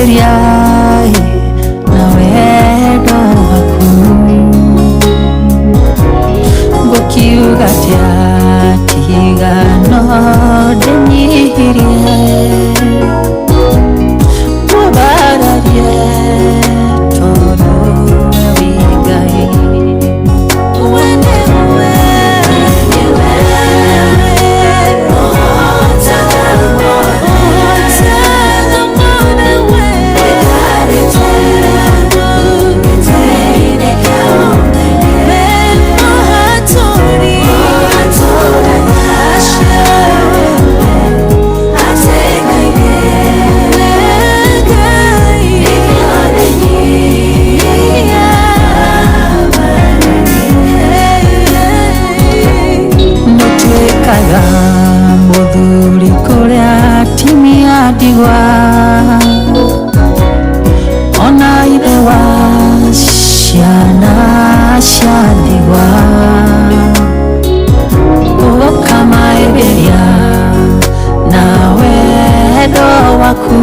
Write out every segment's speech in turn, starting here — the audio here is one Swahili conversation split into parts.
Ukiheberia na wendo waku ngukiuga tia tigano ndinyihirie mubararie tondũ wĩ Ngai. Muthuri kuria timia ndigwa ona ithe wa ciana cia ndigwa ũkamaĩrĩria na wendo waku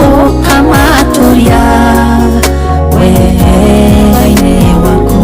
ũkamatũria wega-inĩ waku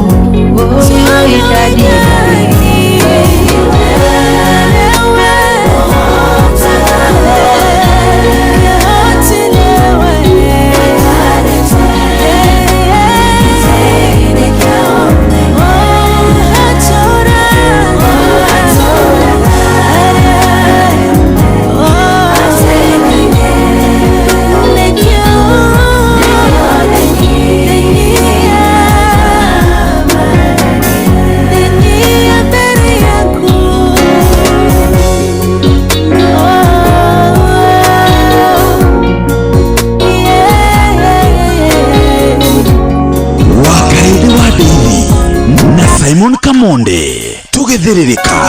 Simon Kamonde tugithiririka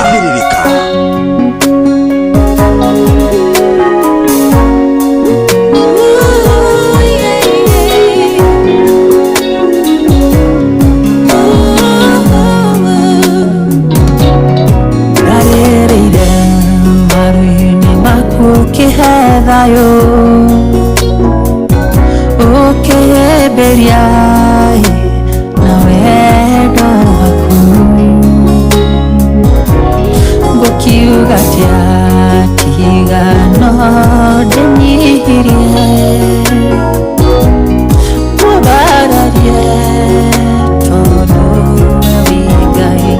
rarereire maru-inĩ maku kĩhethayo ũkĩhĩmbĩria na wendo waku ngukiuga tia tigano ndinyihirie mubararie tondũ wĩ Ngai.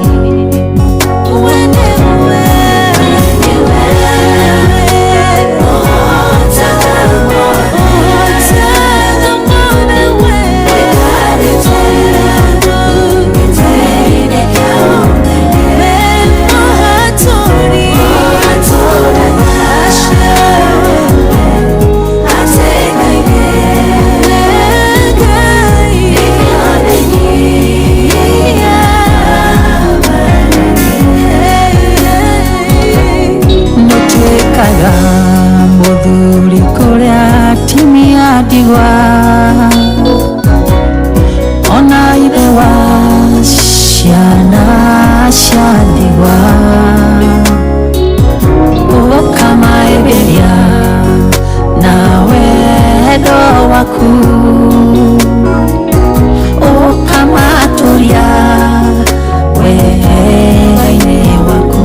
Muthuri kuria timia ndigwa ona ithe wa ciana cia ndigwa ũkamaĩrĩria na wendo waku ũkamatũria wega-inĩ waku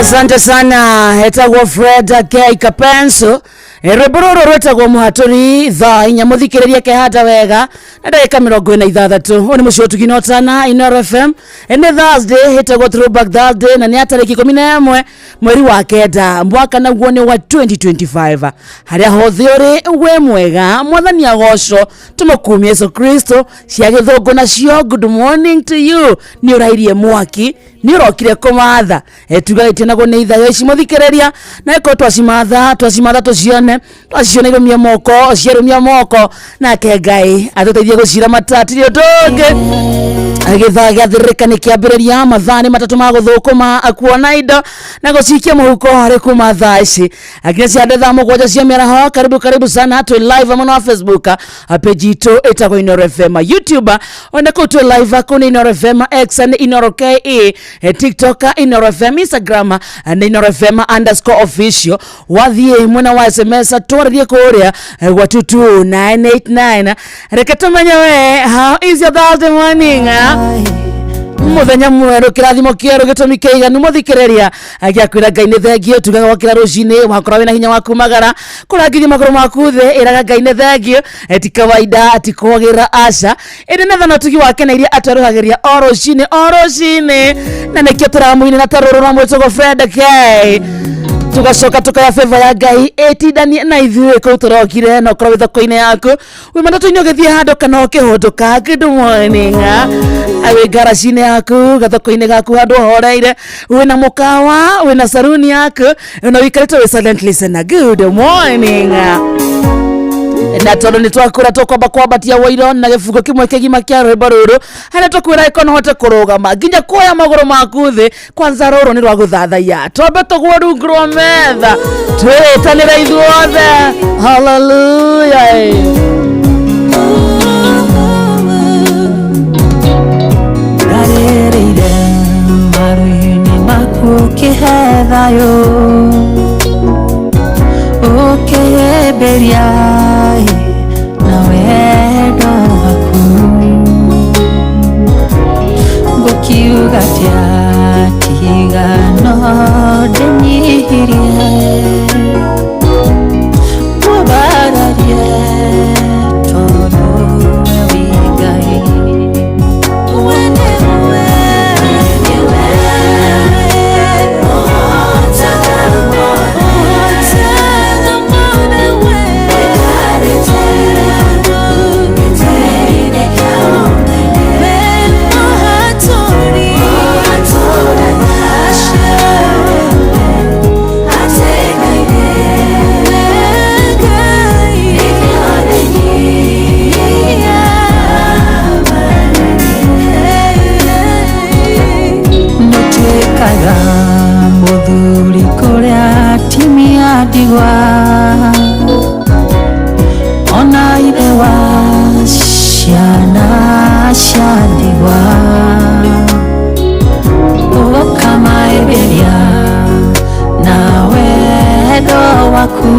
Asante sana hetagwo Fred K Kapenso rwimbororo rwetagwo muhaturi tha inya muthikiriria kehata wega na ndagika 46 oni mucio tuginotana Inoro FM ene Thursday hetagwo Throwback Thursday na ni atariki 11 mweri wa kenda mwaka naguo ni wa 2025 haria hothi uri we mwega mwathani agocwo tumukumie Yesu Kristo cia githungu nacio. Good morning to you ni urairie mwaki ni urokire kumatha tugaite nago ni ithayo ici muthikiriria na iko twacimatha tucione irumia moko na ke Ngai atuteithie gucira matatirio ndungi agitha gathirika ni kiambiriria mathani matatu ma guthukuma akuona indo na gucikia muhuko ari kuma thaa ici aginya ciande thaa mugwanja cia mĩaraho. Karibu sana tu live on Facebook page itu itagwo Inoro FM, YouTube ona ko tu live ko Inoro FM, X and Inoro KE, TikTok Inoro FM, Instagram and Inoro FM _official. Wathie mwena wa SMS twarie kuria gwa 22989 reketomanya we how is your Thursday morning muthenya mweru kirathimo kieru gitumi kiiganu muthikiriria agiakwira Ngai ni thengio tugaga wakira rucini wakora wina hinya waku magara kurangithia maguru maku the iraga Ngai ni thengio ti kawaida ati kwagira aca ende na thana tugi wake na iria atwaruhagiria rucini na nikio turamuine na taruru na mwetego Fred K tugacoka tukaya favor ya Ngai etidani na ithuĩ kũ turokire no korwo thoko-inĩ yaku wi matatu-inĩ ũgĩthiĩ handũ kana ũkĩhũndũka. Good morning awe garaci-inĩ yaku gathoko-inĩ gaku handũ horeire wĩna mũkawa wĩna saruni yaku na wĩkarĩte wĩ silent listener. Good morning na tondu ni twakura tukwambatia Wairo na gifungo kimwe kigima kia rwimbo ruru hana tukwira ikono hote kurugama nginya kuoya maguru maku thi kwanza ruru ni rwa guthathaiya twambe tugwo rungu rwa metha twitanira ithuothe. Hallelujah. Rarĩrĩire maru-inĩ maku kĩhethayo ũkĩhĩmbĩria na wendo waku ngũkiuga tiatiga no ndĩnyihirie mũbararie tondũ wĩ Ngai muthuri kuria timia ndigwa ona ithe wa ciana cia ndigwa ũkamaĩrĩria na wendo waku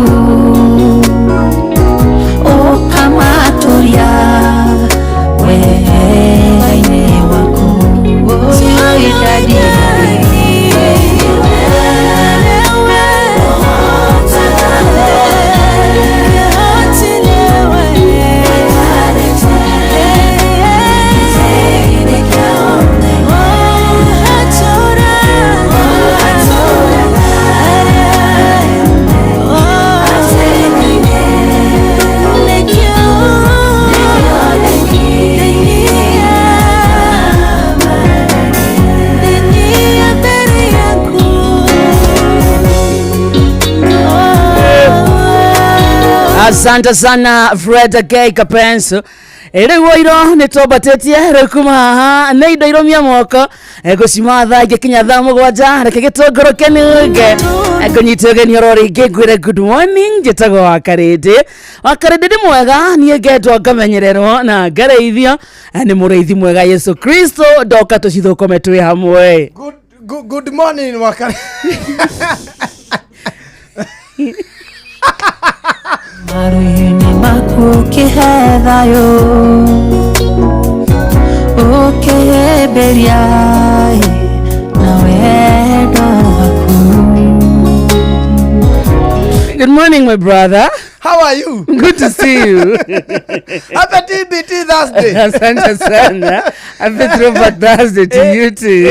ũkamatũria wega-inĩ waku Asante sana Fred K Kapenso Rĩu Wairo nĩ twambatĩtie rĩu kuma haha nĩ indo iromia moko gucimatha ngĩkinya thaa mũgwanja reke gĩtũngũrũke nĩũnge ngũnyite ũgeni oro rĩngĩ ngwĩre good morning njĩtagwo Wakarĩndĩ nĩ mwega niĩ ngetwo ngamenyererwo na ngareithio nĩ mũrĩithi mwega Yesu Kristo ndoka tũcithũkome twĩ hamwe. Good morning Wakarĩndĩ. maru-inĩ maku kĩhethayo ũkĩhĩmbĩria na wendo waku Good morning, my brother. How are you? Good to see you. Happy TBT Thursday. Asante sana. Happy throwback Thursday to you too.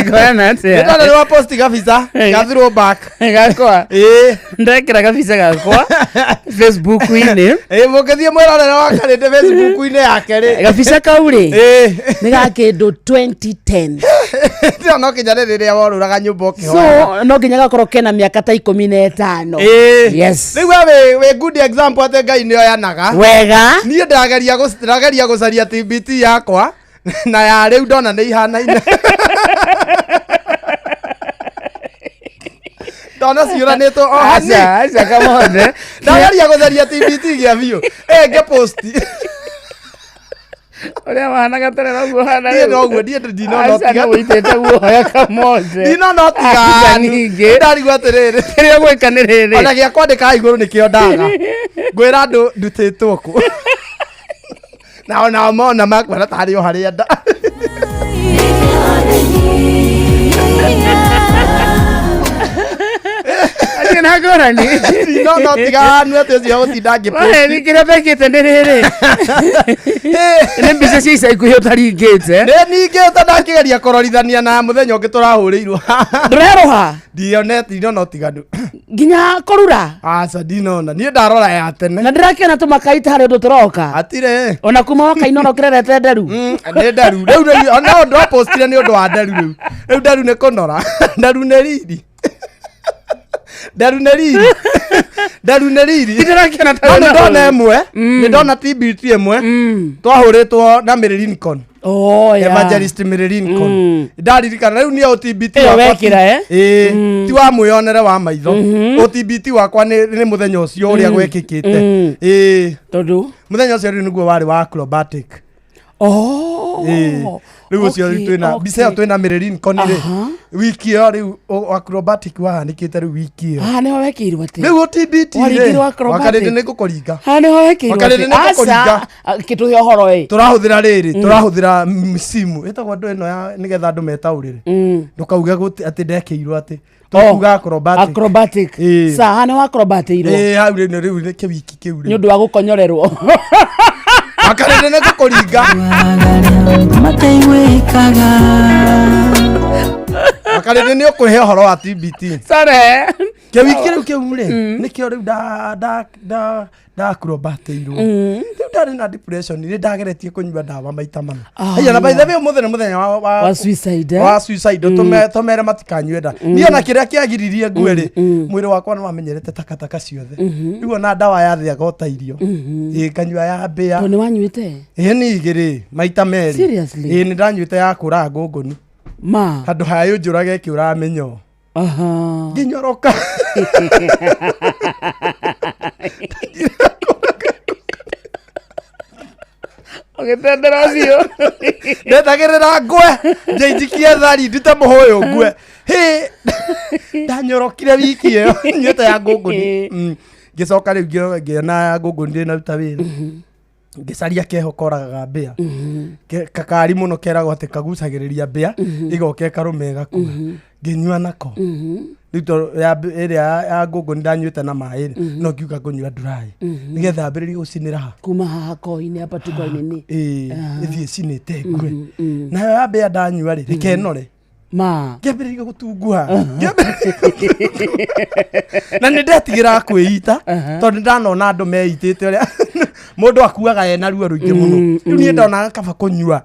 Kwa nate. Ndio ndio posti kabisa. Ka throwback. Gakwa. Ndakira kabisa gakwa. Facebook ine. Mukathie mwirane na wakarite Facebook ine yake ri. Kabisa kauri. Ni gakindu 2010. Ndio no kinyane riria woruraga nyumba okiho. So no nginya gakorwo kena miaka ta 15. Yes. Riu we good example ate Ngai nio yanaga. Wega. Niĩ ndageria gũcaria TBT yakwa na ya rĩu ndona nĩ ihanaine. Ndona ciũranĩtwo o hani. Acha kama one. Ndageria gũcaria TBT gĩa biũ. Ngeposti. Oria wana gaterera guo hana. Niĩ noguo ndinona tiga. Acha witete guoya kamoje. Ndinona tiga. Ndarigua atĩrĩrĩ. Kĩrĩa gwĩka nĩ rĩrĩ. Ona gĩa kwandĩka igũrũ nĩkĩo ndaga. Ngwĩra andũ ndutĩtwo kũ. Na ona mona makwara tarĩ o harĩa nda. Agena gorani. No tiga nu ate cio gutinda ngiposti. Wale ni kira bekete ndiriri. Ni mbica cia ica ikuhĩ ũtaringĩte. Nĩ ningĩ ũtandakigeria kũrorithania na mũthenya ũngĩ tũrahũrĩirwo. Ndũreroha. Ndinona ũtiganu. Nginya kũrura. Aca ndinona. Niĩ ndarora ya tene. Na ndĩrakĩona tũmakaita harĩ ũndũ tũroka. Atire. Ona kuma wakainona ũkĩrerete nderu. Nĩ nderu. Rĩu ona ũndũ postire nĩ ũndũ wa nderu rĩu. Rĩu nderu nĩ kũnora. Nderu nĩ riri. Nderu nĩ riri. Ndĩrakĩona ta ndona ĩmwe. Nĩ ndona TBT ĩmwe. Twahũrĩtwo na Mary Lincoln. Oh ya. Evangelist Mary Lincoln. Ndaririkana rĩu nĩ OTBT wakwa. Wekira ti wa mwĩonere wa maitho. OTBT wakwa nĩ mũthenya ũcio ũrĩa gwekĩkĩte. Tondũ mũthenya ũcio rĩu nĩguo warĩ wa acrobatic. Rĩu ũcio twĩna mbica ĩyo twĩna Mary Lincoln rĩ. Wiki ĩyo rĩu acrobatic wahanĩkĩte rĩu wiki ĩyo. Nĩho wekĩirwo atĩ. Rĩu OTBT rĩ. Wakarĩndĩ nĩ ngũkũringa. Nĩho wekĩirwo atĩ. Aca kĩtũhe ũhoro ĩ. Tũrahũthĩra rĩrĩ. Tũrahũthĩra simu. Ĩtagwo andũ ĩno ya nĩgetha andũ metaũrĩre. Ndũkauge atĩ ndekĩirwo atĩ. Tuga acrobatic. Saha nĩ wa acrobatic iro. Hau rĩu nĩ kĩwiki kĩu rĩ. Nĩ ũndũ wa gũkonyorerwo. Wakarĩndĩ nĩ ngũkũringa. Mateigwĩkaga. Wakarĩndĩ nĩ ũkũhe ũhoro wa TBT. Sare. Kĩwiki rĩu kĩu rĩ. Nĩkĩo rĩu acrobatirwo. Rĩu ndarĩ na depression nĩ ndageretie kũnyua ndawa maita mana. Haya na by the way mũthenya wa suicide. Wa suicide tũmere matikanyue nda. Niĩ ona kĩrĩa kĩagiririe ngue rĩ. Mwĩrĩ wakwa nĩ wamenyerete takataka ciothe. Rĩu ona ndawa yathĩaga ta irio. Kanyua ya mbĩa. Nĩ wanyuĩte? Nĩ igĩrĩ maita merĩ. Seriously? Nĩ ndanyuĩte ya kũra ngũngũni. Ma. Handũ hayo njũrage kĩũramenyo. Nginyoroka. Ũgĩtendera ũcio. Ndetagĩrĩra ngwe. Njenjikie thari ndute mũhũyũ ngwe. Ndanyorokire wiki ĩyo. Nyuĩte ya ngũngũni. Ngĩcoka rĩu ngĩona ya ngũngũni ndĩnaruta wĩra. Ngĩcaria keho koragaga mbĩa. Kakari mũno keragwo atĩ kagucagĩrĩria mbĩa. Igoka ĩkarũma ĩgakua. Ngĩnyua nako. Rĩu ĩrĩa ya ngũngũni ndanyuĩte na maĩ no ngiuga ngũnyua dry. Nĩgetha mbĩrĩrie gũcinĩra ha. Kuma haha koinĩ hapa tuko-inĩ. Ĩthiĩ cinĩte ngwe. Nayo ya mbĩa ndanyua rĩ rĩkenore. Ma. Ngĩambĩrĩria gũtunguha. Na nĩ ndetigĩra kwĩita tondũ ndanona andũ meitĩte ũrĩa mũndũ akuaga ena ruo rũingĩ mũno. Rĩu niĩ ndona kaba kũnyua.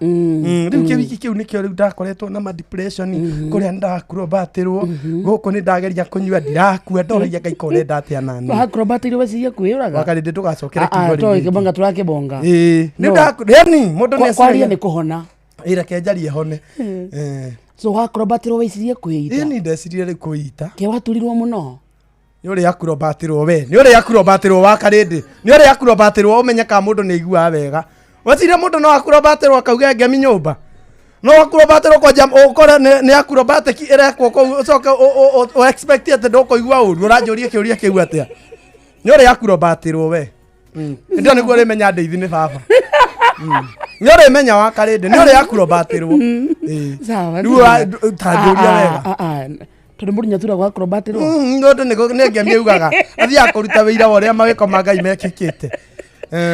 Rĩu kĩwiki kĩu nĩkĩo rĩu ndakoretwo na depression kũrĩa ndacrobatirwo. Gũkũ nĩ ndageria kũnyua ndirakua ndoragia ngaikore ndatĩa nani. Acrobatirwo weciria kwĩyũraga. Wakarĩndĩ tũgacokera kĩgori. Toi kĩbonga tũrakĩbonga. Nĩ ndakũreni mũndũ nĩ kwaria nĩ kũhona. Reke njarie hone. So acrobatirwo wecirie kwĩita. Ni ndecirie rĩ kwĩita. Ke waturirwo mũno. Nĩ ũrĩa acrobatirwo we. Nĩ ũrĩa acrobatirwo Wakarĩndĩ. Nĩ ũrĩa acrobatirwo ũmenyeka mũndũ nĩ aiguaga wega. Wecirie mũndũ no acrobatirwo akauga ngemi nyũmba. No acrobatirwo kwa jam ukora nĩ acrobatic ĩrekwo kũu ucoka o expect atĩ ndũkũigua ũru ũranjũria kĩũria kĩu atĩa. Nĩ ũrĩa acrobatirwo we. Ndio nĩguo ũrĩmenya ndeithi nĩ baba. Nĩ ũrĩmenya Wakarĩndĩ nĩ ũrĩa acrobatirwo. Sawa. Rĩu tanjũria wega. tondu muri nyatura gwa acrobat ro ndoto nä ngemiugaga athiaga kå ruta wä ira wa å rä a magä ko ma Ngai mekä te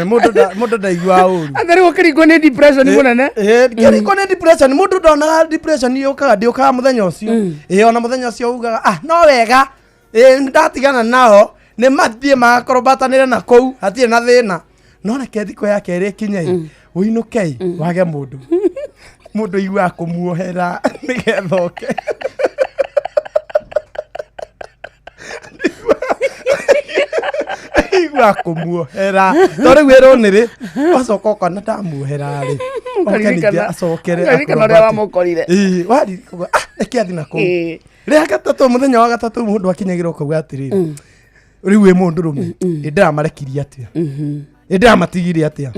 må ndaigua å ru athari gå kä ringwo nä depression må nene kä ringwo nä depression må ndå ndonaga depression yå kaga ndä å kaga må thenya å cio ona må thenya å cio ugaga no wega ndatigana nao nä mathiä magakorombatanä re na kå u hatirä na thä na no reke thikå ya kerä kinye å inå kei wage må ndå iguaga kå muohera nä getha oke igua kå muohera to rä u ä rå nä rä wacoka okona ndamuohera rä okeningä acokere reke athi na kå rä a gatatå må thenya wa gatatå må ndå akinyagä ra ukauga atä rä rä rä u wä må ndå rå me ä ndäramarekirie atä a ä ndäramatigire atä a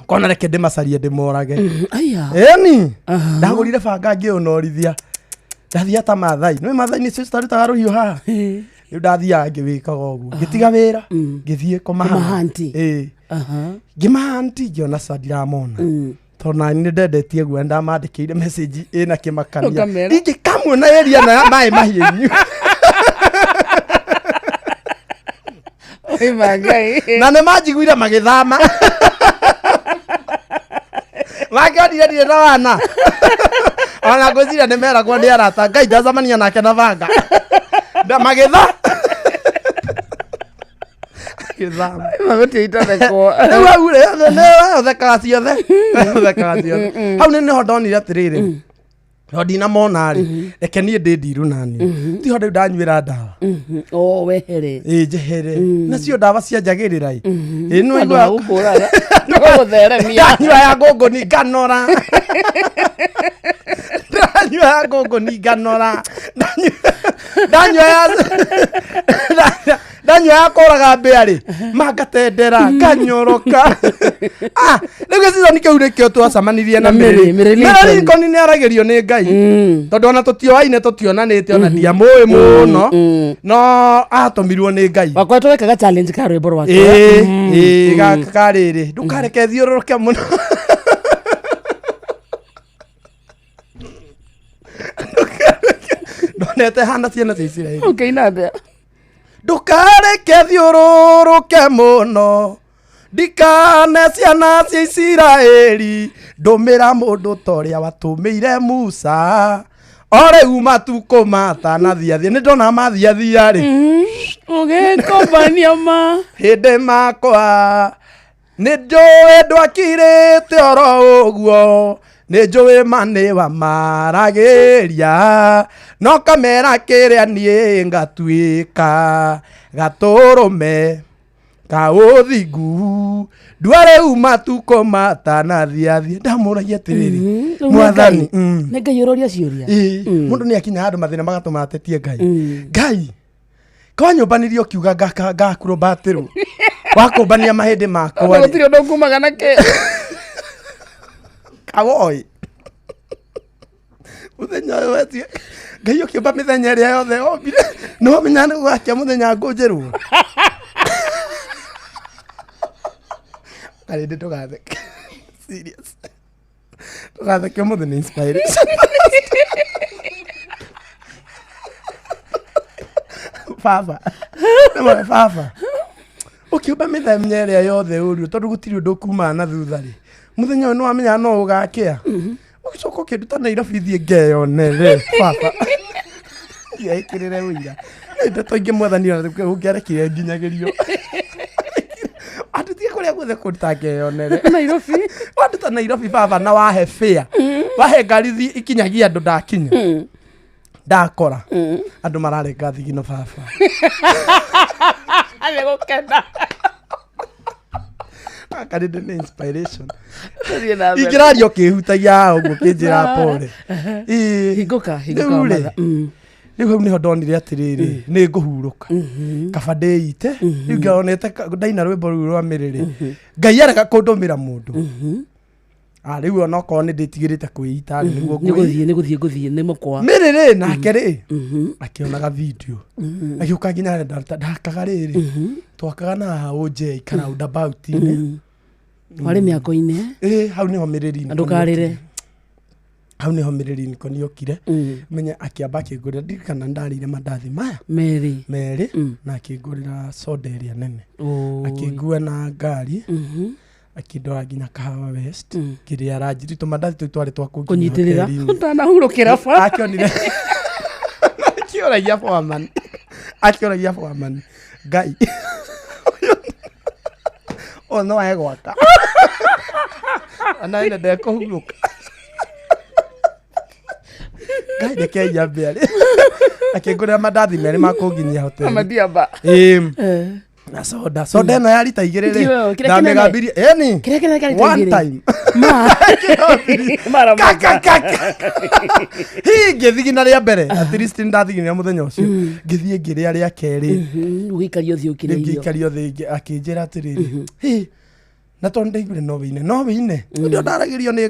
kona reke ndä macarie ndä morage eni ndagå rire banga ngä å norithia ndathia ta mathai nä mathai nä cio citarutaga rå hiå haha rä u ndathiaga ngä wä kaga å guo ngä tiga wä ra ngä thiä kå mahanti ngä mahanti ngä ona ca ndiramona tondå nani nä ndendetie guo ndamandä kä ire message ä na kä makania ingä kamuona area na maä mahiänyu na nä manjiguire magä thama makĩonire ndirĩ na wana ona ngwĩciria nĩ meragwo nĩ arata Ngai ndacemania nake na banga magĩtha thekaga ciothe hau nĩho ndonire atĩrĩrĩ no ndinamona rĩ reke niĩ ndĩ ndiru naniĩ tiho rĩu ndanyuĩra ndawa wehere njehere nacio ndawa cianjagĩrĩra ndanyua ya ngũngũni nganora ndanyua ya ngũngũni nganora ndanyua ya kũraga mbĩa rĩ mangatendera nganyoroka rĩu gĩciconi kĩu nĩkĩo twacemanirie na Mĩrĩlikoni nĩ aragĩrio nĩ Ngai tondũ ona tũtioaine tũtionanĩte ona ndiamũĩ mũno no atũmirwo nĩ Ngai wakoretwo wekaga challenge ka rwĩmbo rwake gaka rĩrĩ ndũkareke thiũrũrũke mũno ndonete hana ciana cia Isiraeli ũkĩina ndĩa ndũkareke thiũrũrũke mũno ndikane ciana cia Isiraeli ndũmĩra mũndũ ta ũrĩa watũmĩire Musa o rĩu matukũ matanathiathia nĩ ndona mathiathia rĩ ũgĩkombania ma hĩndĩ makwa nĩ njũĩ ndwakirĩte oro ũguo nĩ njũĩ manĩwa maragĩria no kamera kĩrĩa niĩ ngatuĩka gatũrũme ka ũthingu ndwarĩu matukũ matanathiathia ndamũragia atĩrĩrĩ mwathani nĩ Ngai ũroria ciũria mũndũ nĩ akinya handũ mathĩna magatũma atetie Ngai kawanyũmbanĩrie ũkiuga ngakũrũmbatĩrwo wakũmbania mahĩndĩ makwa gũtirĩ ũndũ ũkumaga na kĩ kawoĩ mũthenya ũyũ wetie Ngai ũkĩũmba mĩthenya ĩrĩa yothe yombire no menya nĩ gũgakia mũthenya ngũnjĩrwo karĩndĩ ndũgatheke serious ndũgatheke mũthĩ nĩ inspiration baba ũkĩũmba mĩthenya ĩrĩa yothe ũrio tondũ gũtirĩ ũndũ ũkumaga na thutha rĩ mũthenya ũyũ nĩ wamenya no ũgakĩa ũgĩcoka ũkĩnduta Nairobi thiĩ ngeyonere baba ngĩekĩrĩre ũira ndeto ingĩ mwathani ũngĩarekire nginyagĩrio atutige kũrĩa guothe kũruta ngeyonere Nairobi wanduta Nairobi baba na wahe fare wahe ngari ikinyagia andũ ndakinya ndakora andũ mararenga thigino baba nĩgũkena karĩndĩ nĩ inspiration ingĩraria ũkĩhutagia ũguo kĩnjĩra pore hingũka rĩu hau nĩho ndonire atĩrĩrĩ nĩ ngũhurũka kaba ndĩite rĩu ngĩonete ndaina rwĩmbo rũu rwa Mĩrĩrĩ Ngai arega kũndũmĩra mũndũ rĩu ona okorwo nĩ ndĩtigĩrĩte kwĩita nĩguo nĩgũthiĩ nĩ mũkwa Mĩrĩrĩ nake rĩ akĩonaga video agĩũka nginya ndakaga rĩrĩ twakaga na ũnje roundabout-inĩ warĩ mĩako-inĩ hau nĩho Mĩrĩrĩ ndũkarĩre hau niho Miriri niko niokire menya akiamba akingurira ndirikana ndarire mandathi maya Meri na akingurira soda ĩrĩa nene akingua na ngari akindora nginya Kahawa West kĩrĩa aranjiri tũmandathi tũu twarĩ twa kũnyitirira ndanahurũkĩra ba akionire akĩoragia foreman Ngai no egwaka ana ina ndekũhurũka Ngai ndeke nyambe arĩ akĩngũrĩra mandathi merĩ ma kũnginyia hoteli Madiaba na soda ĩno ya rita 2 rĩ ndamĩgambirie eni one time ngĩthigina rĩa mbere at least ndathiginĩra mũthenya ũcio ngĩthiĩ ngĩrĩa rĩa kerĩ ũgĩikario thĩ ũkĩrĩirio akĩnjĩra atĩrĩrĩ na tondũ ndaiguire no wĩine ndio ndaragĩrio nĩ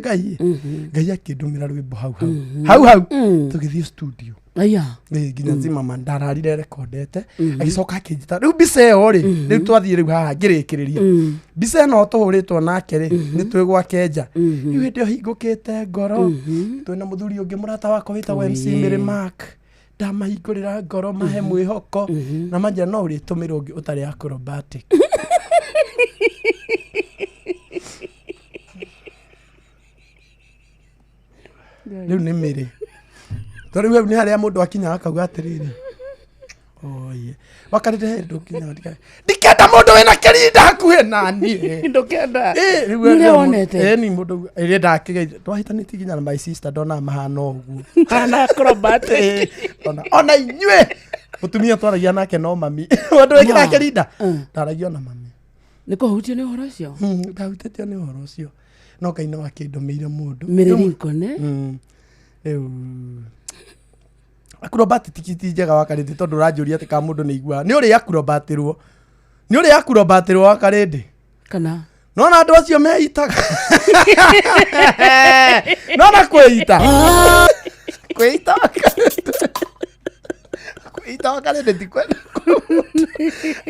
Ngai akĩndũmĩra rwĩmbo hau tũgĩthiĩ studio aya nginya Zimmerman ndararire rekondete agicoka akĩnjĩta rĩu mbica ĩyo rĩ rĩu twathiĩ rĩu haha ngĩrĩkĩrĩria mbica ĩno tũhũrĩtwo nake rĩ nĩ twĩgwake nja rĩu hĩndĩ ĩyo hingũkĩte ngoro twĩna mũthuri ũngĩ mũrata wakwa wĩtagwo MC Mary Mark ndamahingũrĩra ngoro mahe mwĩhoko na manjĩra no ũrĩtũmĩrwo ũngĩ ũtarĩ acrobatic rĩu nĩ Mĩrĩ tondũ rĩu nĩ harĩa mũndũ akinya akauga atĩrĩrĩ oye wakarĩte ndũkinya ndikenda mũndũ wĩna kĩrinda hakuhĩ naniĩ ndũkenda nĩ wonete ni mũndũ ĩrĩa ndakĩgeithia twahĩtanĩtie nginya na my sister ndona mahana ũguo hana acrobatic ona inyuĩ mũtumia twaragia nake no mami mũndũ wĩkĩra kĩrinda ndaragio na mami nĩ kũhutio nĩ ũhoro ũcio ndahutĩtio nĩ ũhoro ũcio no Ngai no akĩndũmĩire mũndũ Miriri kone rĩu acrobat tikiti njega wakarĩndĩ tondũ ũranjũria atĩ ka mũndũ nĩ iguaga nĩ ũrĩ acrobatĩrwo wakarĩndĩ kana nona andũ acio meitaga nona kwĩita wakarĩndĩ tikwenda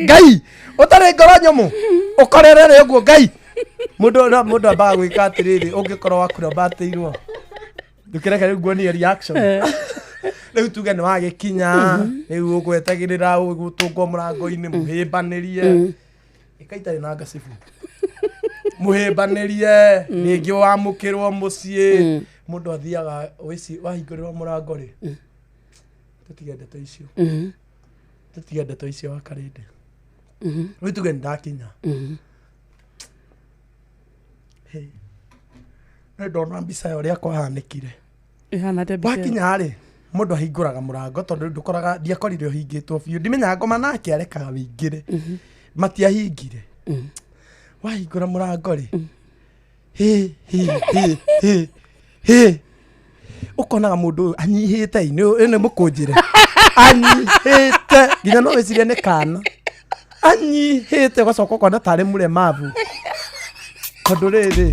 Ngai ũtarĩ ngoro nyũmũ ũkorerere ũguo Ngai mũndũ ambaga gwĩka atĩrĩrĩ ũngĩkorwo acrobatĩirwo ndũkĩreke rĩu nguonie reaction rĩu tuge nĩ wagĩkinya rĩu ũgwetagĩrĩra ũgũtũngwo mũrango-inĩ mũhĩmbanĩrie ĩkaitarĩ na ngacibu mũhĩmbanĩrie ningĩ wamũkĩrwo mũciĩ mũndũ athiaga wahingũrĩrwo mũrango rĩ tũtige ndeto icio wakarĩndĩ rĩu tuge nĩ ndakinya ndona mbica ũrĩa kwahanĩkire wakinya rĩ mũndũ ahingũraga mũrango tondũ ndũkoraga ndiakorire ũhingĩtwo biũ ndimenyaga ngoma nake arekaga wĩingĩre matiahingire wahingũra mũrango rĩ ũkonaga mũndũ ũyũ anyihĩte nĩ mũkũnjĩre anyihĩte nginya no wĩcirie nĩ kana anyihĩte ũgacoka ũkona tarĩ mũremavu tondũ rĩrĩ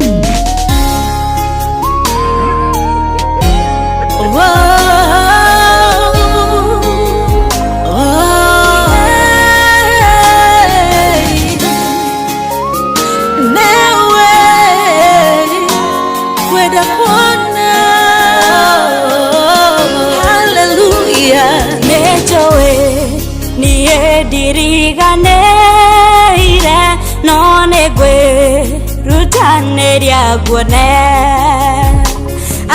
ndiriganeire no nĩngwĩrutanĩria nguone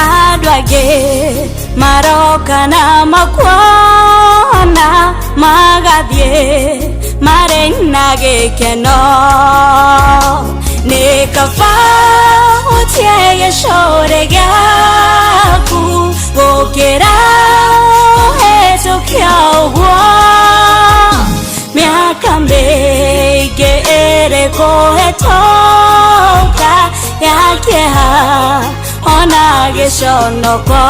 andũ angĩ maroka na makuona magathiĩ marĩ na gĩkeno nĩ kaba ũtie gĩcore gĩaku gũkĩra ũhĩtũkia ũguo miaka mĩingĩ ĩrĩ kũhetũka ya kĩeha ona gĩconoko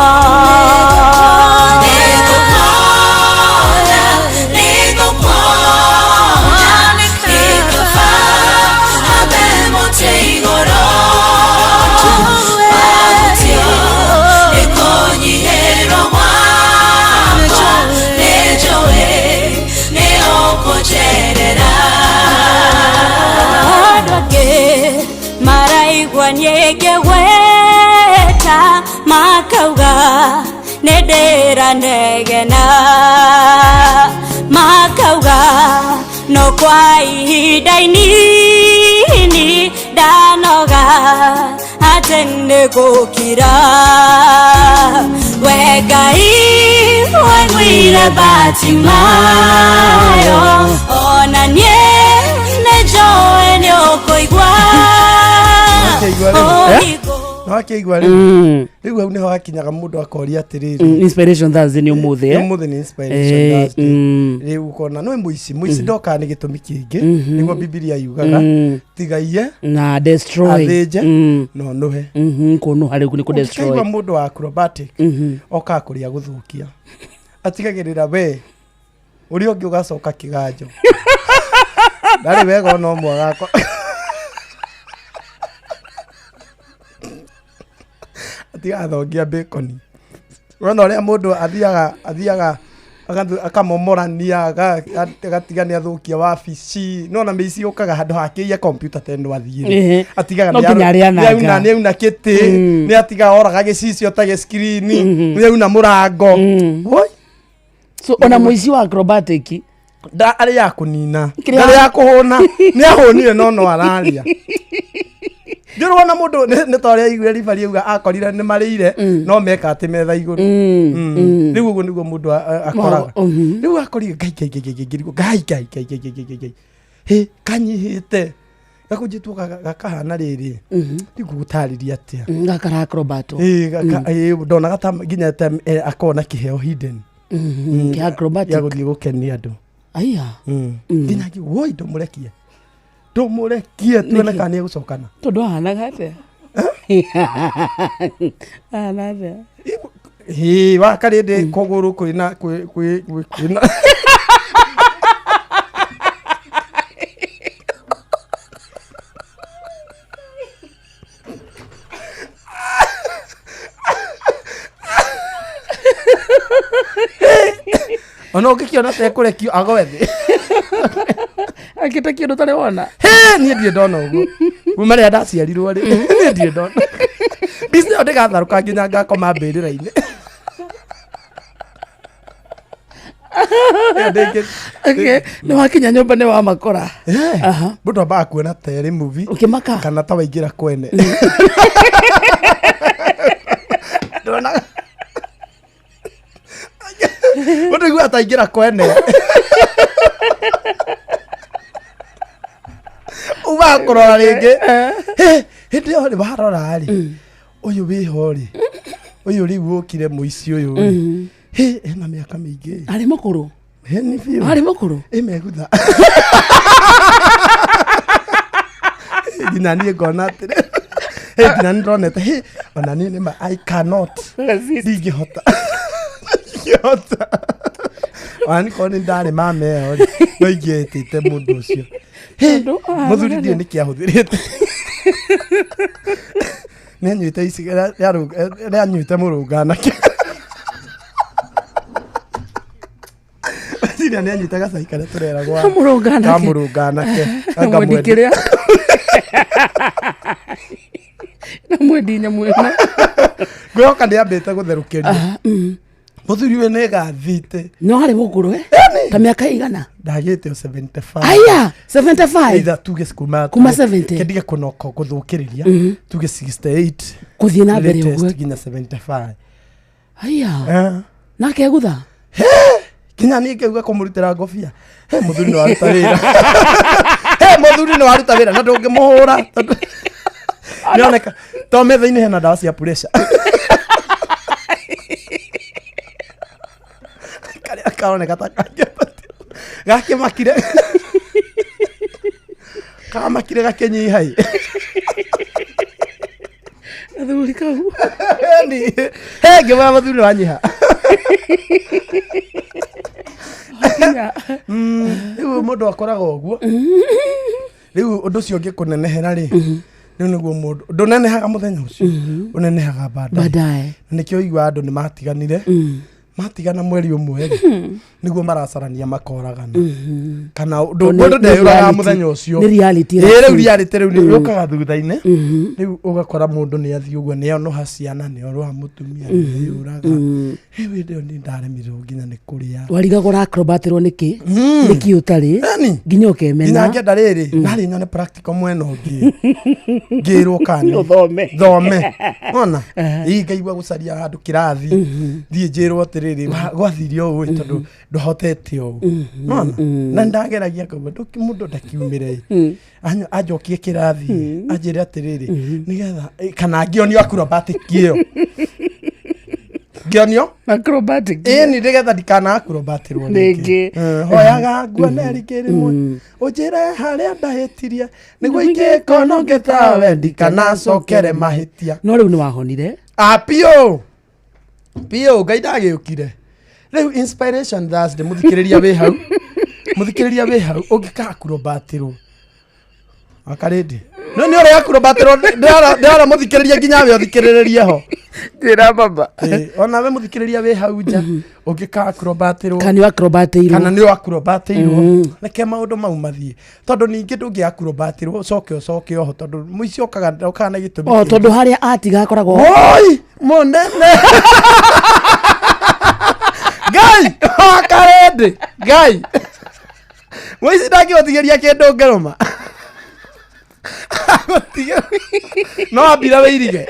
maraigua nyege weta makauga nedera negena makauga no kwa ihinda inini ndanoga atene gukira we Ngai waigwire Batimayo ona nie nejoe nĩũkũigua no akĩigua rĩu hau nĩho hakinyaga mũndũ akoria atĩrĩrĩ Inspiration Thursday nĩ ũmũthĩ ũmũthĩ nĩ Inspiration Thursday rĩu ukona no mũici ndoka nĩ gĩtũmi kĩngĩ nĩguo Biblia yugaga tigaie na destroy athĩnje no nũhe kũnũha rĩu nĩ kũ-destroy ũkaigua mũndũ wa acrobatic oka kũrĩa gũthũkia atigagĩrĩra we ũrĩa ũngĩ ũgacoka kĩganjo ndarĩ wega ona ũmwe gakwa atigathongia bacon urona ũrĩa mũndũ athiaga akamomorania agatigania athukia wabici nona mĩici ũkaga handũ hakĩiya computer tendo athiĩ atigaga nĩauna kĩtĩ nĩatiga oraga gĩcicio ta gĩskirini nĩauna mũrango so ona mũici wa acrobatic arĩ ya kũnina ndarĩ ya kũhũna nĩahũnire no araria ndĩrona mũndũ nĩ torĩa igũrĩa ribari auga akorire nĩ marĩire no meka atĩ metha igũrũ rĩu ũguo nĩguo mũndũ akoraga rĩu akorire ngai kanyihĩte gakũnjĩtwo gakahana rĩrĩ rĩu gũtarĩria atĩa gakara acrobat ndona gata nginya akona kĩheo hidden kĩa acrobatic ya gũthiĩ gũkenia andũ aya nginya woi ndũmũrekie tuone kana nĩ egũcokana tondũ ahanaga atĩa ahana atĩa wakarĩndĩ kũgũrũ kwĩna ona ũngĩkĩona tekũrekio agoe thĩ akĩte kĩndũ tarĩ wona niĩ ndirĩ ndona ũguo kuma rĩrĩa ndaciarirwo rĩ niĩ ndirĩ ndona mbica ĩyo ndĩgatharũka nginya ngakoma mbĩrĩra-inĩ nĩ wakinya nyũmba nĩ wa makora mũndũ ambaga kuona terĩ movie ũkĩmaka kana ta waingĩra kwene mũndũ igua ataingĩra kwene uga kũrora rĩngĩ hĩndĩ ĩyo rĩ warora rĩ ũyũ wĩho rĩ ũyũ rĩu ũkire mũici ũyũ rĩ ena mĩaka mĩingĩ arĩ mũkũrũ nĩ biũ arĩ mũkũrũ megutha nginya niĩ ngona atĩrĩ nginya nĩ ndĩronete ona niĩ nĩma I cannot ndingĩhota wani korwo nĩ ndarĩ mama ĩyo rĩ no ingĩetĩte mũndũ ũcio mũthuri ndiũ nĩ kĩahũthĩrĩte nĩanyuĩte nĩanyuĩte mũrũnganake ciria nĩanyuĩte gacai karĩa tũreragwa kamũrũnganake kĩrĩa na mwendi nyamũ ĩno ngwĩhoka nĩambĩte gũtherũkĩria mũthuri ũyũ nĩ gathite no harĩ mũkũrũ ta mĩaka igana ndagĩte 75 aya 75 either tuge kuma 70 kendige kũnoka gũthũkĩrĩria tuge 68 kũthiĩ na mbere ũguo nginya 75 aya nake egutha kinya niĩ ngĩuga kũmũrutĩra ngobia mũthuri nĩ waruta wĩra mũthuri nĩ waruta wĩra na ndũngĩmũhũra nĩoneka to metha-inĩ hena ndawa cia pressure karĩa karoneka ta gakĩmakire kamakire gakĩnyihai athuri kau ngĩmoya mũthuri wanyiha rĩu mũndũ akoraga ũguo rĩu ũndũ ũcio ũngĩkũnenehera rĩ rĩu nĩguo mũndũ ndũnenehaga mũthenya ũcio ũnenehaga baadaye nĩkĩo igua andũ nĩ matiganire matigana mweri umwe niguo maracarania makoragana kana mundu ndeyuraga muthenya ucio ni reality riu ni yukaga thutha-ini riu ugakora mundu ni athii uguo ni ono ciana ni oro mutumia ni yuraga hewe ndio ni ndaremirwo nginya ni kuria warigagora acrobatirwo niki utari nginya ukemena nginya ngenda riri nari nyone practical mwena ungi ngirwo kani thome ona ngaigua gucaria handu kirathi thie njirwo atiriri gwathirio uyu tondu ndohotete ugu ona na ndageragia kuga mundu ndakiumire ajokie kirathi anjire atiriri nigetha kana ngionio acrobatic iyo ngionio acrobatic ni nigetha ndikana acrobatirwo ringi hoyaga nguoneri kirimwe unjire haria ndahitirie niguo ingikono ngetawe ndikana cokere mahitia no riu ni wahonire pio ngai ndagiukire riu inspiration Thursday muthikiriria wi hau ungika acrobatirwo akarindi no ni ore acrobatirwo ndara muthikiriria nginya we uthikiririe ho ndira baba ona we muthikiriria wi hau nja ungika acrobatirwo kana ni acrobatirwo neke maundu mau mathie tondu ningi ndungi acrobatirwo coke ho tondu muici okaga na gitumi tondu haria atiga akoragwo oi munene Gai akarende gai muici ndangihothigeria kindu ngeroma no ambira weirige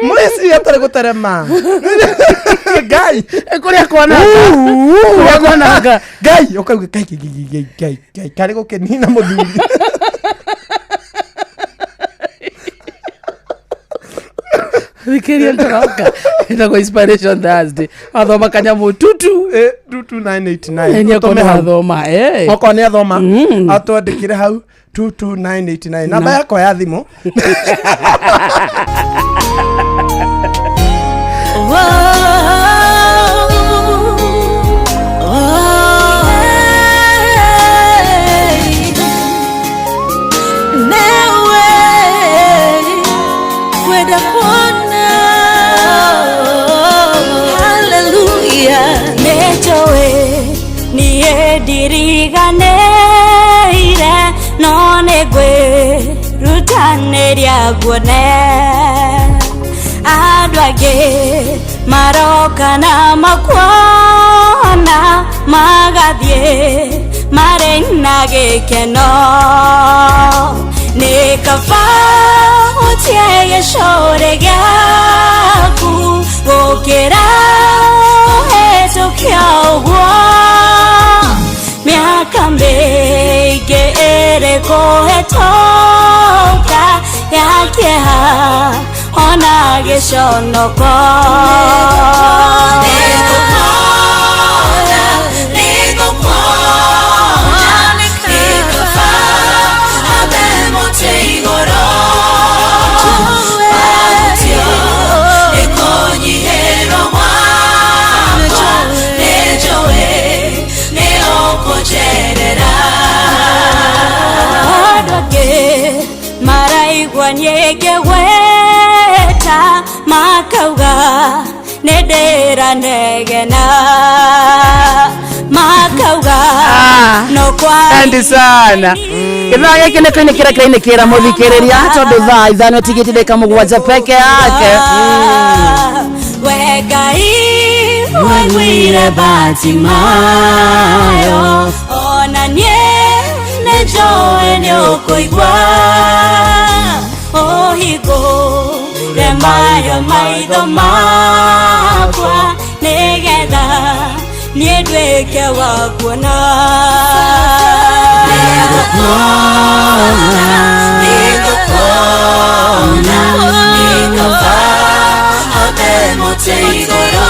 muici atari guterema gai kuria kwananga gai ukauga gai kari gukenina muthuri Vikiria ntoka itakuwa inspiration Thursday athoma kanyamu tutu 22989 ni akona athoma oko ni athoma atwandikire hau 22989 namba yako ya thimu ndiriganeire no negwe rutaneria guone andu angi maroka na makuona magathie mari na gikeno ni kaba utie gicore giaku gukira hetukia uguo miaka mingi iri kuhituka ya kieha ona giconoko nyege weta makauga nedera negena makauga no kwa andi sana kithaga kine kira kira muthikiriria tondu thaa ithano tigiti ndeka mugwanja peke yake wegai wegwire batimayo ona nejoe nyokoigwa ohigo remayo maitho makwa nigetha niĩ nduĩke wa kuona nĩgũkona hote mũtĩ igũrũ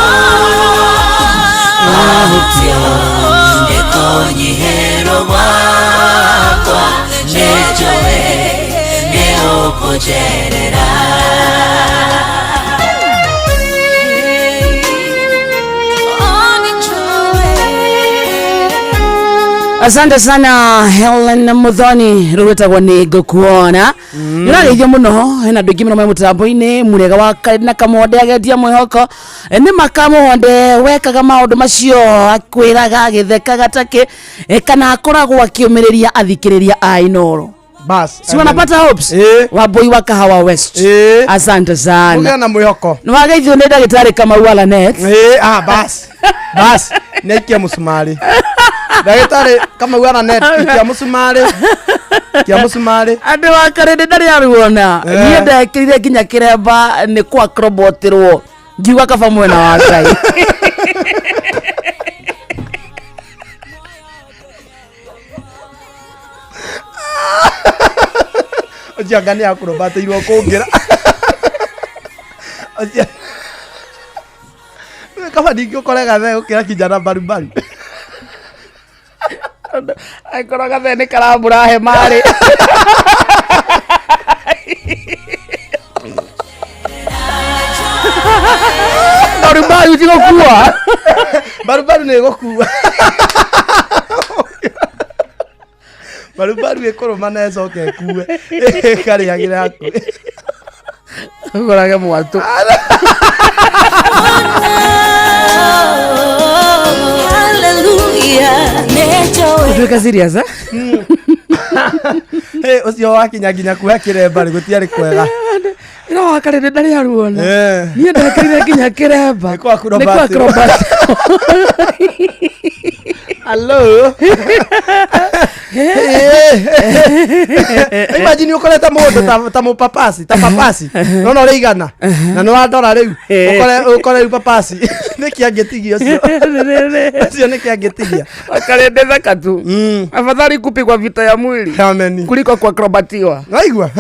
mahutio nĩkũnyihĩrwo gwakwa nĩnjũĩ nĩũkũnjerera Asante sana Helen Muthoni rwetagwo ni ngukuona nirageithio muno hena ndungi muno mutambo-ini murega wa na kamonde agetia mwihoko ni makamonde wekaga maundu macio akwiraga agitheka gatake kana akoragwo akiumiriria athikiriria ainoro bas si wanapata hopes wa boy wa Kahawa West. Asante sana ugana mwihoko ni wageithio ni ndagitari Kamau net bas nekia musumari ndagitari Kamau net kia musumari ande wa karende ndari aruona ni ndekirire nginya kiremba ni kwa acrobatirwo ngiuga kaba mwena wa Ngai ojangani acrobatirwo kungira kama ndingio kolega the ukira kijana barubaru aikora the ni karambura he mari barubaru tigokua barubaru ni gokua barubaru ikoroma na ecoke kuwe kari agira yako ngorage mwatu Tuweka serious ucio wakinyaginya kuya kiremba gutiari kwega ino wakarende ndari aruona ni ndakarire nginya kiremba ni kwa acrobat hello imagine ukoleta mundu ta mupapasi no reigana na no adora riu ukore papasi nikiangetigia ucio nikiangetigia wakarende thakatu afadhali kupigwa vita ya mwili kuliko kwa acrobatiwa waigua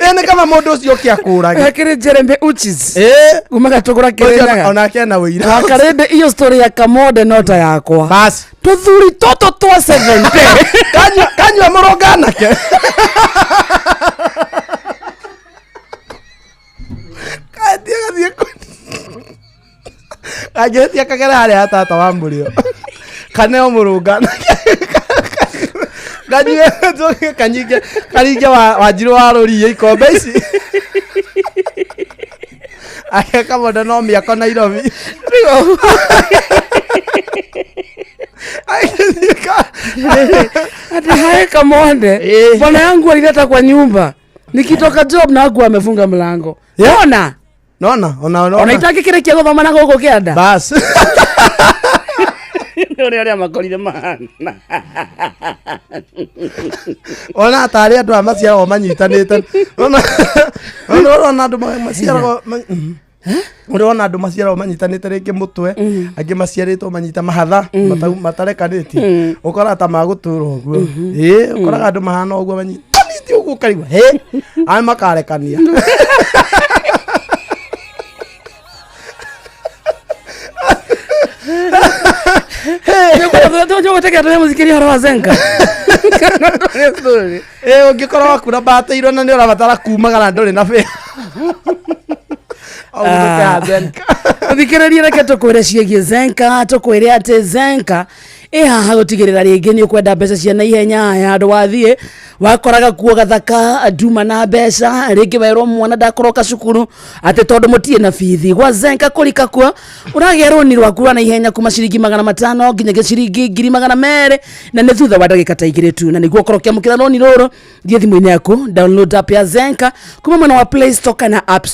ene kama mundu ucio kiakuraga akire Jeremy Uchis umaga tugura kirenyaga ona kena wira wakarende iyo story ya Kamode nota yakwa bas tuthuri toto twa 70 kanywa morogana ke kadia ajetia kagera hali hata wamburio kaneo morogana ganywe zoke kanyige wajiro warori ikombe ici ake Kamode no miako Nairobi ati hae Kamode bwana yangu alileta kwa nyumba nikitoka job na wangu amefunga mlango ona itaki kile kia goma na gogo kianda bas ndio makorire mana ona atari andu amaciara o manyitanite ona andu maciara urona andu maciara o manyitanite ringi mutwe angi maciaritwo manyita mahatha matarekaniti ukora ta maguturo guo ukora andu mahana uguo manyitanite uguo karigwa ai makarekania Ndio tega tu muziki ya Razenka. Ungikora wakura bateirwo na ni urabatara kumagana nduri na fe. Thikiriria reke tukwire ciĩgie Zenka tukwire ati Zenka haha gutigirira ringi ni ukwenda mbeca cia na ihenya ya andu wathie wakoraga kuo gathaka nduma na mbeca ringi werwo mwana ndakoroka cukuru ati tondu mutie na bithi gwa Zenka kulika kuo uragerwo ni rwaku na ihenya kuma ciringi 500 nginya ciringi 200 na ni thutha wa ndagika ta igiri tu na niguo korokia mukira roni ruru thie thimu-ini yaku download app ya Zenka kuma mwena wa Play Store kana App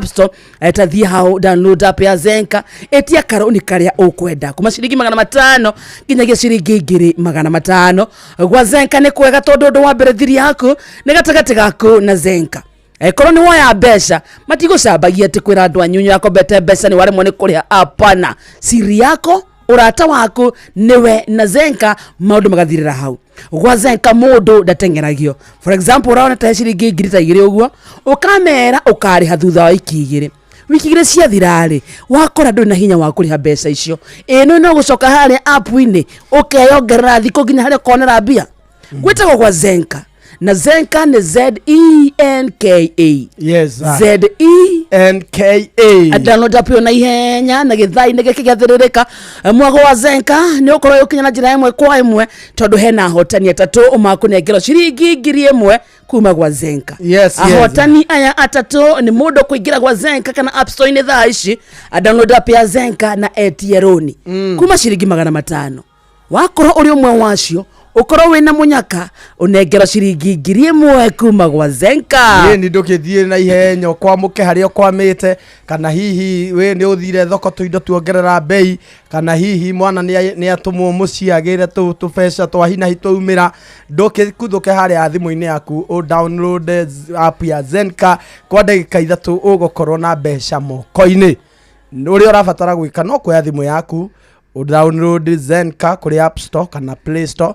Store eta thie hao download app ya Zenka etia karoni karia ukwenda kuma ciringi 500 nginya ciringi 200 gwa Zenka ni kwega tondu ndo wa mbere thiri yaku ni gatagati gaku na Zenka korwo ni woya mbeca matigũcambagia ati kwira andu anyunyu yako bete mbeca ni waremwo ni kuria apana siri yako urata waku niwe na Zenka maundu magathirira hau gwa Zenka mundu ndatengeragio for example uraona ta ciringi 200 uguo ukamera ukariha thutha wa wiki 2 wiki 2 cia thirari wakora ndu na hinya wa kuriha mbeca icio no gucoka haria app-ini ukeyongerera thiko nginya haria konera mbia gwetagwo gwa Zenka na Zenka ni ZENKA. Yes. ZENKA. Download app yo na ihenya na githai nige kigathiririka. Mwago wa Zenka ni ukoro yukinya na njira imwe kwa imwe tondu hena hotani atatu umakunengero ciringi 1,000 kuma gwa Zenka. Ahotani aya atatu ni mundu kuingira gwa Zenka kana App Store ni thaa ici. Download app ya Zenka na Airtel kuma ciringi 500. Wakoro uri umwe wacio ukoro wina munyaka unengera ciringi 1,000 kuma gwa Zenka. Ni ndukithie na ihenyo kwa muke hario kwamite kana hihi we ni uthire thoko tuindo tuongerera bei kana hihi mwana ni atumwo muciagire tu pesa twa hina hitumira ndukikuthuke haria thimu-ini yaku o download app ya Zenka kwa ndagika 3 ugukorwo na mbeca moko-ini. Uri urabatara gwika no kwa thimu yaku o download Zenka kuri App Store kana Play Store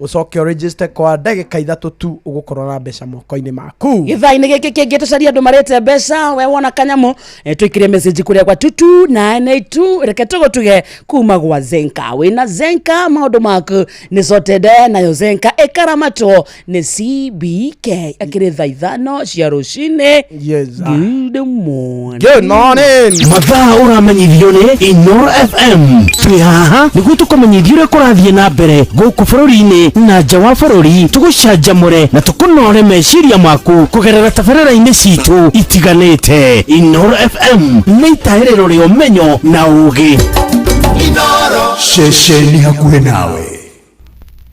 ucoke register kwa ndagika 3 tu ugukorwo na mbeca moko-ini maku. Githai-ini giki kingi tucaria andu marete mbeca we wona kanyamo twikire message kuria kwa 22982 reke tugutuge kuma gwa Zenka. Wina Zenka maundu maku ni sorted nayo Zenka ikaramato ni CBK akire thaa 5 cia rucini. Yes. Good morning. Good morning. Mathaa uramenyithio ni Inoro FM. Twi haha niguo tukumenyithio uria kurathie na mbere guku bururi-ini na nja wa bururi, tugucanjamure na tukunore meciria maku kugerera tabarĩra-inĩ citu itiganĩte. Inoro FM nĩ itaĩrĩro rĩa ũmenyo na ũũgĩ. Inoro Ceceni hakuhĩ nawe.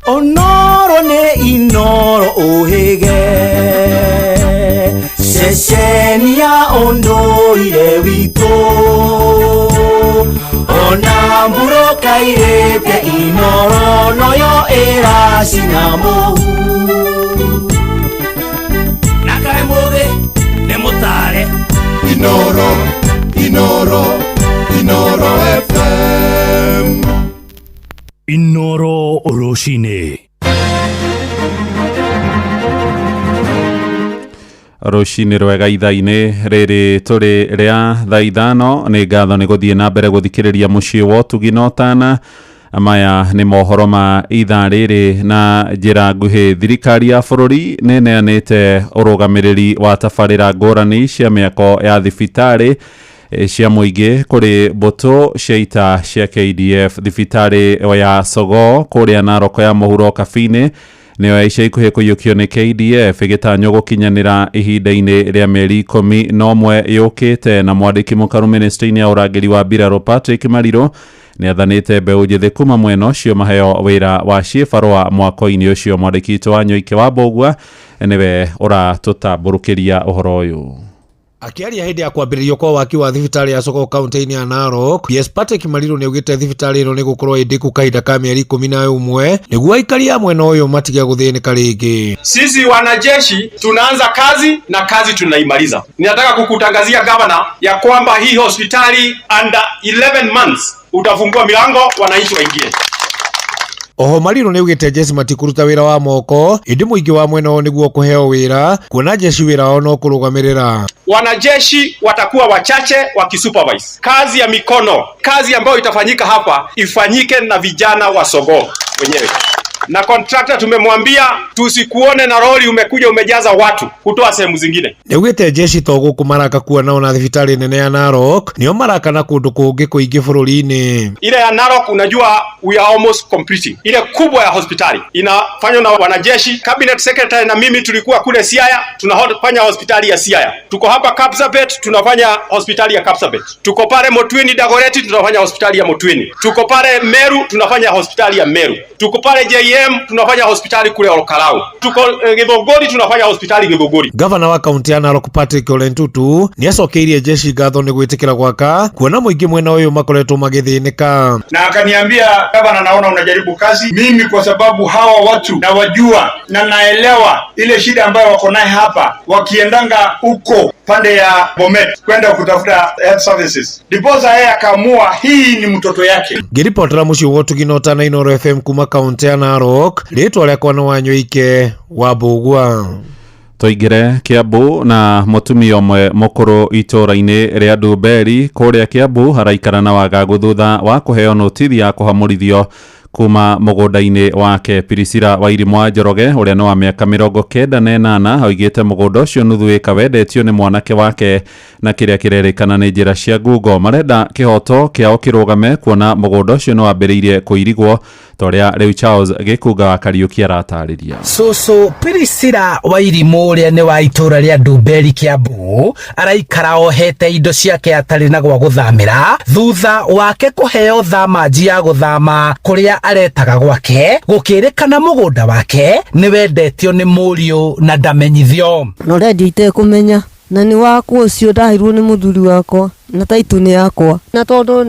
Onoro nĩ Inoro ũhĩge ceceni ya ũndũire witũ ona mburoka irĩte Inoro noyo ĩracina mũhu na kaĩ mũthĩ nĩ mũtare Inoro FM Inoro Oroshine. Rucini rwega ithaa-ini riri turi ria thaa 5 ni ngatho ni guthie na mbere guthikiriria mucii wa utugi na utana. Maya ni mohoro ma ithaa riri na njira nguhi. Thirikari ya bururi ni neanite urugamiriri wa tabarira ngurani cia miako ya thibitari cia muingi kuri mbutu cia ita cia KDF. Thibitari ya Sogo kuria Narok ya muhuro kabini niyo ica ikuhi kuyukio ni KDF igitanyo gukinyanira ihinda-ini ria mieri 11 yukite. Na mwandiki mukaru ministry-ini ya urangiri wa mbirarũ Patrick Mariro ni athanite mbeu njithi kuma mwena ucio maheo wira wa cibarua mwako-ini ucio. Mwandiki witũ wa Nyoike wa Mbogua niwe uratutamburukiria uhoro uyu. Akiaria hindi ya kwambĩrĩrio kwa waki wa thibitari ya Sogo kaunti-ini ya Narok, PS Patrick Mariro ni ugite thibitari ĩno ni gukorwo indiku kahinda ka mieri 11 niguo aikari ya mwena uyu matige guthĩnĩka rĩngĩ. Sisi wanajeshi tunaanza kazi na kazi tunaimaliza. Ninataka kukutangazia governor ya kwamba hii hospitali under 11 months utafungua milango wananchi waingie. Oho Mariro ni ugite jeshi matikuruta wira wa moko indi muingi wa mwena uyu niguo kuheo wira kuona jeshi wira wao no kurugamirira. Wanajeshi watakuwa wachache wakisupervise. Kazi ya mikono, kazi ambayo itafanyika hapa ifanyike na vijana wa Sogo wenyewe. Na contractor tumemwambia tusikuone na lori umekuja umejaza watu kutoa sehemu zingine. Niugite jeshi to guku maraka kuona ona thibitari nene ya Narok nio maraka na kundu kungi kuingi bururi-ini. Ile ya Narok unajua we are almost completing. Ile kubwa ya hospitali inafanywa na wanajeshi. Cabinet secretary na mimi tulikuwa kule Siaya tunafanya hospitali ya Siaya. Tuko hapa Kapsabet tunafanya hospitali ya Kapsabet. Tuko pale Motweni Dagoretti tunafanya hospitali ya Motweni. Tuko pale Meru tunafanya hospitali ya Meru. Tuko pale tunafanya hospitali kule Olokalao. Tuko Githogori tunafanya hospitali Githogori. Governor wa kaunti ya Narok Patrick Ole Ntutu ni acokeirie jeshi ngatho ni gwitikira gwaka kuona muingi mwena uyu makoretwo magithĩnĩka. Na akaniambia governor, naona unajaribu kazi. Mimi kwa sababu hawa watu na wajua na naelewa ile shida ambayo wako naye hapa wakiendanga huko pande ya Bomet kwenda kutafuta health services. Diposa yeye akaamua hii ni mtoto yake. Ngiripotera mucii wa utugi na utana Inoro FM kuma kaunti ya Narok, ritwa riakwa ni wa Nyoike wa Mbogua. Toigire Kiambu na mutumia omwe mukuru itura-ini ria Ndumberi kuria Kiambu haraikara na wagagu thutha wa kuheo notisi ya kuhamurithio kuma mũgũnda-inĩ wake. Pirisira Wairimwa Njoroge ũrĩa no wa mĩaka 98 oigĩte mũgũnda ũcio nuthu ĩka wendetio nĩ mwanake wake na kĩrĩa kĩrerĩkana nĩ njĩra cia ngungo. Marenda kĩhoto kĩao kĩrũgame kuona mũgũnda ũcio no wambĩrĩirie kũirigwo torĩa rĩu Charles Gĩkunga wa Kariũki aratarĩria. Cũcũ Pirisira Wairimũ ũrĩa nĩ wa itũra rĩa Ndumberi Kiambu araikara ohete indo ciake atarĩ na gwa gũthamĩra thutha wake kũheo thamanji ya gũthama kũrĩa aretaga gwake gũkĩrĩkana mũgũnda wake nĩ wendetio nĩ mũriũ na ndamenyithio. No rendi itekũmenya na nĩ wakwa ũcio ndahirwo nĩ mũthuri wakwa na taitu nĩ yakwa na tondũ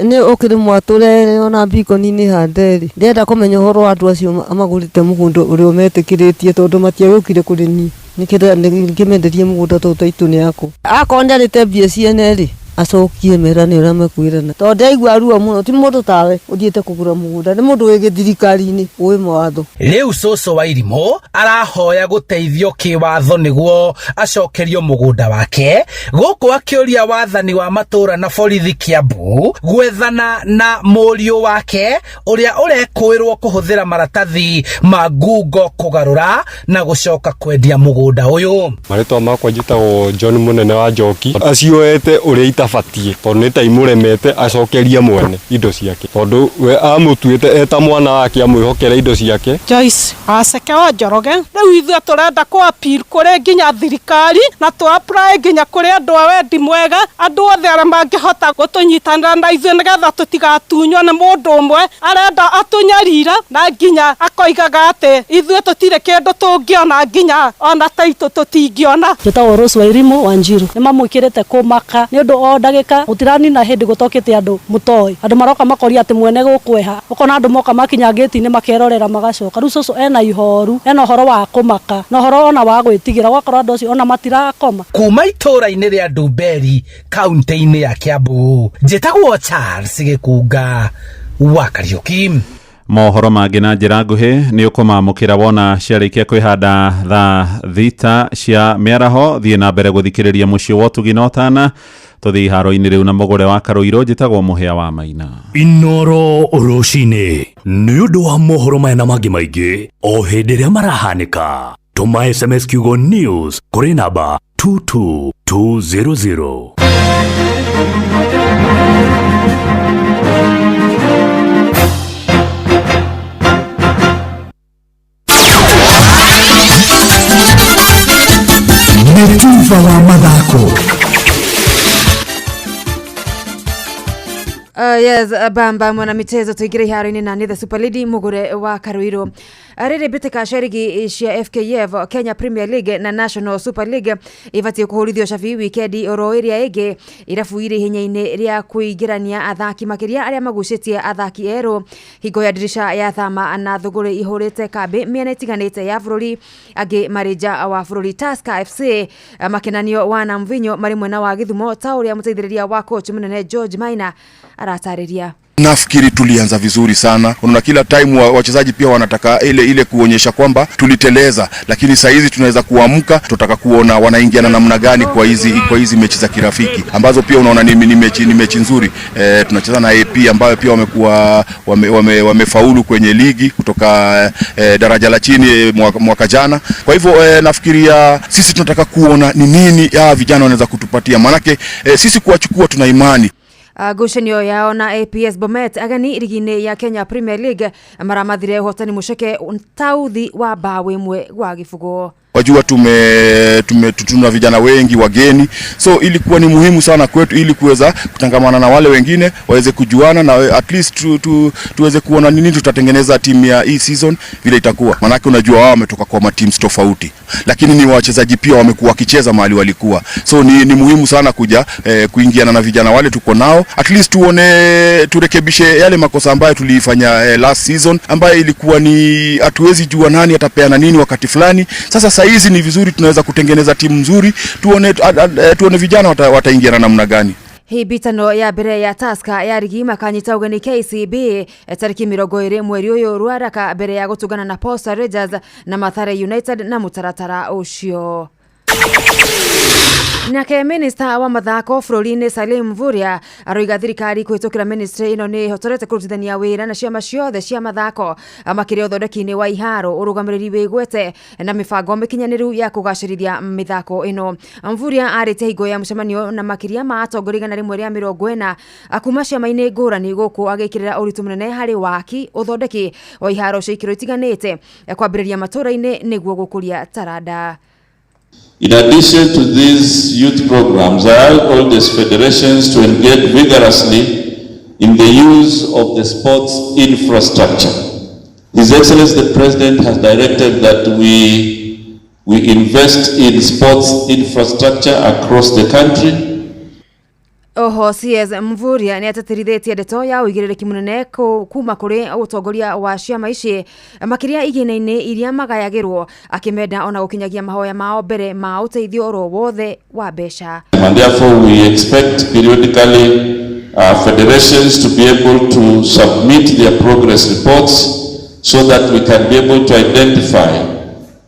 nĩ ũkĩrĩ mwatũre ona bikoni-inĩ handeri ndenda kũmenya ũhoro wa andũ acio amagũrĩte mũgũnda ũrĩa metĩkĩrĩtie tondũ matiagũkire kũrĩ niĩ nĩkĩmenderie mũgũnda tondũ taitu nĩ yakwa. Akorwo ndarĩte mbia ciene-rĩ acokie merane ũrĩa mekwĩrana tondũ ndaigua ruo mũno ti mũndũ tawe ũthiĩte kũgũra mũgũnda nĩ mũndũ wĩ gĩthirikari-inĩ ũĩ mawatho. Rĩu Cũcũ Wairimũ arahoya gũteithio kĩwatho nĩguo acokerio mũgũnda wake gũkũ akĩũria wathani wa matũra na borithi Kiambu gwethana na mũriũ wake ũrĩa ũrekũĩrwo kũhũthĩra maratathi ma ngungo kũgarũra na gũcoka kwendia mũgũnda ũyũ. Marĩtwa makwa njĩtagwo John Mũnene wa Njoki acioete ũrĩa batie tondũ nĩ taimũremete acokeria mwene indo ciake tondũ we amũtuĩte eta mwana wake amwĩhokera indo ciake. Joyce Aceke wa Njoroge rĩu ithuĩ tũrenda kũ appeal kũrĩ nginya thirikari na tũ apply nginya kũrĩ andũ a wendi mwega andũ othe arĩa mangĩhota gũtũnyitanĩra na ithuĩ nĩgetha tũtigatunywo nĩ mũndũ ũmwe arenda atũnyarira na nginya akoigaga atĩ ithuĩ tũtirĩ kĩndũ tũngĩona nginya ona taitũ tũtingĩona. Njĩtagwo Rose Wairimũ wa Njiru nĩ mamwĩkĩrĩte kũmaka nĩ ũndũ ndagĩka gũtiranina hĩndĩ gũtokĩte andũ mũtoĩ andũ maroka makoria atĩ mwene gũkweha ũkona andũ moka makinya gate-inĩ makerorera magacoka. Rĩu Cũcũ ena ihoru ena ũhoro wa kũmaka na ũhoro ona wa gwĩtigĩra gwakorwo andũ acio ona matirakoma. Kuma itũra-inĩ rĩa Ndumberi kaunti-inĩ ya Kiambu njĩtagwo Charles Gĩkunga wa Kariũki. Mohoro mangĩ na njĩra nguhĩ nĩ ũkũmamũkĩra wona ciarĩkia kwĩhanda thaa thita cia mĩaraho thiĩ na mbere gũthikĩrĩria mũciĩ wa ũtugi na ũtana tũthiĩ iharo-inĩ rĩu na mũgũre wa Karũirũ njĩtagwo Mũhĩa wa Maina. Inoro rũcinĩ nĩ ũndũ wa mohoro maya na mangĩ maingĩ o hĩndĩ ĩrĩa marahanĩka tũma SMS kiugo news kũrĩ namba 22200. Mtuva wa mathako. Yes, bamba mwana michezo tuigire iharo-inĩ na nĩ the Super Lady mũgũre wa Karũirũ. Rĩrĩ mbĩtĩka cia rigi cia FKF Kenya Premier League na National Super League ibatie kũhũrithio cabi wikendi oro ĩrĩa ĩngĩ irabu irĩ hinya-inĩ rĩa kũingĩrania athaki makĩria arĩa magucĩtie athaki erũ hingo ya dirisha ya thama na thũgũrĩ ihũrĩte kambĩ mĩena ĩtiganĩte ya bũrũri angĩ marĩnja wa bũrũri Tusker FC makenanio wana mvinyo marĩ mwena wa Gĩthumo ta ũrĩa mũteithĩrĩria wa coach mũnene George Maina aratarĩria. Nafikiri tulianza vizuri sana. Unaona kila time wachezaji pia wanataka ile kuonyesha kwamba tuliteleza, lakini saa hizi tunaweza kuamka, tutaka kuona wanaingiana namna gani kwa hizi mechi za kirafiki ambazo pia unaona ni mechi nzuri. Tunacheza na AP ambayo pia wamekuwa wamefaulu kwenye ligi kutoka daraja la chini mwaka jana. Kwa hivyo nafikiria sisi tunataka kuona ni nini vijana wanaweza kutupatia, manake sisi kuwachukua tuna imani. Gucanio yao na APS Bomet agani ligi-inĩ ya Kenya Premier League maramathire hotani muceke tauthi wa bao imwe gwa Gĩbũgũ. Wajua tuna vijana wengi wageni, so ilikuwa ni muhimu sana kwetu ili kuweza kutangamana na wale wengine waweze kujuana na at least tuweze kuona nini tutatengeneza timu ya hii season vile itakuwa. Manake unajua wao wametoka kwa teams tofauti, lakini ni wachezaji pia wamekuwa kicheza mahali walikuwa, so ni muhimu sana kuja kuingiana na vijana wale tuko nao, at least turekebishe yale makosa ambayo tulifanya last season ambayo ilikuwa ni hatuwezi jua nani atapeana nini wakati fulani. Sasa hizi ni vizuri tunaweza kutengeneza timu nzuri, tuone vijana wataingiana namna gani. Hii bitano ya mbere ya Tusker ya rigi makanyita ugeni KCB tariki 20 mweri uyu rwaraka mbere ya gutugana na Posta Rangers na Mathare United na mutaratara ucio. Nake minista wa mathako bũrũri-inĩ Salim Mvurya aroiga thirikari kũhĩtũkĩra ministry ĩno nĩ ĩhotorete kũrutithania wĩra na ciama ciothe cia mathako makĩria ũthondeki-inĩ wa iharo, ũrũgamĩrĩri wĩgwete na mĩbango mĩkinyanĩru ya kũgacĩrithia mĩthako ĩno. Mvurya arĩtie hingo ya mũcemanio na makĩria ma atongoria igana rĩmwe rĩa 40 akuma ciama-inĩ ngũrani gũkũ agĩkĩrĩra ũritũ mũnene harĩ waki ũthondeki wa iharo cia ikĩro itiganĩte kwambĩrĩria matũũra-inĩ nĩguo gũkũria taranda. In addition to these youth programs, I urge all these federations to engage vigorously in the use of the sports infrastructure. His Excellency the President has directed that we invest in sports infrastructure across the country. Oho CS Mvurya nĩ atatĩrithĩtie ndeto ya ũigĩrĩrĩki mũnene kuma kũrĩ ũtongoria wa ciama ici makĩria igĩna-inĩ iria magayagĩrwo akĩmenda ona gũkinyagia mahoya mao mbere ma ũteithio oro wothe wa mbeca. And therefore we expect periodically federations to be able to submit their progress reports so that we can be able to identify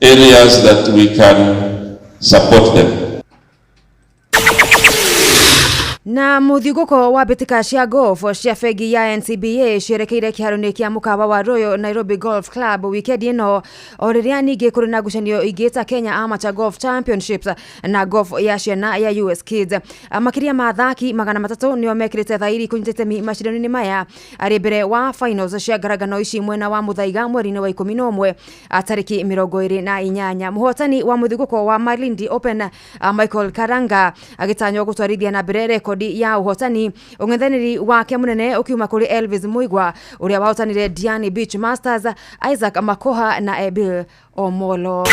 areas that we can support them. Na mũthigũko wa mbĩtĩka cia golf cia bengi ya NCBA cierekeire kĩharo-inĩ kĩa mũkawa wa Royal Nairobi Golf Club wikendi ĩno o rĩrĩa ningĩ kũrĩ na ngucanio ingĩ ta Kenya Amateur Golf Championships na golf ya ciana ya US Kids. Makĩria ma athaki 300 nĩo mekĩrĩte thairi kũnyita itemi macindano-inĩ maya arĩ mbere wa finals cia ngaragano ici mwena wa Muthaiga mweri-inĩ wa 11 tarĩki 28. Mũhotani wa mũthigũko wa Malindi Open Michael Karanga agĩtanywo gũtwarithia na mbere rekodi ya uhotani ung'ethanĩri wake mũnene ukiuma kũrĩ Elvis Muigwa ũrĩa wahotanire Diani Beach Masters, Isaac Makoha na Ebil Omolo.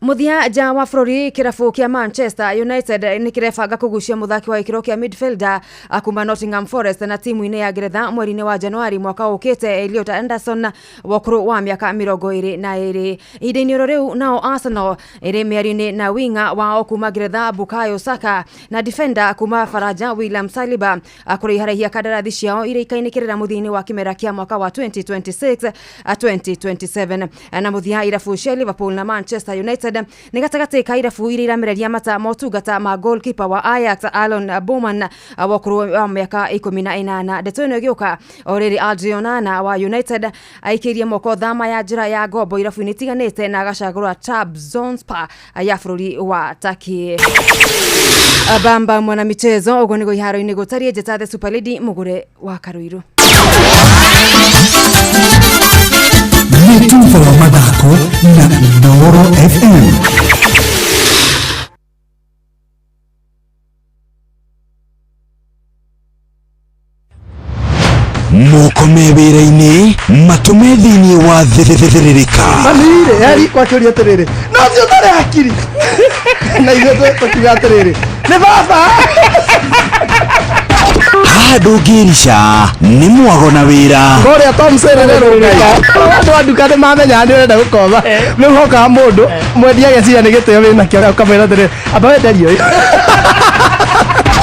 Muthia ja wa bũrũri kĩrabu kĩa Manchester United nĩ kĩrebanga kũgucia mũthaki wa gĩkĩro kĩa midfielder akuma Nottingham Forest na timu-inĩ ya Ngeretha mweri-inĩ wa Januari mwaka ũkĩte Elliot Anderson wa ũkũrũ wa mĩaka 22. Ihinda-inĩ rĩu nao Arsenal ĩrĩ mĩario-inĩ na winga wao kuma Ngeretha Bukayo Saka na defender kuma Faraja William Saliba kũrĩharahia kandarathi ciao iria ikainĩkĩrĩra mũthia-inĩ wa kĩmera kĩa mwaka wa 2026-2027. Na mũthia irabu cia Liverpool na Manchester United nĩ gatagatĩ ka irabu iria iramereria mata motungata ma goalkeeper wa Ajax Alon Bowman wa ũkũrũ wa mĩaka 18. Ndeto ĩno ĩgĩũka o rĩrĩ Adrien Onana wa United aikĩirie moko thama ya njĩra ya ngombo irabu-inĩ itiganĩte na agacagũra Trabzonspor ya bũrũri wa Turkey. Bamba mwana michezo ũguo nĩguo iharo-inĩ gũtariĩ njata the Super Lady Mugure wa Karuiru. Mitufa wa mathako na Inooro FM. Mokome wĩra-inĩ matũme thĩinĩ wa thĩrĩrĩka. Manire yari kwa kĩũria atĩrĩrĩ no cio tarĩ akiri na ithuĩ tũkiuga atĩrĩrĩ nĩ baba. Haha ndũngĩrica nĩ mwago na wĩra. Kũrĩa Tom Sererero ngai andũ a nduka nĩ mamenya nĩ ũrenda gũkomba rĩu hokaga mũndũ mwendia ageciria nĩ gĩtĩo wĩna kĩo ũkamwĩra atĩrĩrĩ amba wenderio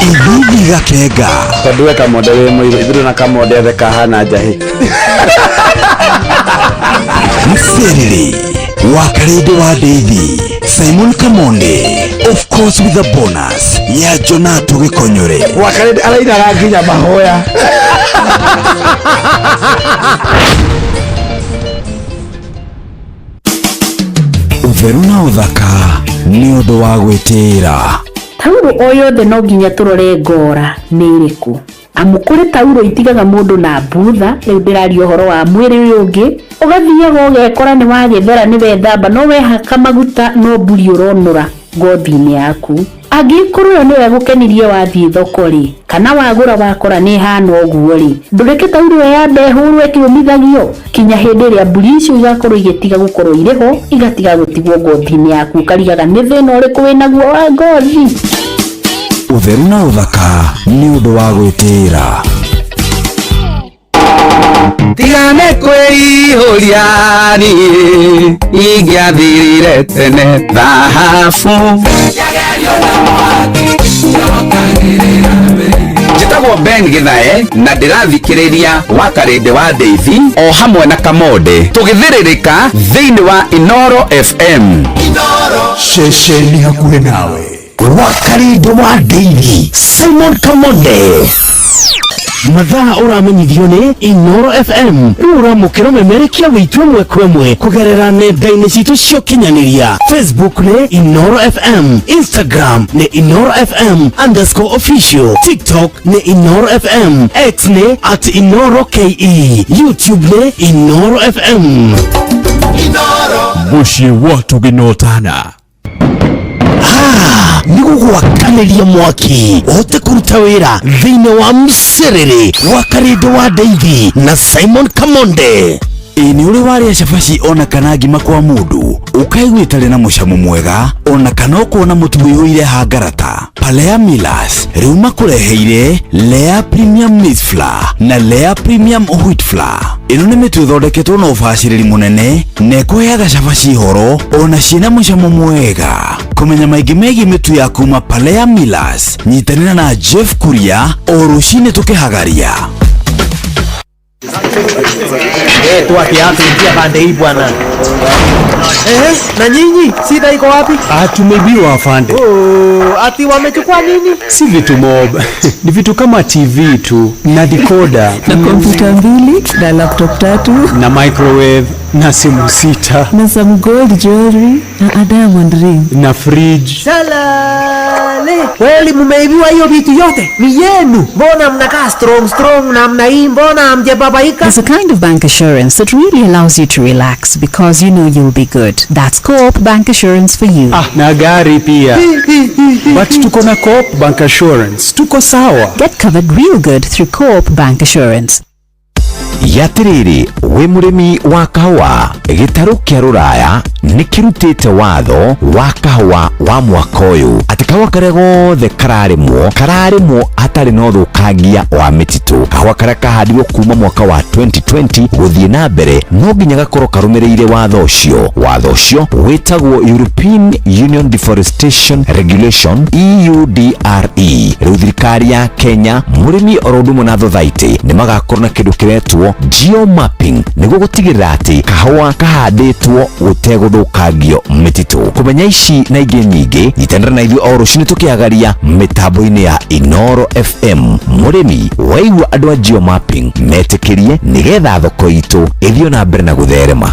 Ithuĩ gakenga tondũ we kamonde wĩ mũirũ ithuĩ na kamonde othe kahana njahĩ. Mserere Wakarede wa Daisy Simon Kamonde, of course with a bonus ya Jonato Gikonyore. Wakarede arainaga nginya mahoya. Utheru na uthaka ni ũndũ wa gwĩtĩĩra. Tauro o yothe no nginya turore ngora nĩ ĩrĩkũ. Amukure tauro itigaga mũndũ na butha, rĩu ndĩraria ũhoro wa mwĩrĩ ũyũ ũngĩ. Ũgathiaga ũgekora nĩ wagethera nĩ wethamba no wehaka maguta no mburi ũronora ngothi-inĩ yaku. Angĩkorwo yo nĩwe gũkenirie wathiĩ thoko rĩ, kana wagũra wakora nĩ hana ũguo rĩ, ndũreke tauro ya mbehũrwo ĩkĩũmithagio kinya hĩndĩ ĩrĩa mburi icio igakorwo igĩtiga gũkorwo irĩ ho, igatiga gũtigwo ngothi-inĩ yaku, ũkarigaga nĩ thĩna ũrĩkũ wĩnaguo wa ngothi. Utheru na uthaka ni ũndũ wa gwĩtĩĩra. Tigane kwĩihũria niĩ ingĩathirire tene thahabu. Njĩtagwo Ben Gĩthae na ndĩrathikĩrĩria Wakarede wa Daisy o hamwe na Kamonde tũgĩthĩrĩrĩka thĩinĩ wa Inooro FM. Inooro ceceni hakuhĩ nawe Wakarĩndũ wa Daily Simon Kamonde mathaa ũramenyithio nĩ Inoro FM rĩu ũramũkĩra ũmemerekia wĩtũ ĩmwe kwa ĩmwe kũgerera nenda-inĩ citũ cia ũkinyanĩria Facebook nĩ Inoro FM, Instagram nĩ Inoro FM_official, TikTok nĩ Inoro FM, X nĩ @InoroKE, YouTube nĩ Inoro FM. Mũciĩ watu ginotana nĩgũgwakanĩria mwaki ũhote kũruta wĩra thĩinĩ wa mĩcerere Wakarĩndũ wa Daily na Simon Kamonde. Nĩ ũrĩ warĩa cabaci ona kana ngima kwa mũndũ ũkaigua itarĩ na mũcamo mwega ona kana ũkona mũtu wĩihũire hangarata. Palea Millers rĩu makũreheire Lea Premium Maize Flour na Lea Premium Wheat Flour. Ĩno nĩ mĩtu ĩthondeketwo na ũbacĩrĩri mũnene na ĩkũheaga cabaci horo ona ciĩna mũcamo mwega. Kũmenya maingĩ megiĩ mĩtu ya kuma Palea Millers, nyitanĩra na Jeff Kuria o rũcinĩ tũkĩhagaria. Tuingia pande hii bwana. Na nyinyi shida iko wapi? Tumeibiwa afande. Ati wamechukua nini? Si vitu mob. Ni vitu kama TV tu na decoder na kompyuta 2 na laptop 3 na microwave na simu 6 na some gold jewelry na a diamond ring na fridge. Salale. Kweli mmeibiwa hiyo vitu yote? Ni yenu. Mbona mnakaa strong na mnaimba hamjababaika? It's a kind of bank assurance that really allows you to relax because you know you'll be good. That's Co-op Bank Assurance for you. Na gari pia. But tuko na Co-op Bank Assurance. Tuko sawa. Get covered real good through Co-op Bank Assurance. Yatiriri we mũrĩmi wa kahũa gĩtarũ kĩa rũraya nĩ kĩrutĩte watho wa kahũa wa mwaka ũyũ atĩ kahũa karĩa gothe kararĩmwo hatarĩ na ũthũkangia wa mĩtitũ. Kahũa karĩa kahandirwo kuma mwaka wa 2020 gũthiĩ na mbere no nginya gakorwo karũmĩrĩire watho ũcio. Watho ũcio wĩtagwo European Union Deforestation Regulation EUDRE. Rĩu thirikari ya Kenya, mũrĩmi oro ũndũ ũmwe na thothaitĩ nĩ magakorwo na kĩndũ kĩretwo geomapping nĩguo gũtigĩrĩra atĩ kahũa kahandĩtwo gũtegũthũkangio mĩtitũ. Kũmenya ici na ingĩ nyingĩ, nyitanĩra na ithuĩ o rũcinĩ tũkĩhagaria mĩtambo-inĩ ya Inoro FM. Mũrĩmi waigua andũ a geomapping metĩkĩrie nĩgetha thoko itũ ĩthiĩ na mbere na gũtherema.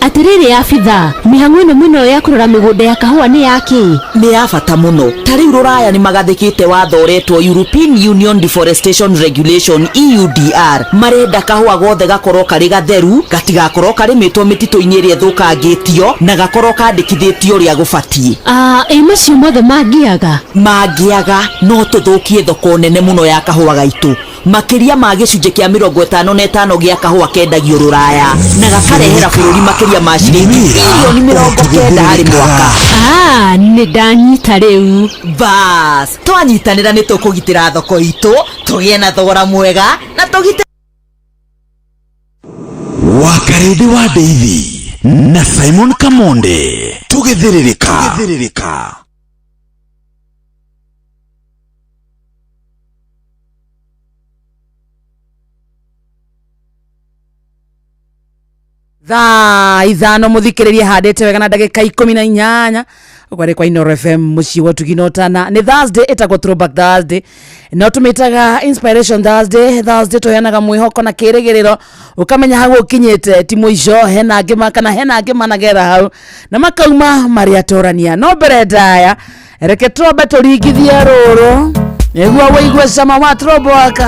Atiriri afitha mihang'o ĩno mũno ya kũrora mĩgũnda ya kahũa nĩ yake nĩ ya bata mũno. Tarĩu rũraya nĩ magathĩkĩte watho ũretwo European Union Deforestation Regulation EUDR. Marenda kahũa gothe gakorwo karĩ gatheru, gatigakorwo karĩmĩtwo mĩtitũ-inĩ ĩrĩa ĩthũkangĩtio na gakorwo kandĩkithĩtio ũrĩa gũbatiĩ. Macio mothe mangĩaga no tũthũkie thoko nene mũno ya kahũa gaitũ. Makĩria ma gĩcunjĩ kĩa 55 gĩa kahũa kendagio rũraya na gakarehera bũrũri makĩria ma ciringi milioni 90 harĩ mwaka. Nĩ ndanyita rĩu. Bas, twanyitanĩra nĩ tũkũgitĩra thoko itũ, tũgĩe na thogora mwega na tũgitĩre Wakarĩndũ wa Daily na Simon Kamonde. Tũgĩthĩrĩrĩka. Thaa ithano muthikiriria handite wega na ndagika 18 kwari kwa Inoro FM muci wa tuginotana. Ni Thursday, itagwo Throwback Thursday, no tumitaga Inspiration Thursday. Thursday toyanaga mwihoko na kirigiriro, ukamenya hagu ukinyite ti muico hena ngima kana hena ngima nagera hau na makauma mari atorania no berendaya reke trobe turingithie ruru niguo wĩigue cama wa Throwback.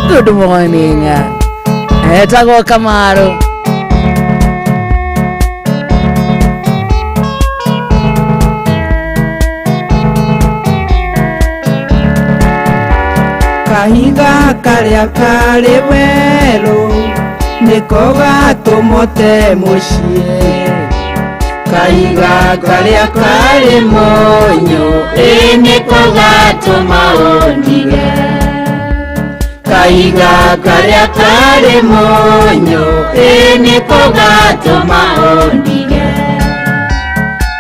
Good morning, etagwo Kamaru. Kahinda karĩa karĩ werũ nĩko gatũmote mũciĩ. Kahinda karĩa karĩ monyo nĩko gatũma ũndige. Kahinda karĩa karĩ monyo nĩko gatũma ũndige.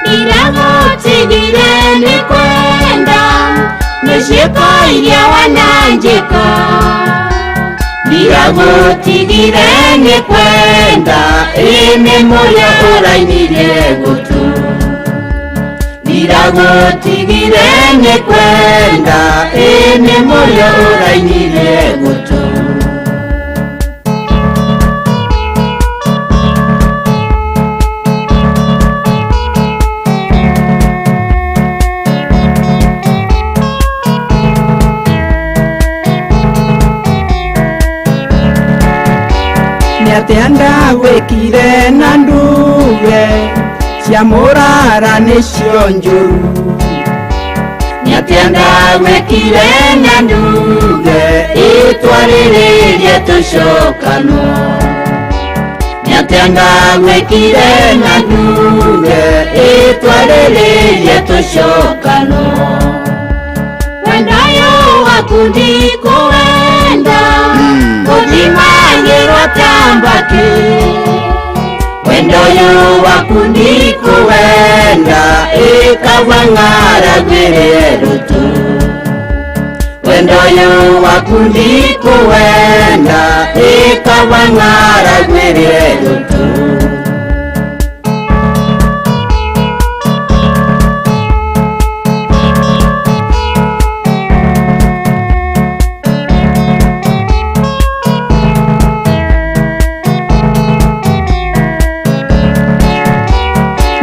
Ndiragotigire nĩ kwenda Nishiko iria wananjiko Ndiragotigire ni kwenda Ine moyo urainirie gutu ndiragutigire ni kwenda ene moyo urainire guto Niatenda gwikire na nduge cia murara nicio njuru Niatenda gwikire na nduge itwariririe tucokanwo Niatenda gwikire na nduge itwariririe tucokanwo Wendayo wakundi kuwenda Kudimanyirwa tambaki Wendayo wakundi kuwenda Ikawangara gwere rutu Wendayo wakundi kuwenda Ikawangara gwere rutu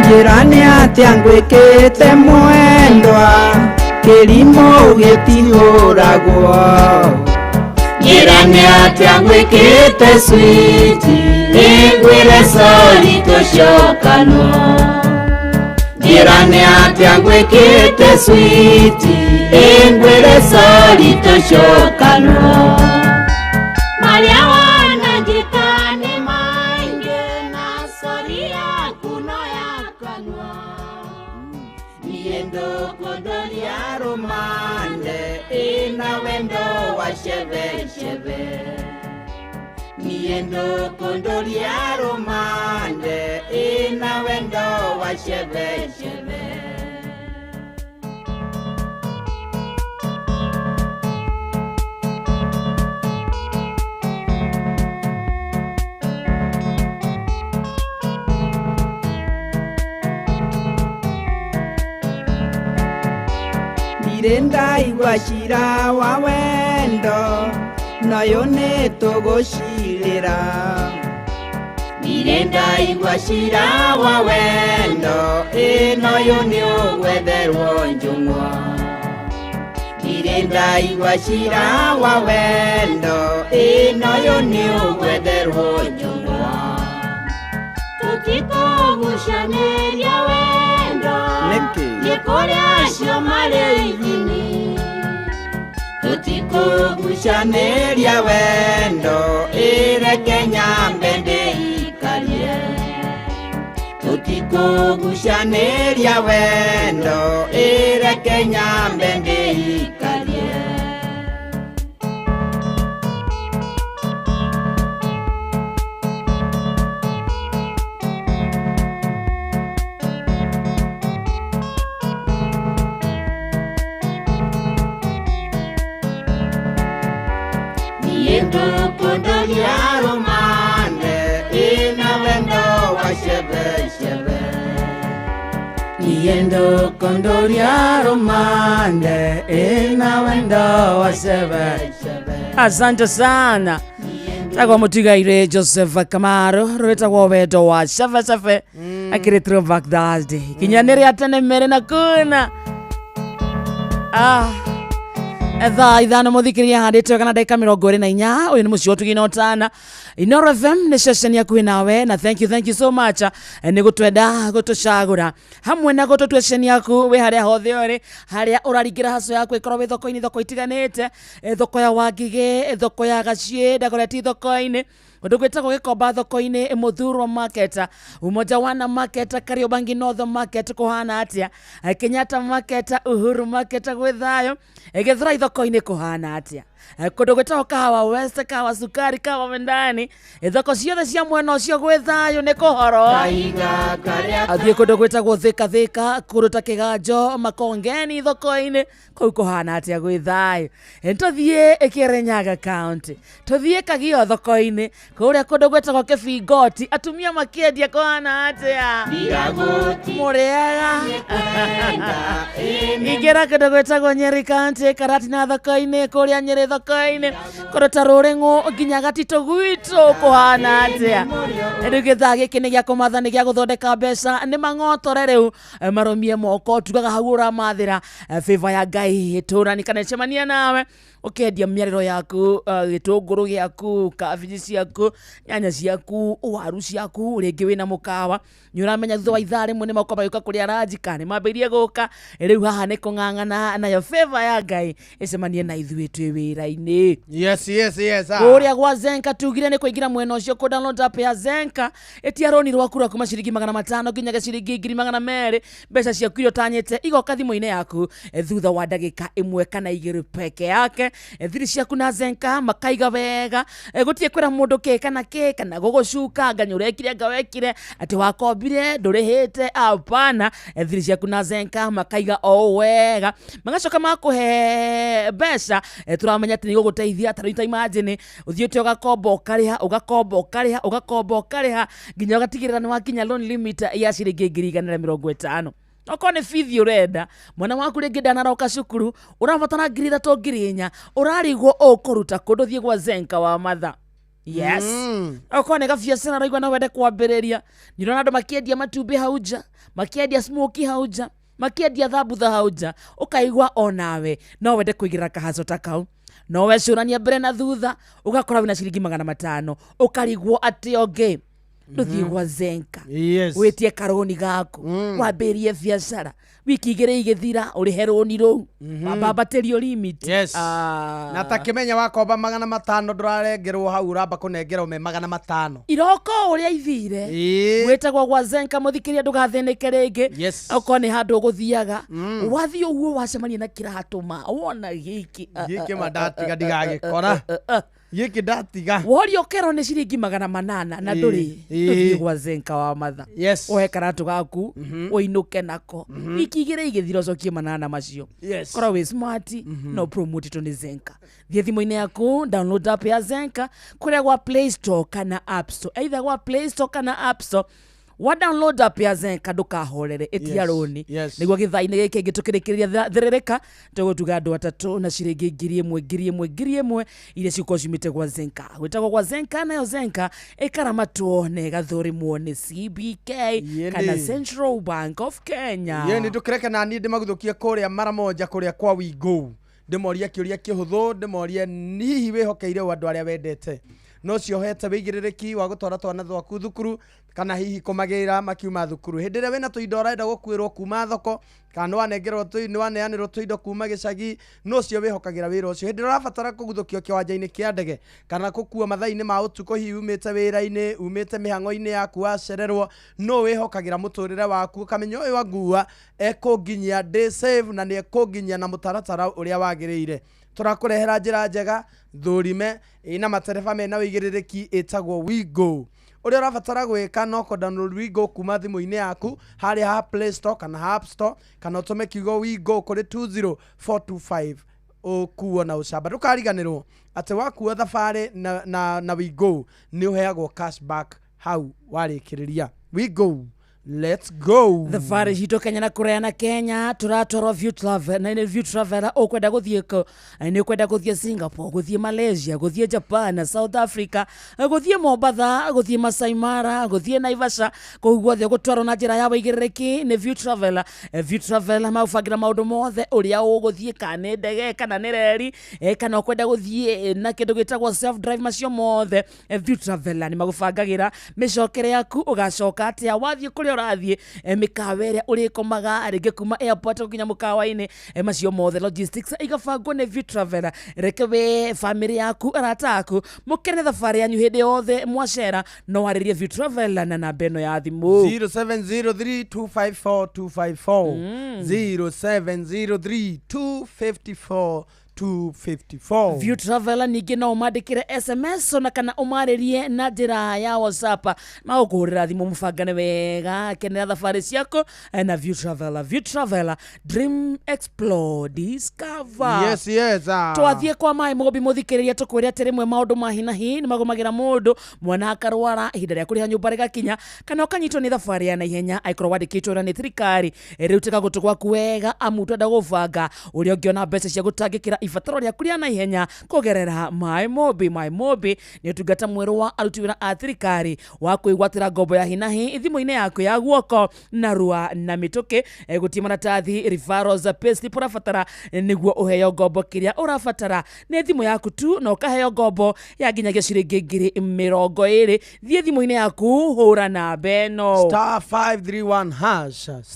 Jirani atia ngwikite mwendwa kirimo gitihuragwo Jirani atia ngwikite switi Ingwire sori tucokanwo Jirani atia ngwikite switi Ingwire sori tucokanwo Maria wananjika ni maingi na sori yaku no yakanwa Niendo kondoria romande ina wendo wa sheve sheve Niendo kondoria romande ina wendo wa sheve sheve Ndirenda igwashira wa wendo nayo nitugushirira Ndirenda igwashira wa wendo inoyo ni ugwetherwo njung'wa Ndirenda igwashira wa wendo inoyo ni ugwetherwo njung'wa Tutikugushaniria wendo Nikuria cio mari ithini Tutikugushaniria wendo ireke nyambe ndiikarie Tutikugushaniria wendo ireke nyambe ndiikarie Niendo kondoria romande ina wendo wa sheve sheve Niendo kondoria romande ina wendo wa sheve sheve Asante sana Tagwa mutigaire Joseph Kamaro rwetagwo wendo wa sheve sheve akiri throwback Thursday kinyanire atene mere na kuna Etha ithano muthikiria handite kana ndagika 24 uyu ni mucio tuginotana Inoro FM ni session yaku nawe na thank you so much ni gutwenda gutucagura hamwe na gututwession yaku we haria hothe uri haria uraringira haso yaku ikorwo we thoko-ini thoko itiganite thoko ya Wangige thoko ya Gacie ndagoreti thoko-ini undu gwitagwo Gikomba thoko-ini Muthurwa market Umoja Wana market Kariobangi North market kuhana atia Kenyatta market Uhuru market gwithayo Githrai thoko-ini kuhana atia kundu gwitagwo Kahawa West Kahawa Sukari Kahawa Wendani thoko ciothe cia mwena ucio gwithayo ni kuhoro athie kundu gwitagwo Thika kundu ta Kiganjo Makongeni thoko-ini kuu kuhana atia gwithayo tuthie Kirinyaga County tuthie Kagio thoko-ini kuria kundu gwitagwo Kibingoti atumia makiendia kuhana atia muriaga ingĩra kĩndũ gwĩtagwo Nyeri County Karatina thoko-inĩ kũrĩa Nyeri thoko-inĩ kũruta rũrĩng'ũ nginya Gatito gwitũ kũhana atĩa. Rĩu gĩthaa gĩkĩ nĩ gĩa kũmatha, nĩ gĩa gũthondeka mbeca, nĩ mang'otore rĩu marũmie moko tugaga hau ũramathĩra favor ya Ngai tũrani kana cemania nawe ũkendia mĩarĩro yaku, gĩtũngũrũ gĩaku, kabici ciaku, nyanya ciaku, waru ciaku, rĩngĩ wĩna mũkawa nĩ ũramenya thutha wa ithaa rĩmwe nĩ maũka magĩũka kũrĩa ranjika nĩ mambĩirie gũka. Rĩu haha nĩ kũng'ang'ana nayo favor ya Ngai ĩcemanie na ithuĩ twĩ wĩra-inĩ. Yes. Kũrĩa gwa Zenka tugire nĩ kũingĩra mwena ũcio kũ download app ya Zenka ĩtia rũni rwaku kuma ciringi 500 nginya ciringi 200 mbeca ciaku iria ũtanyĩte igoka thimũ-inĩ yaku thutha wa ndagĩka 1 kana 2 peke yake. Thiri ciaku na Zenka makaiga wega, gũtirĩ kwĩra mũndũ kĩ kana gũgũcuka nganya ũrekire anga wekire atĩ wakombire ndũrĩhĩte, hapana. Thiri ciaku na Zenka makaiga o wega, magacoka makũhe mbeca tũramenya atĩ nĩ gũgũteithia. Ta rĩu imagine ũthiĩte ũgakomba ũkarĩha nginya ũgatigĩrĩra nĩ wakinya loan limit ya ciringi 150. Okorwo nĩ bithi ũrenda, mwana waku rĩngĩ ndanaroka cukuru, ũrabatara 3,400, ũrarigwo ũkũruta kũndũ thiĩ gwa Zenka wa matha. Yes. Okorwo nĩ gabiacara ũraigua no wende kwambĩrĩria, nĩ ũrona andũ makĩendia matumbĩ hau nja, makĩendia smoky hau nja, makĩendia thambutha hau nja, ũkaigua o nawe no wende kũigĩrĩra kahaco ta kau. No wecũrania mbere na thutha ũgakora wĩna ciringi 500, ũkarigwo atĩ ũngĩ ndũthiĩ gwa Zenka wĩtie karoni gaku wambĩrie biacara, wiki 2 igĩthira ũrĩhe rũni rũu wambatĩrio limit. Na ta kĩmenya wakomba 500 ndũrarengerwo hau, ũramba kũnengerwo me 500 iroko ũrĩa ithire. Wĩtagwo gwa Zenka mũthikĩria ndũgathĩnĩke rĩngĩ. Okorwo nĩ handũ ũgũthiaga wathiĩ ũguo wacemania na kĩratũma wona gĩkĩ mandatiga ndigagĩkora gĩkĩ ndatiga worio kero nĩ ciringi 800 na ndũrĩ gwa Zenka wa matha. Ohe karatũ gaku ũinũke nako wiki 2 igĩthira ũcokie 800 macio. Kora wĩ smart no promote to nĩ Zenka. Thiĩ thimũ-inĩ yaku download app ya Zenka kũrĩa gwa Play Store kana App Store, either gwa Play Store kana App Store. Wa download app ya Zenka ndũkahorere ĩtia rũni nĩguo gĩthaa-inĩ gĩkĩ gĩtũkĩrĩkĩrĩria thĩrĩrĩka tũgũtuga andũ atatũ na ciringi 1,000 iria ciuko cimĩte gwa Zenka. Gwĩtagwo gwa Zenka, nayo Zenka ĩkaramatwo na ĩgathũrimwo nĩ CBK kana Central Bank of Kenya. Nĩ ndũkĩreke na niĩ ndĩmaguthũkie kũrĩa mara moja kũrĩa kwa Wingũ, ndĩmoria kĩũria kĩhũthũ, ndĩmoria hihi wĩhokeire andũ arĩa wendete no ciohete wĩigĩrĩrĩki wa gũtwara twana twaku thukuru kana hihi kũmagĩra makiuma thukuru. Hĩndĩ ĩrĩa wĩna tũindo ũrenda gũkuĩrwo kuma thoko kana waneanĩrwo tũindo kuma gĩcagi, no cio wĩhokagĩra wĩra ũcio. Hĩndĩ ĩrĩa ũrabatara kũguthũkio kĩwanja-inĩ kĩa ndege kana gũkua mathaa-inĩ ma ũtukũ, hihi umĩte wĩra-inĩ, umĩte mĩhang'o-inĩ yaku wacererwo, no wĩhokagĩra mũtũrĩre waku ũkamenya ũyũ angua ekũnginyia day save na nĩ ekũnginyia na mũtaratara ũrĩa wagĩrĩire. Tũrakũrehera njĩra njega thũrime ina matereba mena wĩigĩrĩrĩki ĩtagwo Wingũ. Ũrĩa ũrabatara gwĩka no kũ download Wingũ kuma thimũ-inĩ yaku harĩa ha Play Store kana App Store kana ũtũme kiugo Wingũ kũrĩ 20425 ũkuo na ũcamba. Ndũkariganĩrwo atĩ wakuo thabarĩ na Wingũ nĩ ũheagwo cashback hau warĩkĩrĩria. Wingũ, let's go. Thabarĩ citũ Kenya na kũreana Kenya tũratwarwo View Travel na nĩ View Travel ũkwenda gũthiĩ nĩ ũkwenda gũthiĩ Singapore, gũthiĩ Malaysia, gũthiĩ Japan, South Africa, gũthiĩ Mombasa, gũthiĩ Masai Mara, gũthiĩ Naivasha, kũu guothe gũtwarwo na njĩra ya wĩigĩrĩrĩki nĩ View Travel. View Travel maũbangĩra maũndũ mothe ũrĩa ũgũthiĩ kana nĩ ndege kana nĩ reri kana ũkwenda gũthiĩ na kĩndũ gĩtagwo self drive, macio mothe View Travel nĩ magũbangagĩra mĩcokere yaku, ũgacoka atĩa wathiĩ kũrĩa ũrathiĩ mĩkawa ĩrĩa ũrĩkomaga rĩngĩ kuma airport gũkinya mũkawa-inĩ, macio mothe logistics igabangwo nĩ View Travel. Reke we family yaku arata aku mũkene thabarĩ yanyu hĩndĩ yothe mwacera no warĩrie View Travel na namba ĩno ya thimũ 0703254254 0703254254 254. View Traveler ningĩ no ũmandĩkĩre SMS ona kana ũmarĩrie na njĩra ya WhatsApp na ũkũhũrĩra thimũ mũbangane wega kenera thabarĩ ciako na View Traveler. View Traveler, dream, explore, discover. Yes. Twathiĩ kwa Mai Mobi mũthikĩrĩria tũkwĩre atĩ rĩmwe maũndũ ma hinahi nĩ magomagĩra mũndũ mwana akarwara ihinda rĩa kũrĩha nyũmba rĩgakinya kana ũkanyitwo nĩ thabarĩ ya naihenya angĩkorwo wandĩkĩtwo na nĩ thirikari rĩu tĩka gũtũ gwaku wega amu twenda gũbanga ũrĩa ũngĩona mbeca cia gũtangĩkĩra ibataro rĩaku rĩa naihenya kũgerera My Mobi. My Mobi nĩ ũtungata mwerũ wa aruti wĩra a thirikari wa kwĩgwatĩra ngombo ya hinahi thimũ-inĩ yaku ya guoko narua na mĩtũkĩ gũtirĩ maratathi referrals payslip ũrabatara nĩguo ũheo ngombo kĩrĩa ũrabatara nĩ thimũ yaku tu na ũkaheo ngombo ya nginyagia ciringi 20,000 thiĩ thimũ-inĩ yaku hũra namba ĩno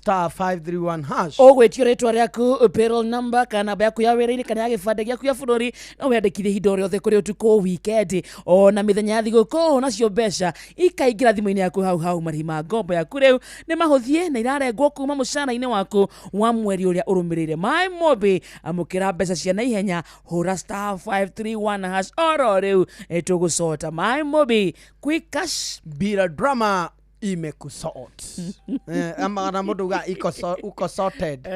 *531#. ũgwĩtio rĩtwa rĩaku, payroll number kana namba yaku ya wĩra-inĩ kana ya gĩbandĩ gĩaku ya bũrũri no wĩandĩkithie ihinda rĩothe kũrĩ ũtukũ weekend ona mĩthenya ya thigũkũ nacio mbeca ikaingĩra thimũ-inĩ yaku hau marĩhi ma ngombo yaku rĩu nĩ mahũthie na irarengwo kuma mũcara-inĩ waku wa mweri ũrĩa ũrũmĩrĩire. My Mobi, amũkĩra mbeca cia naihenya hũra *531# oro rĩu tũgũcota. My Mobi, quick cash bila drama imekusort. Ama mũndũ uga uko sorted.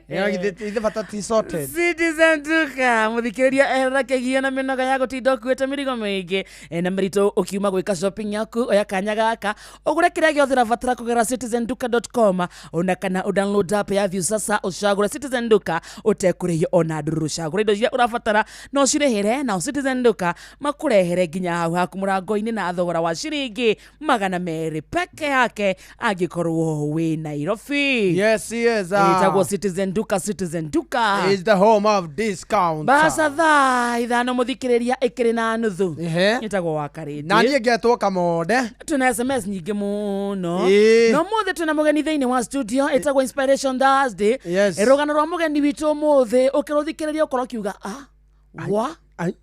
Ithe bata ti sorted. Citizen Duka mũthikĩrĩria ehera kĩgia na mĩnoga ya gũtinda ũkuĩte mĩrigo mĩingĩ na mĩritũ ũkiuma gwĩka shopping yaku oya kanya gaka ũgũre kĩrĩa gĩothe ũrabatara kũgerera citizenduka.com ona kana ũdownload app ya View sasa ũcagũre Citizen Duka ũtekũrĩhio ona ndũrũ. Ũcagũre indo iria ũrabatara no cirĩhĩre na Citizen Duka makũrehere nginya hau haku mũrango-inĩ na thogora wa ciringi 200 peke yake angĩkorwo wĩ Nairobi. Yes. Itagwo Citizen Duka. Citizen Duka is the home of discount. Basa thaa ithano mũthikĩrĩria ĩkĩrĩ na nuthu itagwo wakarĩte na niĩ ngetwo kamode. Tuna SMS nyingĩ mũno no mũthĩ tuna mũgeni thĩinĩ wa studio itagwo Inspiration Thursday. Rũgano rwa mũgeni witũ mũthĩ ũkĩrũthikĩrĩria ũkorwo kiuga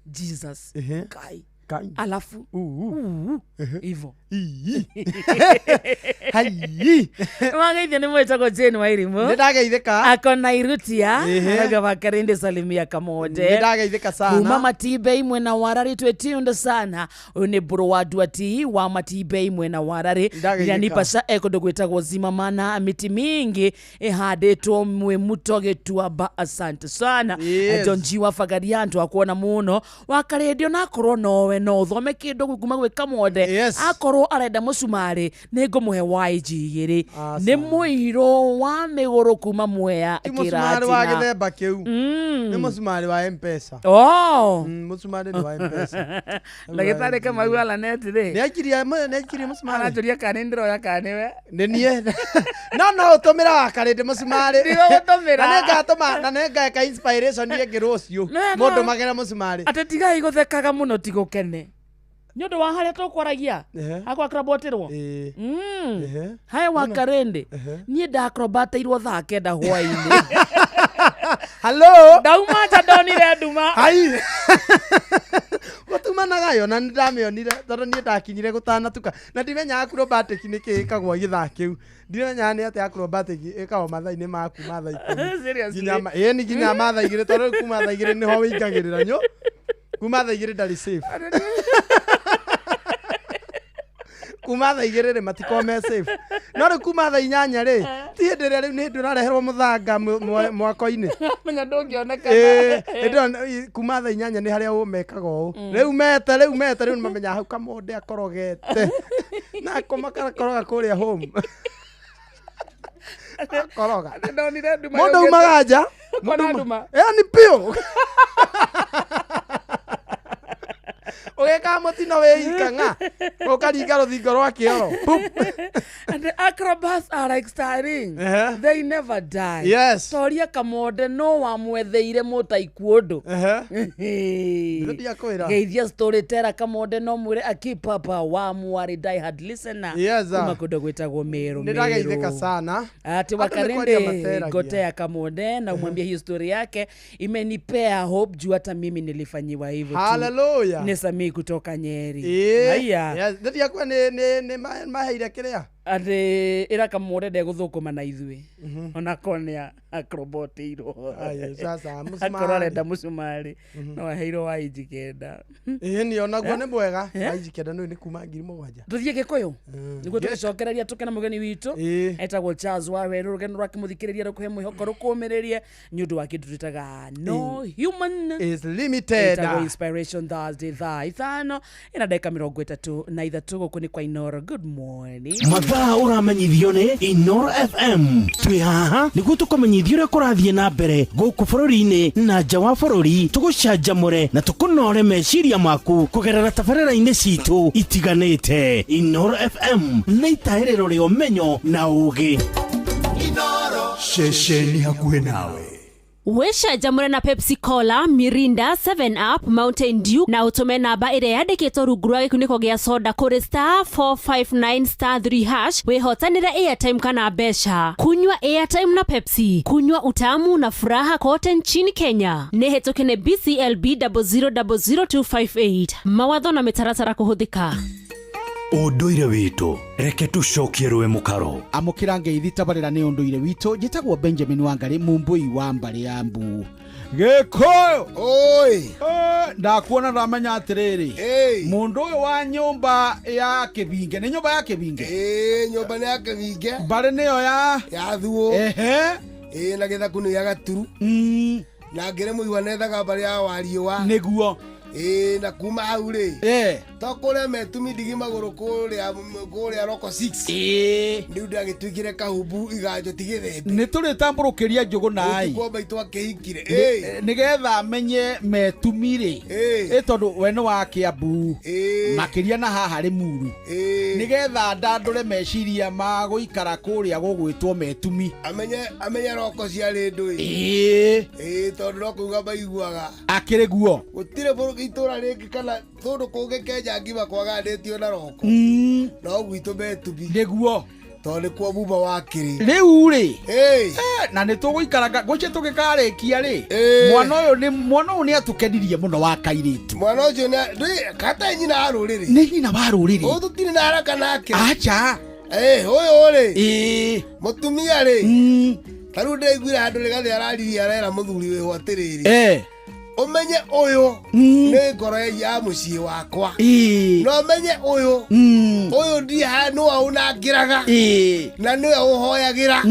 Jesus Kai alafu hivyo Magaithia nĩ mwĩtagwo Jane Wairimu. Nĩndageithĩka. Akona irutia. Aga bakarinde salimia kamode. Nĩndageithĩka sana. Kuma Matibei mwena warari twetiunda sana. Uyu nĩ bro wa Duati wa Matibei mwena warari. Yanipasha eko ndogwĩtagwo Zimamana miti mingi ihandĩtwo mwe mutoge tuaba. Asante sana. John G wa Fagarianto akuona muno. Wakarendio na akorwo nowe no thome kĩndũ kuma gwĩ kamode. Akorwo arenda mũcumarĩ nĩngũmũhe YG2 nĩ mũiro wa mĩgũrũ kuma Mwea Kĩratina. Mũcumarĩ wa gĩthemba kĩu nĩ mũcumarĩ wa M-Pesa. Mũcumarĩ nĩ wa M-Pesa. Ndagĩtarĩ Kamau Alanet rĩ nĩaikirie mũcumarĩ aranjũria kana ndĩroya kana nĩwe nĩ niĩ no ũtũmĩra wakarĩndĩ mũcumarĩ na nĩngaka inspiration ĩngĩ rũciũ mũndũ magera mũcumarĩ atĩ tigai gũthekaga mũno tigũkene nĩ ũndũ wa harĩa tũkwaragia akwakrobotirwo haya wakarende niĩ ndakrobatĩirwo thaa 9 hwaĩ-inĩ. Hello ndauma nja ndonire nduma gũtumanaga yo na nĩndamĩonire tondũ niĩ ndakinyire gũtanatuka na ndimenyaga acrobatic nĩ kĩĩ ĩkagwo gĩthaa kĩu ndimenyaga nĩ atĩ acrobatic ĩkagwo mathaa-inĩ maku mathaa 10 nginya mathaa 2 tondũ kuma thaa 2 nĩho wĩingagĩrĩra nyũ kuma thaa 2 ndarĩ safe kuma thaa 2 rĩ matikome safe no rĩ kuma thaa 8 rĩ ti hĩndĩ ĩrĩa rĩu nĩ hĩndĩ ũrareherwo mũthanga mwako-inĩ menya ndũngĩonekana kuma thaa 8 nĩ harĩa ũmekaga ũũ rĩu mete rĩu nĩmamenya hau kamonde akorogete na akomakoroga kũrĩa home akoroga mũndũ umaga nja nĩ piũ ũgĩka mũtino wĩikanga ũkaringa rũthingo rwa kĩoro. And the acrobats are like starring. They never die. Yes. Toria Kamonde no wamwetheire mũtaiku ũndũ. Geithia storyteller Kamonde no mwĩre akipapa wa mwari die hard listener. Kuma kũndũ gwĩtagwo Meru. Nĩndageithĩka sana. Ati wakarende gotea Kamonde na umwambia history yake imenipea hope juu hata mimi nilifanyiwa hivyo tu. Hallelujah. Nesami kutoka Nyeri. Haya. Ndio kwa ni maheire kĩrĩa ande iraka murende guthukuma na ithui ona konia akrobotirwo sasa akorarenda musumari no aheiro wa ijikenda ni onaguo ni mwega wa ijikenda no ni kuma 7,000 tuthie gikuyu niguo tugicokereria tukena mugeni witu etagwo Charles Waweru rugendo rwake muthikiriria rukuhe mwihoko rukumiririe nyundu wa kindu twitaga no human is limited etagwo Inspiration Thursday thaa 5 ina dakika 33 guku ni kwa Inoro. Good morning. Mathaa uramenyithio ni Inoro FM. Twi haha niguo tukumenyithio uria kurathie na mbere guku bururi-ini na nja wa bururi, tugucanjamure na tukunore meciria maku kugerera tabarĩra-inĩ citu itiganĩte. Inoro FM na itaĩrĩro rĩa ũmenyo na ũũgĩ. Inoro ceceni hakuhĩ nawe. Wĩcanjamũre na Pepsi Cola, Mirinda, 7up, Mountain Dew na utume namba ĩrĩa yandĩkĩtwo rungu rwa gĩkunĩko gĩa soda kũrĩ *459*3# wĩhotanĩre airtime kana mbeca. Kunywa airtime na Pepsi, kunywa utamu na furaha kote nchini Kenya. Nĩ hĩtũkie nĩ BCLB 0000258. Mawatho na mĩtaratara kũhũthĩka. Ũndũire witũ reke tucokie rwe mũkaro. Amũkĩra ngeithi tabarĩra nĩ ũndũire witũ. Njĩtagwo Benjamin Wangari, mumbui wa mbarĩ ya Mbu. Gĩkũyũ oi ndakuona ndamenya atĩrĩrĩ mũndũ ũyũ wa nyũmba ya Kĩbinge nĩ nyũmba ya Kĩbinge nyũmba nĩ ya Kĩbinge mbarĩ nĩyo ya thuo na Gĩthaku nĩ ya Gaturu na ngĩre mũigua nethaga mbarĩ ya Wariũa nĩguo na kuma hau rĩ tokũrĩa metumi ndigi magũrũ kũrĩa Roko 6 nĩ ndagĩtuĩkire kahumbu iganjo tigĩthembe nĩ tũrĩ tambũrũkĩria njũgũ naĩ ũtukomba itwakĩhikire nĩgetha menye metumi rĩ tondũ we nĩ wa Kĩambu makĩria na haha Limuru nĩgetha ndandũre meciria ma gũikara kũrĩa gũgwĩtwo metumi amenye Roko ciarĩ ndũ tondũ no kuuga maiguaga akĩrĩ guo gũtirĩ itũra rĩngĩ kana tondũ kũngĩ Kenya ngima kwaganĩtio na Roko no gwitũ metumi nĩguo tondũ nĩ kuo mumba wakĩrĩ rĩu rĩ na nĩ tũgũikara gũcie tũgĩkarĩkia rĩ mwana ũyũ nĩ atũkenirie mũno wa kairĩtu mwana ũcio kata nyina wa rũrĩrĩ nĩ nyina wa rũrĩrĩ ũyũ tũtirĩ na haraka nake acha ũyũ rĩ mũtumia rĩ tarĩu ndĩraiguire handũ rĩgathĩ araririe arera mũthuri wĩho atĩrĩrĩ umenye ũyũ nĩ ngoro ya mũciĩ wakwa no menye ũyũ ndiha nĩwe ũnangĩraga na nĩwe ũhoyagĩra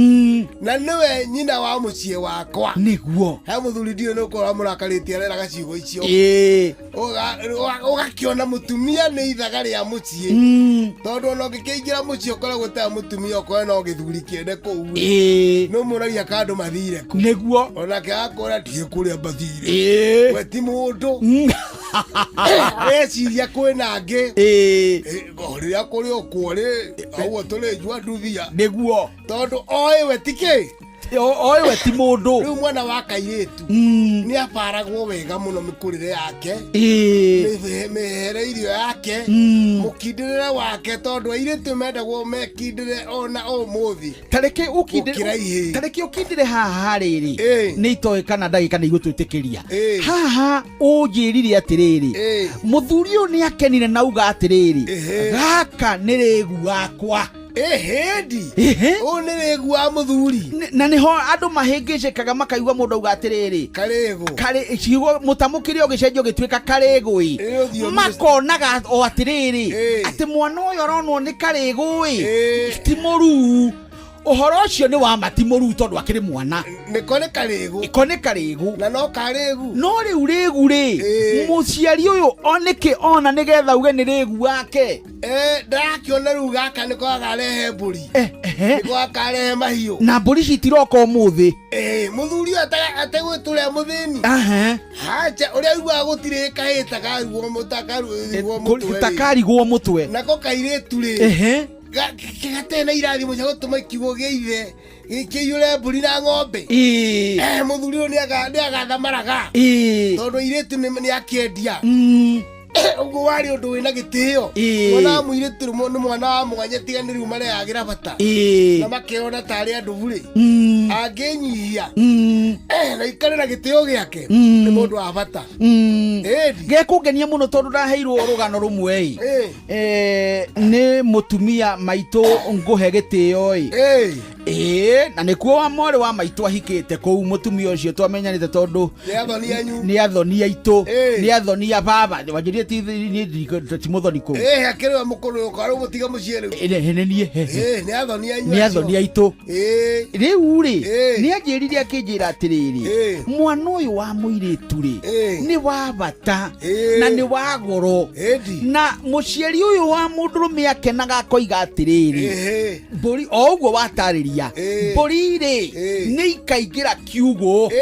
na nĩwe nyina wa mũciĩ wakwa nĩguo he mũthuri ndiũ nĩ ũkorwo mũrakarĩtie areraga ciugo icio ũgakĩona mũtumia nĩ ithaga rĩa mũciĩ tondũ ona ũngĩkĩingĩra mũciĩ ũkoragwo ũtarĩ mũtumia ũkorwo no gĩthuri kĩende kũu no mũragia kandũ mathire kũ nĩguo onake agakora ndigĩ kũrĩa mbathire we ti mũndũ eciria kwĩna angĩ rĩrĩa kũrĩ okwo ũguo tũrĩnjua nduthia nĩguo tondũ oĩ we tikĩ oĩ we ti mũndũ rĩu mwana wa kairĩtu nĩ aparagwo wega mũno mĩkũrĩre yake mĩhere irio yake mũkindĩrĩre wake tondũ airĩtu mendagwo mekindĩre ona ũmũthĩ tareke ũkindĩre haha rĩrĩ nĩ itoĩ kana ndagĩka nĩ igũtwĩtĩkĩria haha ũnjĩrire atĩrĩrĩ mũthuri ũyũ nĩ akenire na uga atĩrĩrĩ gaka nĩ rĩgu wakwa hendi ũũ nĩ rĩgu wa mũthuri na nĩho andũ mahĩngĩcĩkaga makaigua mũndũ auga atĩrĩrĩ ciugo mũtamũkĩre ũgĩcenjio gĩtuĩka karĩgũĩ makonaga o atĩrĩrĩ atĩ mwana ũyũ aronwo nĩ karĩgũĩ ti mũruu ũhoro ũcio nĩ wa mati mũruu tondũ akĩrĩ mwana nĩko nĩ karĩgũ na no karĩgu no rĩu rĩgu rĩ mũciari ũyũ onĩkĩ ona nĩgetha uge nĩ rĩgu wake ndarakĩona rĩu gaka nĩko agarehe mbũri nĩko akarehe mahiũ na mbũri citiroka ũmũthĩ mũthuri ategwĩtũrĩa mũthĩni hacha ũrĩa aiguaga gũtirĩ kahĩ takarigwo mũtwe nako kairĩtu rĩ gate na irathimo cia gũtũma kiugo gĩa ithe gĩkĩiyũre mbũri na ng'ombe mũthuri ũyũ nĩ agathamaraga tondũ airĩtu nĩ akĩendia ugo wari undu wina gitio mwana mwire turumo ni mwana wa mwanya tiganiru mare yagira bata na makiona tari andu buri angenyihia na ikarira gitio giake ni mundu wa bata gekungenia muno tondu ndaheirwo rugano rumwe ni mutumia maitu nguhe gitio na nikuo wa mwari wa maitu ahikite kou mutumia ucio twamenyanite tondu ni athoni aitu ni athoni ya baba wajirie ti muthoni kou akiriwa mukuru ukaro gutiga muciere ni athoni aitu riu ri ni anjirire akinjira atiriri mwana uyu wa muiritu ri ni wa bata na ni wa goro na mucieri uyu wa mundurume akenaga akoiga atiriri mburi o uguo watariria mburi ri ni ikaigira kiugo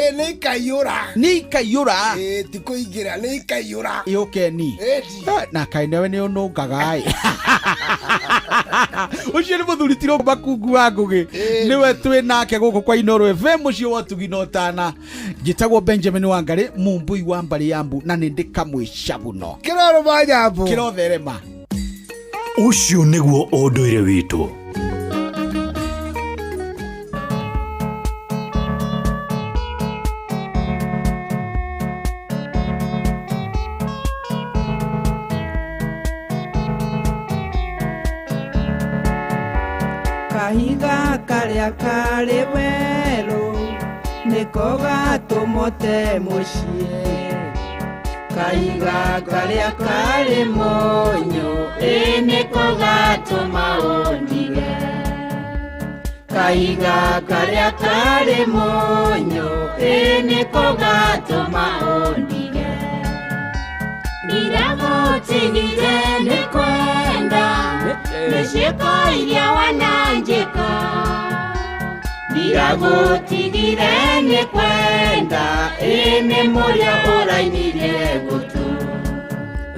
ni ikaiura ti kuingira ni ikaiura yokeni na kainewe ni unungaga ucio ni muthuri tiro makungu wa ngugi niwe twi nake guku kwa Inooro FM ucio watugina utana njitagwo Benjamin Wangari mumbui wa mbari yambu na ni ndikamwisha buno kiroro banyambu kirotherema ucio niguo unduire witu kahiga karia kari wero niko gatumote mucie kahiga karia kari monyo niko gatuma ondige kahiga karia kari monyo niko gatuma ondige ndiragotigire nikwenda nishiko iria wananjika ndiragotigire nikwenda ene moria orainirie gutu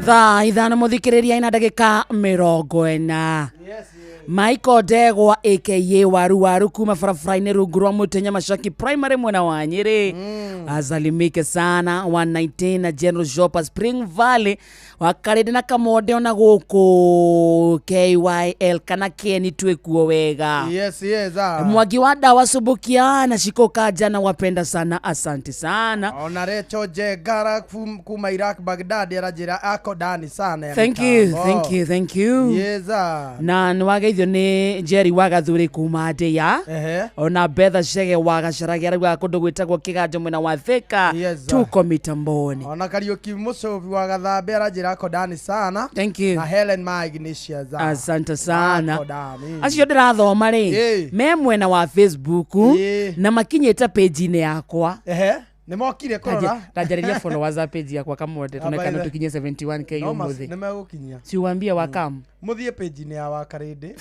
thaa ithano muthikiriria ina ndagika 40 Michael Ndegwa aka waru kuma barabara-inĩ rungu rwa Mutenya Macaki primary mwena wa Nyeri azalimike sana 119 na General Shopper Spring Valley wakarinde na kamode ona guku KYL kana Keni twekuo wega Mwagi wa dawa subukia na shikoka jana wapenda sana asante sana ona Recho Jegara kuma Iraq Baghdad arajira ako dani sana thank you na nwageithio ni Jerry Wagathuri kuma Ndeya ona Betha Shege wagacaragia rwa kundu gwitagwo Kiganjo mwena wa Thika tuko mitamboni ona Kariuki Mucovi wagathambe arajira ako dani sana thank you na Helen Magnesia za asante sana acio ndirathoma ri me mwena wa Facebook na makinyete page-ini yakwa nimokire korora tajariria followers za page yakwa kamode tunekana tukinye 71k umuthi nimegukinyia si uambie wakam muthie page-ini ya Wakarede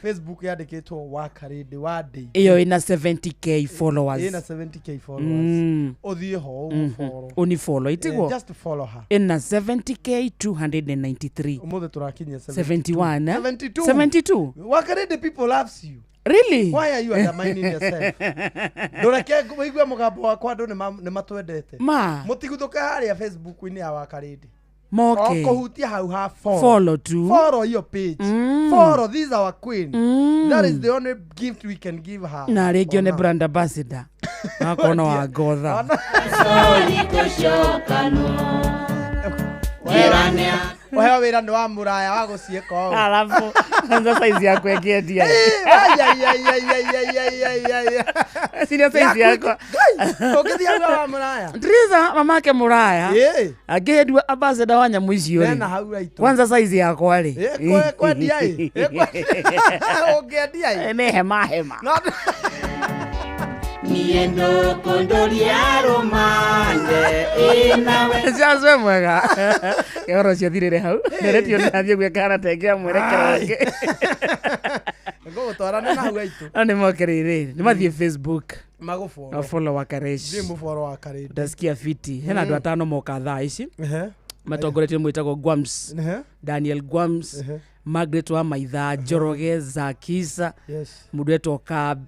Facebook yandikitwo Wakarede wa day iyo ina 70k followers ina 70k followers uthie ho follow uni follow itigo just follow her ina 70k 293 umuthi turakinyia 71 72 Wakarede people loves you. Really? Why are you undermining yourself? Ndoreke kuigwa mugambo wakwa ndu ni matwendete. Mutiguthuka haria Facebook-ini ya Wakarede. Moke. Kohutia hau ha follow too. Follow your page. Follow, this is our queen. That is the only gift we can give her. Na regio ne brand ambassador. Akona wa godha. Soli kushokano. Werania. Wewe wira ndo wa muraya wa gucieka o. Alafu anza size yako egedia. Sina size yako. Ogedia wa muraya. Driza mamake muraya. Agedwa ambassador wa Nyamuici uri. Nena haura itu. Kwanza size yako ari. Kwa diai. Ogedia. Ene hema. Niendo kondoria romande inawe Sasa mwega. Yoro cio hau. Neretio na thie gwekana tengea mwerekerange. Ngo twarana na hau aitu. Ani mokerere. Ni mathie Facebook. Magufollow. Follow Wakareshi. Ndimu follow Wakarede. Dasikia fiti. Hena andu atano moka thaa ici. Matongoretie mwitagwo Gwams. Daniel Gwams. Margaret wa Maitha, Njoroge, Zakisa, mundu etwo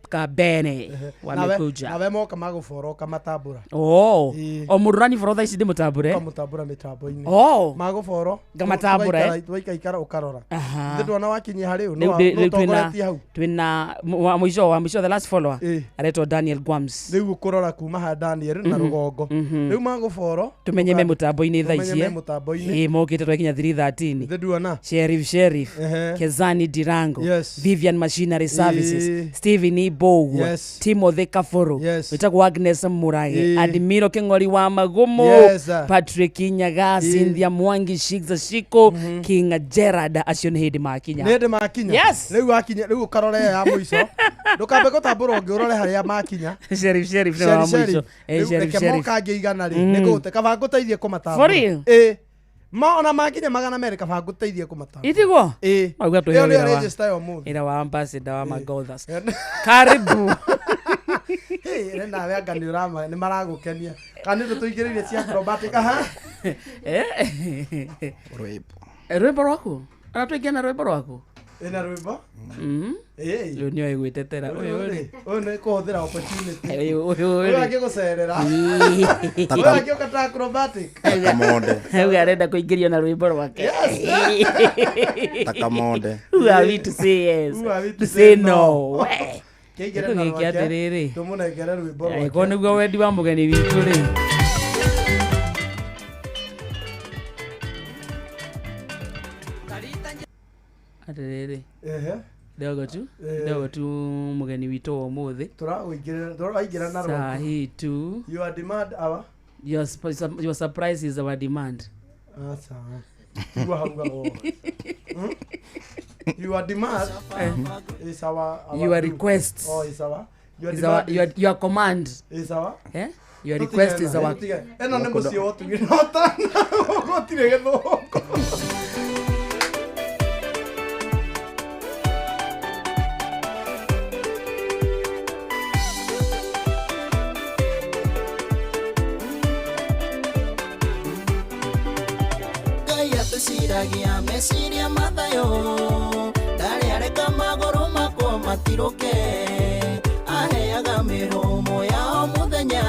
Kabene wamekuja. Nawe moka maguforoka matambura. O mundu rani foro tha ici ndi mutambure. Kamutambura mitambo-ini. Maguforo. Ngamatambura. Waikaikara ukarora. Ndona wakinyia hari no tongoretie hau. Twina wa mwisho the last follower. Aretwo Daniel Gwams. Riu kurora kuma ha Daniel na rugongo. Riu maguforo. Tumenyeme mutambo-ini tha ici. Mokite twakinya 313. Nduona. Sheriff. Kezani Dirango, Vivian Machinery Services, Steven Ibo, Timothy Kaforo, witagwo Agnes Murage, Admiro Kengori wa Magumo, Patrick Nyaga, Cynthia Mwangi, Shigza Shiko, King Gerard Action Head Makinya. Nede Makinya. Riu akinya riu karore ya muico. Ndukambe gutambura ungi urore hari ya Makinya. Sheriff wa muico. Sheriff. Moka ngigana ri. Nigute kaba nguteithie kumatambura. For real? Maona makinya magana mereka fa guteithie kumatambura. Itigo? Auga tu hiyo register yo mu. Ira wa ambassador wa Magothas. Karibu. Nenda wega ni urama ni maragukenia. Kani tutuigiririe cia acrobatic ha? Rwimbo rwaku? Aratuigana rwimbo rwaku? Ina rwimbo? Yo nyo igwitetera. Oyo ni kuhuthira opportunity. Oyo akigucerera. Oyo akikata acrobatic. Takamonde. Oyo arenda kuingirio na rwimbo rwake. Takamonde. Who are we to say yes? To say no? Kigere na rwake. Tumunegere rwimbo rwake. Ko niguo wendi wa mugeni witu ri. Aterere. Ndogo tu mugeni wito wa muthi. Turaingira na rwako. Sahi tu. Your demand our. Your surprise is our demand. Sawa. Your demand is our your request. Oh, is our your command. Is our your request is our. Eno ne musio otu nota. Gotire gethoko. Siragia mesiria mathayo ndari areka magoro makwa matiroke aheaga miromo ya muthenya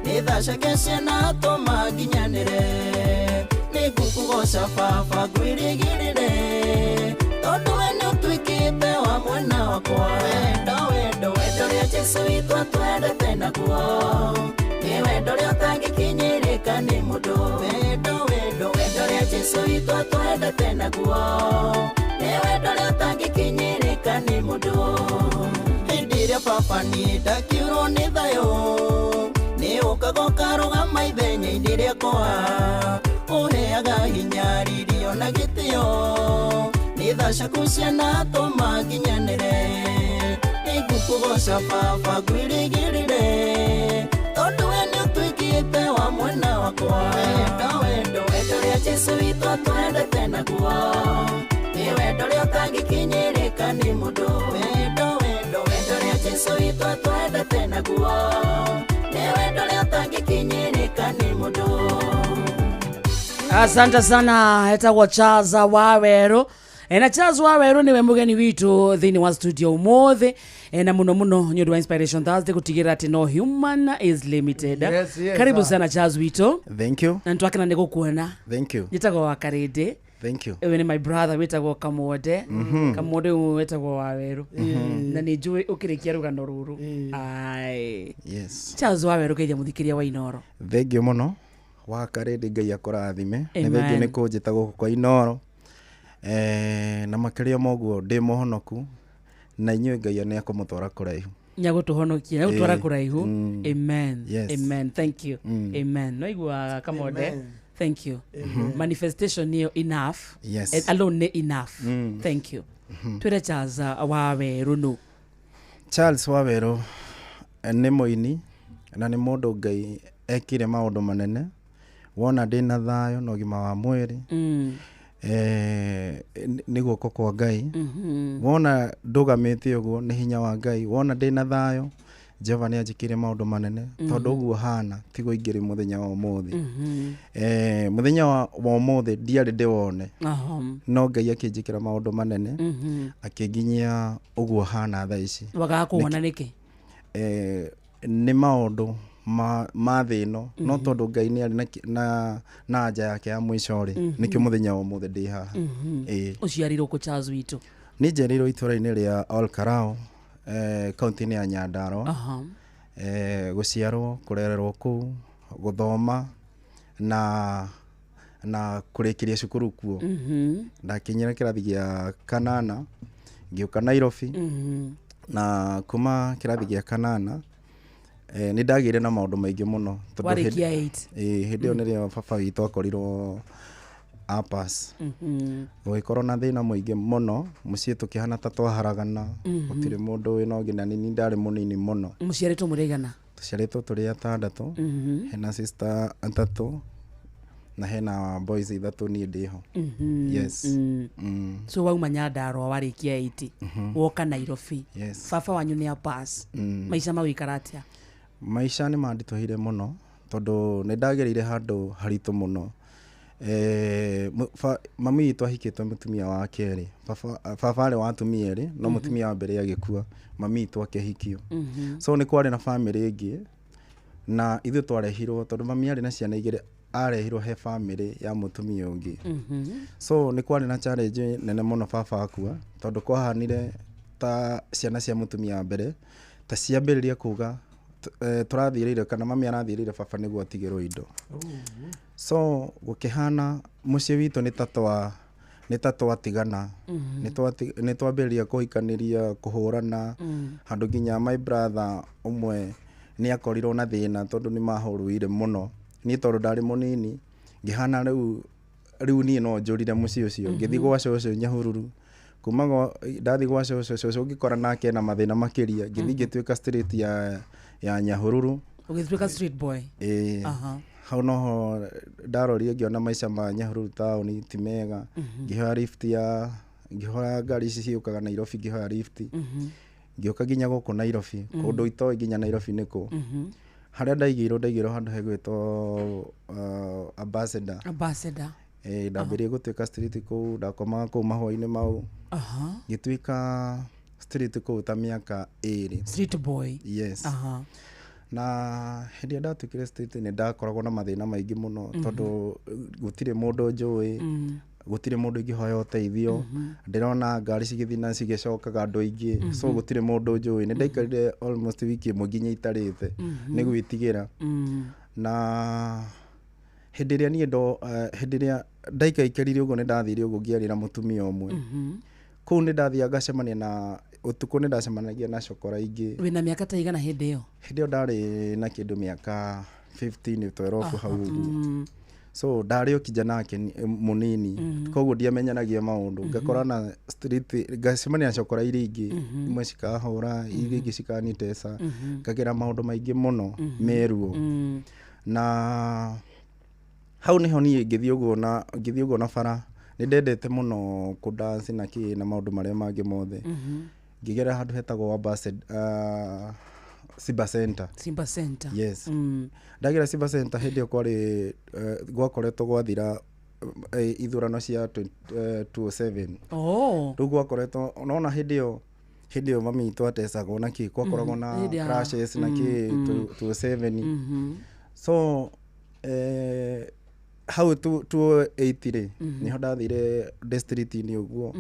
nithacake ciana toma nginyanire nigukugoca baba ngwirigirire tondu we ni utwikite wa mwena wakwa wendo ria Jesu witũ atwendete naguo ni wendo ria ũtangĩkinyĩrĩka nĩ mũndũ wendo ria Jesu witũ atwendete naguo ni wendo ria ũtangĩkinyĩrĩka nĩ mũndũ hĩndĩ ĩrĩa baba niĩ ndakiurwo nĩ thayũ nĩ ũkaga ũkarũgama ithenya-inĩ rĩakwa ũheaga hinya riri ona gĩtĩo nĩ tha ciaku ciana tũma nginyanĩre nĩngũkũgoca baba ngwĩrĩgĩrĩre tondũ we nĩ ũtwĩkĩte wa mwena wakwa wendo ria Jesu witũ atwendete naguo nĩ wendo ria ũtangĩkinyĩrĩka nĩ mũndũ wendo ria Jesu witũ atwendete naguo nĩ wendo ria ũtangĩkinyĩrĩka nĩ mũndũ. Asante sana etagwo Charles Waweru. Na Charles Waweru niwe mugeni witu thini wa studio umuthi na muno nyodo wa Inspiration Thursday gutigira ati no human is limited. Karibu sana Charles witu. Thank you. Na ntwakena ndigukuona. Thank you. Nitagwo Wakarede. Thank you. Ewe ni my brother wetagwo Kamode. Kamode wetagwo Waweru. Na nijue ukirikia rugano ruru. Ai. Yes. Charles Waweru keja muthikiria wa Inoro. Thank you muno. Wakarede Ngai akurathime. Ni thengi ni kunjita guku kwa Inoro. Na makiria moguo ndi muhonoku na inyuĩ Ngai nĩ akumutwara kuraihu nyagutuhonokia nagutwara kuraihu. Amen. Yes. Amen. Thank you. Amen. No igwa Kamode. Thank you. Manifestation niyo enough. Yes. Alone ne enough. Thank you. Twire Charles Waweru no. Charles Waweru nĩ mũini na nĩ mũndũ Ngai ekire maũndũ manene wona ndĩna thayũ na ũgima wa mwĩrĩ nĩ guoko kwa Ngai wona ndũgamĩte ũguo nĩ hinya wa Ngai wona ndĩna thayũ Jehova nĩ anjĩkĩire maũndũ manene tondũ ũguo hana tigo ingĩrĩ mũthenya wa ũmũthĩ. Mũthenya wa ũmũthĩ ndiarĩ ndĩwone, no Ngai akĩnjĩkĩra maũndũ manene akĩnginyia ũguo hana thaa ici. Wagakuona nĩkĩ? Nĩ maũndũ ma thĩ ĩno, no tondũ Ngai nĩ arĩ na nja yake ya mũico rĩ, nĩkĩo mũthenya wa ũmũthĩ ndĩ haha. Ũciarirwo kũ Charles witũ? Nĩ njiarĩirwo itũũra-inĩ rĩa Olkarao, kaunti-inĩ ya Nyandarua. Gũciarwo, kũrererwo kũu, gũthoma na kũrĩkĩria cukuru kuo. Ndakinyire kĩrathi gĩa kanana ngĩũka Nairobi, na kuma kĩrathi gĩa kanana nĩ ndagĩire na maũndũ maingĩ mũno. Warĩkia 8? Hĩndĩ ĩyo nĩrĩo baba witũ akorirwo apas. Gũgĩkorwo na thĩna mũingĩ mũno, mũciĩ tũkĩhana ta twaharagana, gũtirĩ mũndũ wĩna ũgina, nĩ ndarĩ mũnini mũno. Mũciarĩtwo mũrĩigana? Tũciarĩtwo tũrĩ 6, hena sister 3 na hena boys 3 niĩ ndĩho. Yes. So wauma Nyandarua warĩkia 8 woka Nairobi. Baba wanyu nĩ apas. Maica mawĩkara atĩa? Maica nĩ manditũhire mũno tondũ nĩ ndagereire handũ haritũ mũno. Mami witũ ahikĩtwo mũtumia wa kerĩ. Baba arĩ wa atumia erĩ, no mũtumia wa mbere agĩkua, mami witũ akĩhikio. So nĩ kwarĩ na family ĩngĩ na ithuĩ twarehirwo tondũ mami arĩ na ciana igĩrĩ, arehirwo he family ya mũtumia ũngĩ. So nĩ kwarĩ na challenge nene mũno baba akua tondũ kwahanire ta ciana cia mũtumia wa mbere ta ciambĩrĩria kuga tũrathiĩrĩire kana mami arathiĩrĩire baba nĩguo atigĩrwo indo. So gũkĩhana mũciĩ witũ nĩ ta twatigana, nĩ twambĩrĩria kũhikanĩria, kũhũrana, handũ nginya my brother ũmwe nĩ akorirwo na thĩna tondũ nĩ mahũrũire mũno. Niĩ tondũ ndarĩ mũnini ngĩhana rĩu niĩ no njũrire mũciĩ ũcio, ngĩthiĩ gwa cũcũ Nyahururu. Kuma ndathiĩ gwa cũcũ ngĩkora nake na mathĩna makĩria, ngĩthiĩ ngĩtuĩka street ya Nyahururu. Ũgĩtuĩka street boy? Hau noho ndarorire ngĩona maica ma Nyahururu town ti mega. Ngĩhoya ngari ici ciũkaga Nairobi, ngĩhoya lift. Ngĩũka nginya gũkũ Nairobi, kũndũ itoĩ nginya Nairobi nĩkũ. Harĩa ndaigĩirwo handũ hegwĩtwo Ambassador. Ndambĩrĩrie gũtuĩka street kũu, ndakomaga kũu mahũa-inĩ mau. Ngĩtuĩka street kũu ta mĩaka 2. Street boy? Yes. Na hĩndĩ ndatuĩkire street nĩ ndakoragwo na mathĩna maingĩ mũno tondũ gũtirĩ mũndũ njũĩ, gũtirĩ mũndũ ingĩhoya ũteithio. Ndĩrona ngari cigĩthiĩ na cigĩcokaga andũ aingĩ, so gũtirĩ mũndũ njũĩ. Nĩ ndaikarire almost wiki ĩmwe nginya itarĩte nĩ gwĩtigĩra. Na hĩndĩ ĩrĩa ndaikaikarire ũguo nĩ ndathire ũguo ngĩarĩra mũtumia ũmwe. Kũu nĩ ndathiaga ngacemania na ũtukũ nĩ ndacemanagia na cokora ingĩ. Wĩna mĩaka ta igana hĩndĩ ĩyo? Hĩndĩ ĩyo ndarĩ na kĩndũ mĩaka 15 12 hau ũguo. So ndarĩ o kijana mũnini, koguo ndiamenyanagia maũndũ. Ngakora na street ngacemania na cokora iria ingĩ, imwe cikahũra, iria ingĩ cikanitesa, ngagera maũndũ maingĩ mũno meruo. Na hau nĩho niĩ ngĩthiĩ ũguo na bara. Nĩ ndendete mũno kũdance na maũndũ marĩa mangĩ mothe. Ngĩgera handũ hetagwo Simba Center. Simba Center? Yes. Ndagera Simba Center hĩndĩ ĩyo kwarĩ gwakoretwo gwathira ithurano cia 2007. Rĩu gwakoretwo unaona hĩndĩ ĩyo mami witũ atecagwo na kĩ, gwakoragwo na crashes na kĩ 2007. So hau 280 niho ndathire district-inĩ ũguo.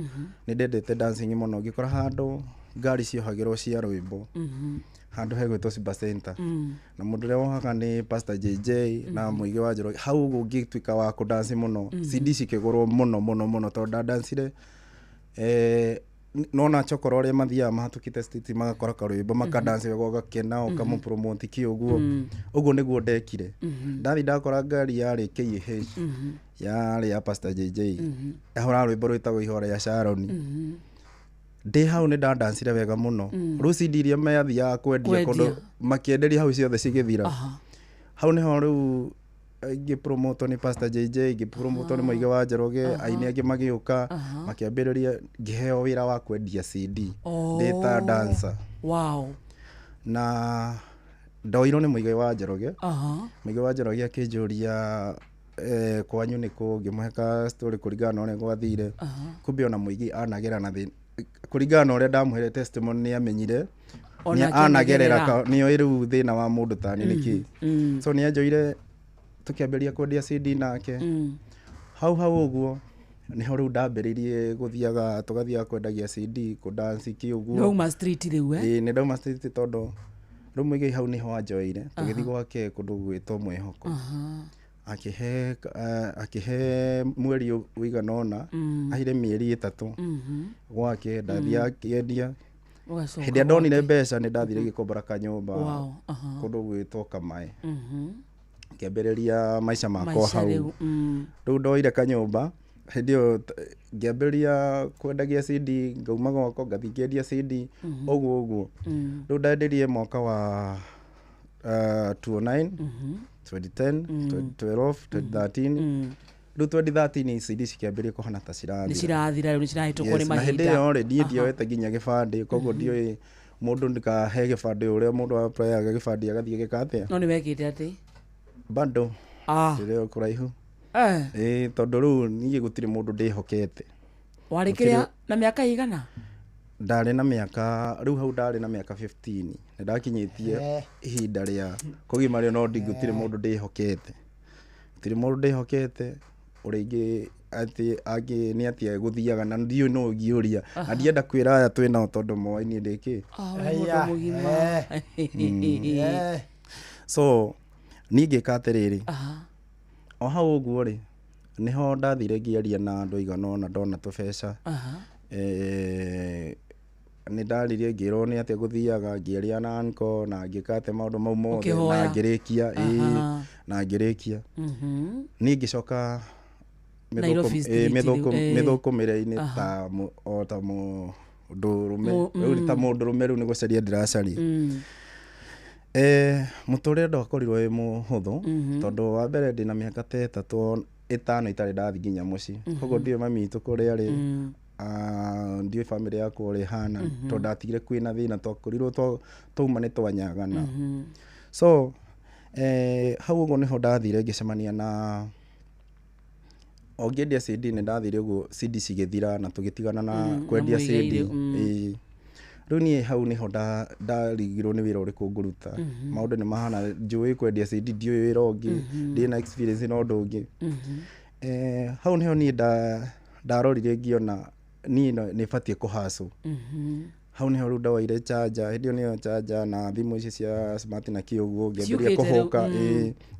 Nĩ ndendete dancing mũno, ngĩkora handũ ngari ciohagĩrwo cia rwĩmbo handũ hegwĩtwo Simba Center, na mũndũ ũrĩa wohaga nĩ Pastor JJ na Mũigi wa Njoroge. Hau ũguo ngĩtuĩka wa kũdance mũno, CD cikĩgũrwo mũno tondũ ndancire nona chokora ũrĩa mathiaga mahatũkĩte street magakora karwĩmbo makadance wega gakena ũkamũpromote kĩ ũguo nĩguo ndekire. Ndathi ndakora ngari yarĩ KH yarĩ ya Pastor JJ ahora rwĩmbo rwĩtagwo ihora ya Sharon. Ndĩ hau nĩ ndadancire wega mũno. Rĩu CD iria mathiaga kwendia kũndũ makĩenderia hau ciothe cigĩthira. Hau nĩho rĩu ngĩpromote nĩ Pastor JJ, ngĩpromote nĩ Mũigi wa Njoroge, aini angĩ magĩũka makĩambĩrĩria, ngĩheo wĩra wa kwendia CD ndĩ ta dancer. Wow. na ndoirwo nĩ Mũigai wa Njoroge. Mũigai wa Njoroge akĩnjũria kwanyu nĩkũ, ngĩmũhe story kũringana na ũrĩa gwathire. Kumbe ona Mũigi anagerera na thĩna kũringana na ũrĩa ndamũhere testimony nĩ amenyire nĩ anagerera nĩoĩ rĩu thĩna wa mũndũ ta nĩ nĩkĩ. So nĩ anjũire tũkĩambĩria kwendia CD nake. Hau ũguo niho rĩu ndambĩrĩirie gũthiaga tũgathiaga kwendagia CD kũdance ũguo. Ndauma street rĩu nĩ ndauma street tondũ rĩu Mũigai hau niho anjoire tũgĩthiĩ gwake kũndũ gwĩtwo Mwĩhoko. Akĩhe mweri ũigana ũna ahire mĩeri 3 gwake ndathiĩ akĩendia. Hĩndĩ ĩrĩa ndonire mbeca nĩ ndathire gĩkombora kanyũmba kũndũ gwĩtwo Kamae. Ngĩambĩrĩria maica makwa hau. Rĩu ndoire kanyũmba hĩndĩ ĩyo ngĩambĩrĩria kwendagia CD, ngauma gwakwa ngathiĩ ngĩendia CD ũguo. Rĩu ndendirie mwaka wa 2009, 2010, 2012, 2013. Rĩu 2013 CD cikĩambĩrĩria kũhana ta cirathira rĩu nĩcirahĩtũkwo nĩ mahinda. Na hĩndĩ ĩyo already ndioete nginya gĩbandĩ, koguo ndioĩ mũndũ ndikahe gĩbandĩ ũrĩa mũndũ wa apply-aga gĩbandĩ agathiĩ gĩkatĩa. No nĩ wekĩte atĩ bado rĩrĩa kũraihu tondũ rĩu niĩ gũtirĩ mũndũ ndĩhokete. Warĩkĩrĩa na mĩaka igana? Ndarĩ na mĩaka rĩu hau ndarĩ na mĩaka 15 nĩ ndakinyĩtie ihinda rĩa kũgimario no gũtirĩ mũndũ ndĩhokete. Gũtirĩ mũndũ ndĩhokete ũrĩa ingĩ atĩ nĩ atĩa gũthiaga na ndiũ no ngĩũria na ndienda kwĩra aya twĩnao tondũ moĩ niĩ ndĩkĩ. So niĩ ngĩka atĩrĩrĩ o hau ũguo rĩ niho ndathire ngĩaria na andũ aigana ũna ndona tũbeca. Nĩ ndaririe ngĩrwo nĩ atĩa gũthiaga ngĩaria na anko na ngĩka atĩ maũndũ mau mothe na ngĩrĩkia na ngĩrĩkia. Niĩ ngĩcoka mĩthũkũmĩre-inĩ ta mũndũrũme rĩu ta mũndũrũme rĩu nĩ gũcaria ndĩracaria. Mũtũrĩre ndwakorirwo wĩ mũhũthũ tondũ wa mbere ndĩna mĩaka ta 5 itarĩ ndathi nginya mũciĩ, koguo ndiũĩ mami witũ kũrĩa arĩ, ndiũĩ bamĩrĩ yakwa ũrĩa ĩhana tondũ ndatigire kwĩna thĩna twakorirwo twauma nĩ twanyagana. So hau ũguo nĩho ndathire ngĩcemania na o ngĩendia CD nĩ ndathire ũguo CD cigĩthira na tũgĩtigana na kwendia CD. Rĩu niĩ hau nĩho ndarigirwo nĩ wĩra ũrĩkũ ngũruta. Maũndũ nĩ mahana njũĩ kwendia CD ndiũĩ wĩra ũngĩ, ndĩ na experience na ũndũ ũngĩ. Hau nĩho niĩ ndarorire ngĩona niĩ nĩ batiĩ kũhacũ. Hau nĩho rĩu ndawaire charger, hĩndĩ ĩyo nĩyo charger na thimũ ici cia smart na kĩũguo ngĩambĩrĩria kũhũka.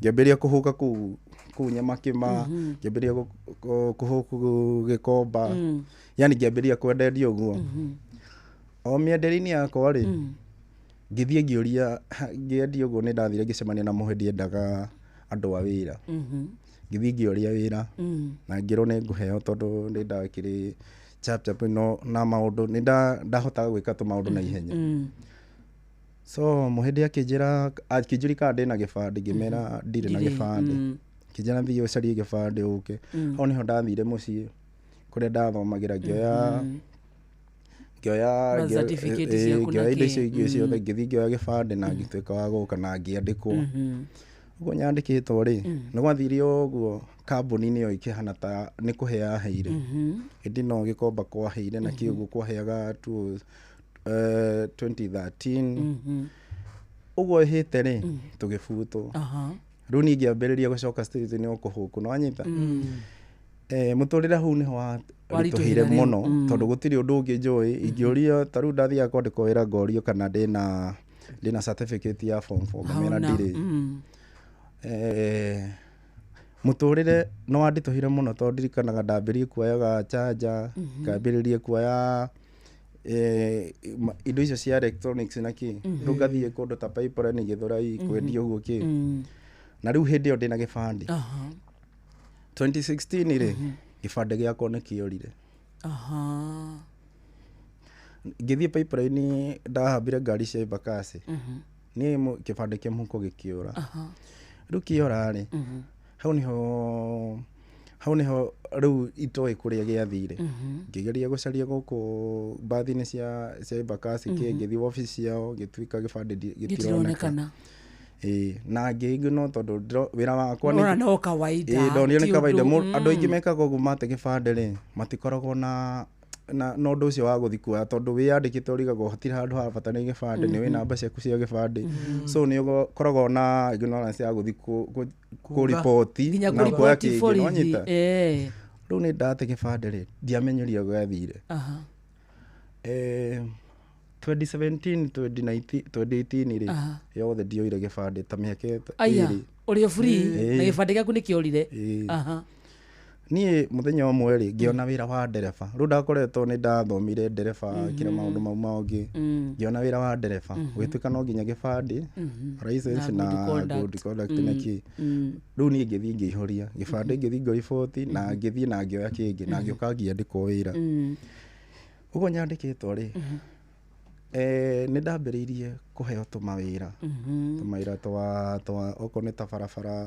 Ngĩambĩrĩria kũhũka kũu Nyamakĩma, ngĩambĩrĩria kũhũka Gĩkomba, yani ngĩambĩrĩria kwenderia ũguo. O mĩenderio-inĩ yakwa rĩ ngĩthiĩ ngĩendia ũguo nĩ ndathire ngĩcemania na mũhĩndi endaga andũ a wĩra. Ngĩthiĩ ngĩoria wĩra na ngĩrwo nĩ ngũheo tondũ nĩ ndakĩrĩ chap no na maũndũ nĩ ndahotaga gwĩka tũmaũndũ na ihenya. So mũhĩndi akĩnjũria kana ndĩ na gĩbandĩ, ngĩmera ndirĩ na gĩbandĩ. Akĩnjĩra thiĩ ũcarie gĩbandĩ ũke. Hau nĩho ndathire mũciĩ kũrĩa ndathomagĩra ngĩoya indo icio ingĩ ciothe ngĩthiĩ ngĩoya gĩbandĩ na ngĩtuĩka wa gũka na ngĩandĩkwo. Ũguo nyandĩkĩtwo rĩ nĩ gwathire ũguo kambuni-inĩ ĩyo ikĩhana ta nĩ kũhe yaheire. Hĩndĩ no Gĩkomba kwaheire na kĩũguo kwaheaga 2013. Ũguo ĩhĩte rĩ tũgĩbutwo. Rĩu niĩ ngĩambĩrĩria gũcoka stage-inĩ o kũhũkũ nĩ wanyita. Mũtũrĩre hau nĩho waritũhire mũno tondũ gũtirĩ ũndũ ũngĩ njũĩ. Ingĩũrio ta rĩu ndathiaga kwandĩkwo wĩra ngorio kana ndĩna certificate ya form 4 ngamera ndirĩ. Mũtũrĩre no wandĩtũhire mũno tondũ ndirikanaga ndambĩrĩirie kuoyaga charger, ngambĩrĩria kuoya indo icio cia electronics na kĩ. Rĩu ngathiĩ kũndũ ta Pipeline Gĩthũrai kwendia ũguo kĩ. Na rĩu hĩndĩ ĩyo ndĩna gĩbandĩ. 2016 rĩ gĩbandĩ gĩakwa nĩ kĩorire. Ngĩthiĩ Pipeline ndahambire ngari cia Embakasi. Niĩ gĩbandĩ kĩa mũhuko gĩkĩũra. Rĩu kĩora rĩ hau nĩho hau niho riu itoe kuria giathire ngigeria gucaria guku bathi-ini cia Embakasi ngithii office yao gituika gibande gitironekana na ngiingi no tondu wira wakwa ni no kawaida ndonire ni kawaida andu aingi mekaga uguo mate gibande ri matikoragwo na no ndu ucio wa guthi kuoya tondu wiyandikite urigago hatiri handu ha bata ni gibande ni wina namba ciaku cia gibande so ni ukoragwo na ignorance ya guthi ku report na kuoya kingi no nyita riu ni ndate gibande ri ndiamenyeria gwathire 2017 2018 ri yothe ndioire gibande ta miaka iri uri free na gibande gyaku ni kiorire niä muthenya umwe ri ngiona wira wa ndereba riu ndakoretwo ni ndathomire ndereba kira maundu mau mangĩ ngiona wira wa ndereba gwituika no nginya gibandi license na good conduct na ki riu niä ngĩthiĩ ngĩihũria gibandi ngĩthiĩ ngĩriboti na ngĩthiĩ na ngĩoya kĩngĩ na ngĩũka ngĩandĩkwo wĩra ũguo nyandĩkĩtwo ri nĩ ndambĩrĩirie kũheo tũmawĩra twa okorwo nĩ ta barabara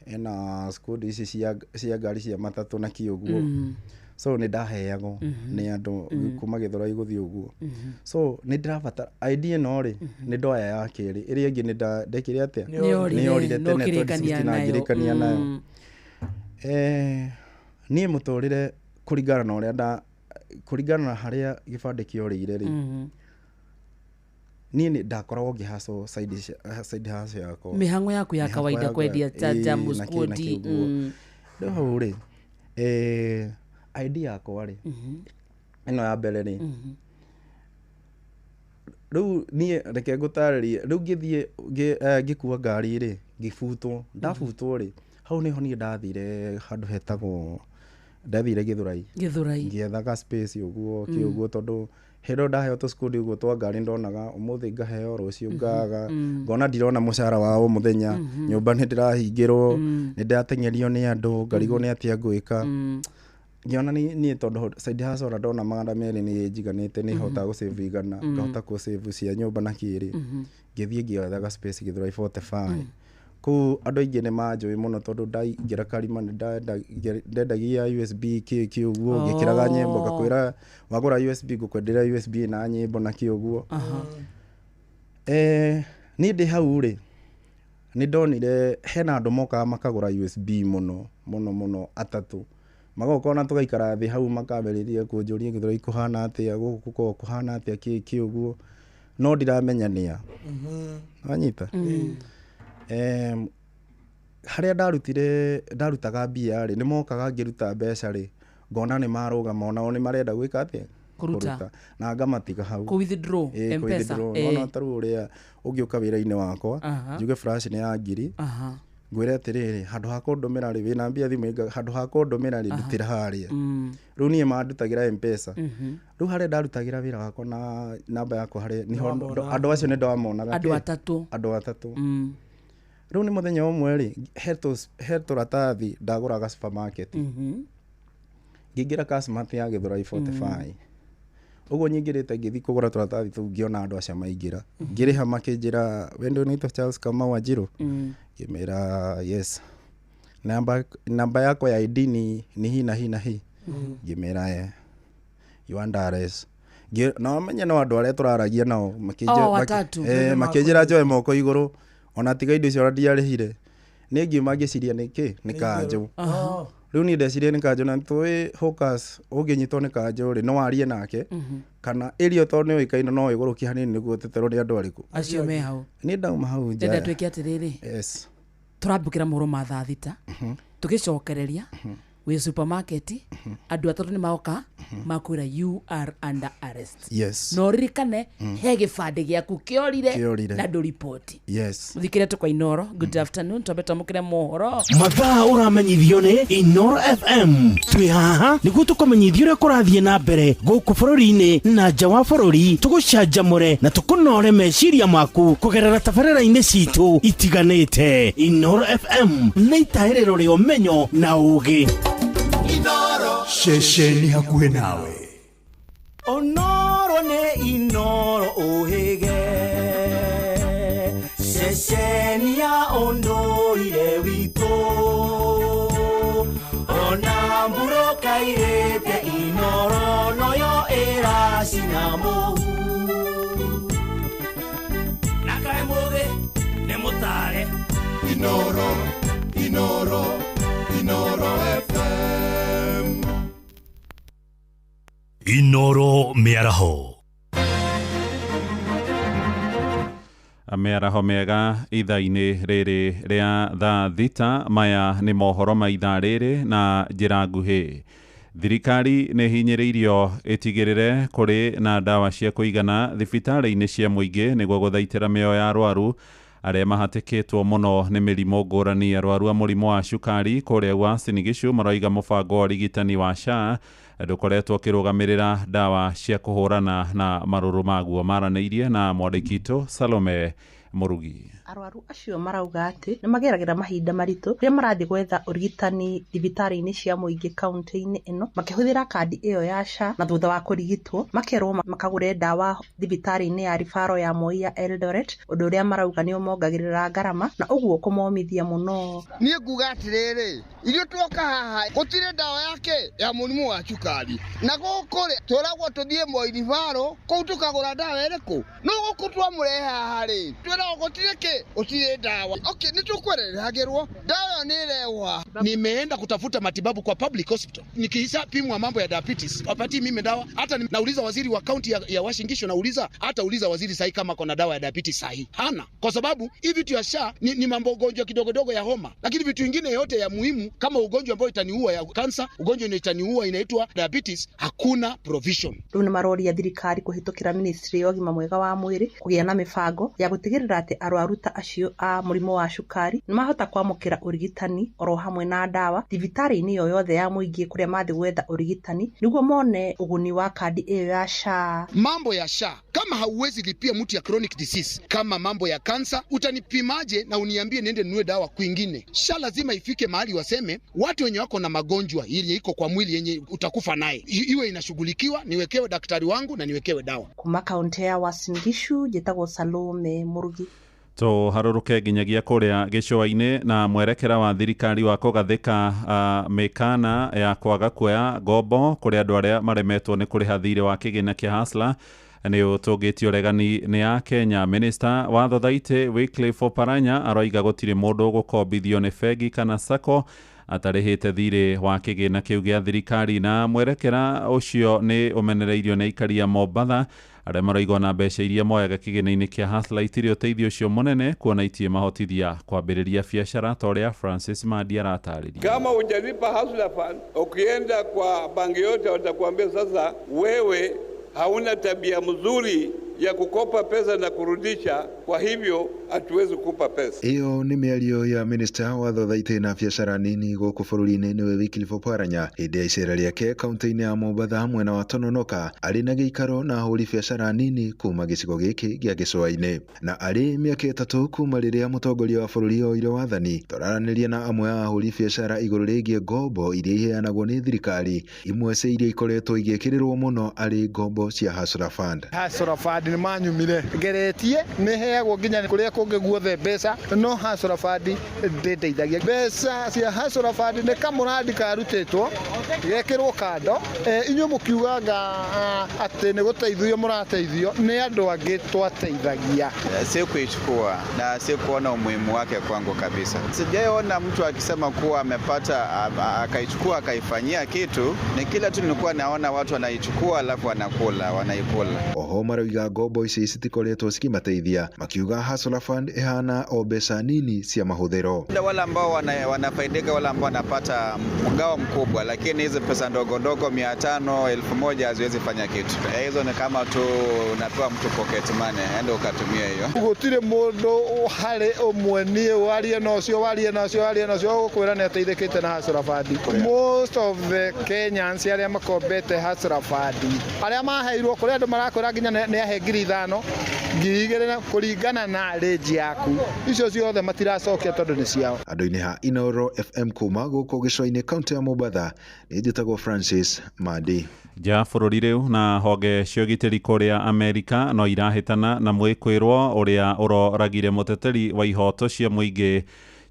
ena squad ici cia ngari cia matatu na kiuguo so ni ndaheagwo ni andu kuma Githurai guthi uguo so ni ndirabatara idea no ri ni ndoya ya kiri iri ingi ni ndekire atia ni yorire tene 2016 na ngirikania nayo ni muturire kuringana na uria kuringana na haria gibande kiorire ri niĩ ndakoragwo ngĩhaco side hustle yakwa mihango yaku ya kawaida kwendia chacha muskudi rĩu hau rĩ idea yakwa rĩ ĩno ya mbere rĩ rĩu niĩ reke ngũtarĩrie rĩu ngĩthiĩ ngĩkua ngari rĩ ngĩbutwo ndabutwo rĩ hau nĩho niĩ ndathire handũ hetagwo ndathire Githurai ngĩethaga space ũguo kĩũguo tondũ hero ndaheo to school uguo twa ngari ndonaga umuthi ngaheo rucio ngaga ngona ndirona mucara wao muthenya nyumba ni ndirahingirwo ni ndatengerio ni andu ngarigo ni atia ngwika ngiona ni tondu side hustle ndona magana meri ni njiganite ni hota gu save igana ngahota ku save cia nyumba na kiri ngithie ngĩethaga space Githurai 45 ku andu aingi ni manjui muno tondu ndaingira karima ndendagia USB kiuguo ngikiraga nyimbo ngakwira wagura USB ngukwendera USB na nyimbo na kiuguo ni ndi hau ri ni ndonire hena andu moka makagura USB muno atatu magokona tugaikara thi hau makambĩrĩria kunjuria Githurai kuhana atia guku kuhana atia kiuguo no ndiramenya nia anyita haria ndarutaga mbia ri ni mokaga ngiruta mbeca ri ngona ni marugama onao ni marenda gwika atia kuruta na ngamatiga hau ku withdraw M-Pesa no taru uria ungiuka wira-ini wakwa njuge flash ni ya ngiri ngwire atiriri handu ha kundumira ri wina mbia thimu handu ha kundumira ri ndutira haria riu nie mandutagira M-Pesa riu haria ndarutagira wira wakwa na namba yakwa haria niho andu acio ni ndamonaga andu atatu riu ni muthenya umwe ri heto ratathi ndaguraga supermarket ngingira customer ya Githurai 45 uguo nyingirite ngithi kugura turatathi tu ngiona andu acio maingira ngiriha makinjira wendo ni to Charles Kamau Wanjiru ngimera yes namba yako ya ID ni hi ngimera you want address no menya no andu aria turaragia nao makinjira njoe moko iguru ona tiga indo icio ndiarihire ni ngiuma ngiciria niki ni kanju riu ni ndeciria ni kanju na twi hawkers unginyitwo ni kanju ri no warie nake kana irio to ni uikaine no iguruki hanini niguo teterwo ni andu ariku acio me hau ni ndauma hau nja ndenda twiki atiriri yes turambukira muhuro ma thaa thita tugicokereria wi supermarket andu atatu ni maoka makwira you are under arrest yes no ririkane he gibande giaku kiorire na ndu report yes muthikire tukwa Inoro good afternoon twabeta mukire mohoro mathaa uramenyithio ni Inoro FM twi haha niguo tukumenyithio uria kurathie na mbere guku bururi-ini na nja wa bururi tugucanjamure na tukunore meciria maku kugerera tabarĩra-inĩ citu itiganĩte Inoro FM nĩ itaĩrĩro rĩa ũmenyo na ũũgĩ Inoro shesheni hakuhe nawe Onoro ne Inoro ohege shesheni ya ondoire wito ona mburo kairete Inoro noyo eracina mũhu nakae mũthĩ nĩ mũtare Inoro FM Inoro mĩaraho Mĩaraho mĩega ithaa-inĩ rĩrĩ rĩa thaa thita. Maya nĩ mohoro ma ithaa rĩrĩ na njĩra nguhĩ. Thirikari nĩ hinyĩrĩirio ĩtigĩrĩre kũrĩ na ndawa cia kũigana thibitarĩ-inĩ cia mũingĩ nĩguo gũthaitĩra mĩoyo ya arwaru arĩa mahatĩkĩtwo mũno nĩ mĩrimũ ngũrani. Arwaru a mũrimũ wa cukari kũrĩa Uasin Gishu maroiga mũbango wa ũrigitani wa SHA ndũkoretwo ũkĩrũgamĩrĩra ndawa cia kũhũrana na marũrũ maguo. Maranĩirie na mwandĩki witũ Salome Murugi. Arwaru acio marauga atĩ nĩ mageragĩra mahinda maritũ rĩrĩa marathiĩ gwetha ũrigitani thibitarĩ-inĩ cia mũingĩ kaunti-inĩ ĩno makĩhũthĩra kandi ĩyo ya SHA, na thutha wa kũrigitwo makerwo makagũre ndawa thibitarĩ-inĩ ya ribaro ya Moi ya Eldoret, ũndũ ũrĩa marauga nĩ ũmongagĩrĩra ngarama na ũguo kũmomithia mũno. Niĩ nguga atĩrĩrĩ, irio tuoka haha gũtirĩ ndawa yake ya mũrimũ wa cukari, na gũkũ rĩ tũragwo tũthiĩ Moi ribaro kũu tukagũra ndawa ĩrĩkũ? No gũkũ twamũrehe haha rĩ twĩragwo gũtirĩ kĩ utile dawa. Okay, nitukwelelagirwa dawa nilewa. Nimeenda kutafuta matibabu kwa public hospital. Nikihisa pimwa mambo ya diabetes, wapati mimi dawa. Hata nauliza waziri wa kaunti ya Uasin Gishu, nauliza hata uliza waziri sahi kama kuna dawa ya diabetes sahi. Hana. Kwa sababu hivi vitu ya SHA ni mambo ugonjwa kidogo ya homa. Lakini vitu vingine yote ya muhimu kama ugonjwa ambao itaniua ya kansa, ugonjwa itaniua inaitwa diabetes, hakuna provision. Runa marori ya thirikari kuhitũkĩra ministry ya ũgima mwega wa mwĩrĩ kũgĩa na mĩbango ya gũtigĩrĩra atĩ arwaru ta acio a mũrimũ wa cukari nĩ mahota kwamũkĩra ũrigitani oro hamwe na ndawa thibitarĩ-inĩ yo yothe ya mũingĩ kũrĩa mathiĩ gwetha ũrigitani nĩguo mone ũguni wa kandi ĩyo ya SHA. Mambo ya SHA, kama hauwezi lipia mtu ya chronic disease kama mambo ya kansa, utanipimaje na uniambie niende ninunue dawa kwingine? SHA lazima ifike mahali waseme watu wenye wako na magonjwa yenye iko kwa mwili yenye utakufa naye iwe inashughulikiwa, niwekewe daktari wangu na niwekewe dawa. Kuma kaunti ya Uasin Gishu, njĩtagwo Salome Murugi. Tũharũrũke nginyagia kũrĩa gĩcũa-inĩ na mwerekera wa thirikari wa kũgathĩka mĩkana ya kwaga kuoya ngombo kũrĩ andũ arĩa maremetwo nĩ kũrĩha thirĩ wa kĩgĩna kĩa Hustler nĩ ũtũngĩtio regani nĩ ya Kenya. Minister wa Thothaitĩ Wycliffe Oparanya aroiga gũtirĩ mũndũ gũkombithio nĩ bengi kana sacco atarĩhĩte thirĩ wa kĩgĩna kĩu gĩa thirikari, na mwerekera ũcio nĩ ũmenereirio nĩ aikari a Mombatha arĩa maroigwo na mbeca iria moyaga kĩgĩna-inĩ kĩa Hustler itirĩ ũteithio ũcio mũnene kuona itie mahotithia kwambĩrĩria biacara ta ũrĩa Francis Madi aratarĩria. Kama hujalipa Hustler Fund, ukienda kwa banki yote watakuambia sasa wewe hauna tabia mzuri ya kukopa pesa na kurudisha, kwa hivyo hatuwezi kupa pesa. Iyo ni mĩario ya minister wa Thothaitĩ na biacara nini gũkũ bũrũri-inĩ nĩwe Wycliffe Oparanya hĩndĩ ya icera rĩake kaunti-inĩ ya Mombatha mwena wa Tononoka, arĩ na gĩikaro na ahũri biacara nini kuma gĩcigo gĩkĩ gĩa gĩcũa-inĩ, na arĩ mĩaka 3 kuma rĩrĩa mũtongoria wa bũrũri oire wathani. Tũraranĩria na amwe a ahũri biacara igũrũ rĩgiĩ ngombo iria iheanagwo nĩ thirikari, imwe cia iria ikoretwo igĩkĩrĩrwo mũno arĩ ngombo cia Hustler Fund. Hustler Fund nĩ manyumire geretie nĩ heagwo nginya kũrĩa kũngĩ guothe mbeca, no Hustler Fund ndĩndeithagia. Mbeca cia Hustler Fund nĩ kamũrandi karutĩtwo gekĩrwo kando, inyuĩ mũkiugaga atĩ nĩ gũteithio mũrateithio nĩ andũ angĩ twateithagia. Sikuichukua na sikuona umuhimu wake kwangu kabisa. Sijaona mtu akisema kuwa amepata akaichukua akaifanyia kitu. Ni kila tu nilikuwa naona watu wanaichukua alafu wanaikula. Oho marauga ngombo ici citikoretwo cikimateithia, makiuga Hustler Fund ihana o mbeca nini cia mahũthĩro. Wale ambao wanafaidika, wale ambao wanapata mgao mkubwa, lakini hizo pesa ndogo ndogo 500, 1000 haziwezi fanya kitu. Hizo ni kama tu unapewa mtu pocket money, ende ukatumia hiyo. Gũtirĩ mũndũ harĩ ũmwe niĩ warie nacio gũkwĩra nĩ ateithĩkĩte na Hustler Fund. Most of the Kenyans arĩa makombete Hustler Fund, arĩa maheirwo kũrĩ andũ marakwĩra nginya nĩ ahe 5,000, 2,000 kũringana na range yaku, icio ciothe matiracokia tondũ nĩ ciao. Andũ-inĩ ha Inoro FM kuma gũkũ gĩcũa-inĩ kaunti ya Mombatha, nĩ njĩtagwo Francis Madi. Ja bũrũri rĩu na honge cia ũgitĩri kũrĩa Amerika no irahĩtana na mwĩkwĩrwo ũrĩa ũroragire mũteteri wa ihoto cia mũingĩ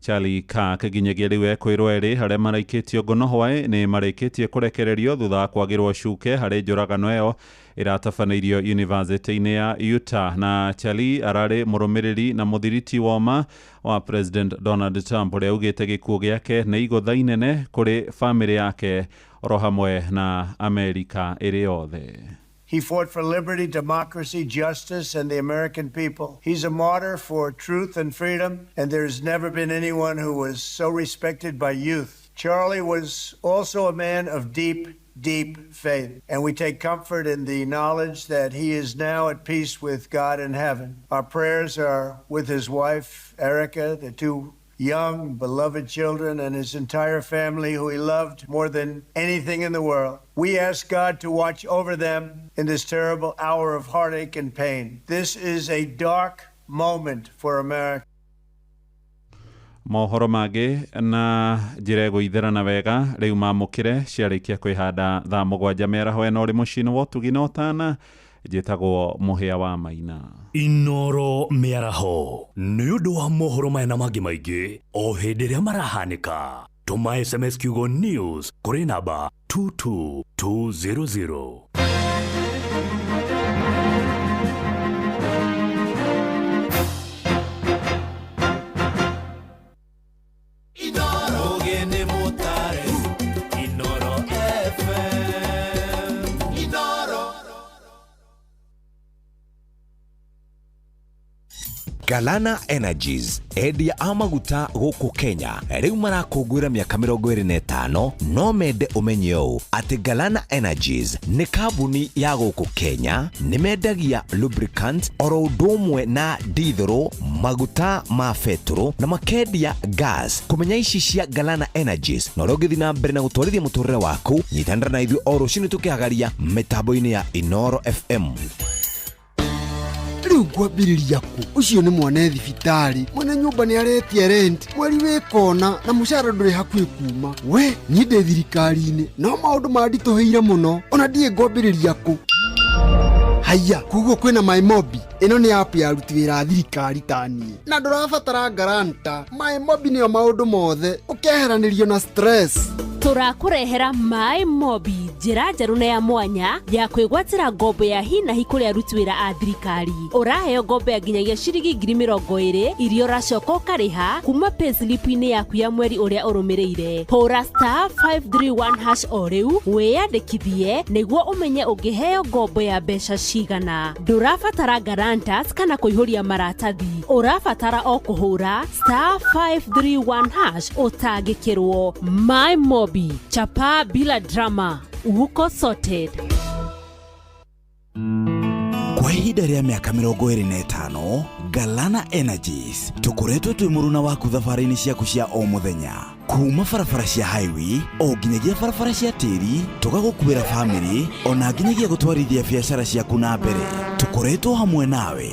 Charlie Kirk nginyagia riu ekwirwo eri haria maraikitio ngono hwae ni marikitie kurekererio thutha wa kwagirwo cuke hari njuragano iyo iratabaneirio university-ini ya Utah. Na Charlie arari murumiriri na muthiriti woma wa President Donald Trump uria ugite gikuo giake ni igotha inene kuri family yake oro hamwe na Amerika iri yothe. He fought for liberty, democracy, justice, and the American people. He's a martyr for truth and freedom, and there's never been anyone who was so respected by youth. Charlie was also a man of deep faith, and we take comfort in the knowledge that he is now at peace with God in heaven. Our prayers are with his wife, Erica, the two young, beloved children, and his entire family who he loved more than anything in the world. We ask God to watch over them in this terrible hour of heartache and pain. This is a dark moment for America. Mohoro mangĩ na njĩra ĩgũithĩrana wega rĩu mamũkĩre ciarĩkia kwĩhanda thaa 7 mĩaraho ĩno ũrĩ mũciĩ-inĩ wa Ũtugi na Ũtana. Njĩtagwo Mũhĩa wa Maina. Inoro mĩaraho nĩ ũndũ wa mohoro maya na mangĩ maingĩ o hĩndĩ ĩrĩa marahanĩka. Tũma SMS kiugo news kũrĩ namba 22200. Galana Energies endia a maguta gũkũ Kenya rĩu marakũngũĩra mĩaka 25 no mende ũmenye ũũ atĩ Galana Energies nĩ kambuni ya gũkũ Kenya nĩ mendagia lubricants oro ũndũ ũmwe na diesel, maguta ma betũrũ na makendia gas. Kũmenya ici cia Galana Energies na ũrĩa ũngĩthiĩ na mbere na gũtwarithia mũtũrĩre waku, nyitanĩra na ithuĩ o rũciinĩ tũkĩhagaria mĩtambo-inĩ ya Inoro FM. Riu kwambiriria ku ucio ni mwana thibitari mwana nyumba ni aretie rent mweri wikona na mushara nduri hakuhi kuma we ni ndi thirikari-ini no maundu mandituheire muno ona ndie ngwambiriria ku haya kuguo kwina MyMobi ino ni app ya ruti wira thirikari tani na ndurabatara garanta MyMobi niyo maundu mothe ukeheranirio na stress. Turakurehera MyMobi, njĩra njerũ na ya mwanya ya kwĩgwatĩra ngombo ya hi na hi kũrĩ aruti wĩra a thirikari. Ũraheo ngombo ya nginyagia ciringi 20,000 iria ũracoka ũkarĩha kuma payslip-inĩ yaku ya mweri ũrĩa ũrũmĩrĩire. Hũra *531# o rĩu wĩyandĩkithie nĩguo ũmenye ũngĩheo ngombo ya mbeca cigana. Ndũrabatara guarantors kana kũihũria maratathi. Ũrabatara o kũhũra *531# ũtangĩkĩrwo. MyMobi, chapa bila drama, uko sorted. Kwa ihinda rĩa mĩaka 25, Galana Energies tukoretwo twĩ mũruna waku thabarĩ-inĩ ciaku cia o mũthenya. Kuma barabara cia highway o nginyagia barabara cia tĩri, tũgagũkuĩra family ona nginyagia gũtwarithia biacara ciaku na mbere. Tukoretwo hamwe nawe.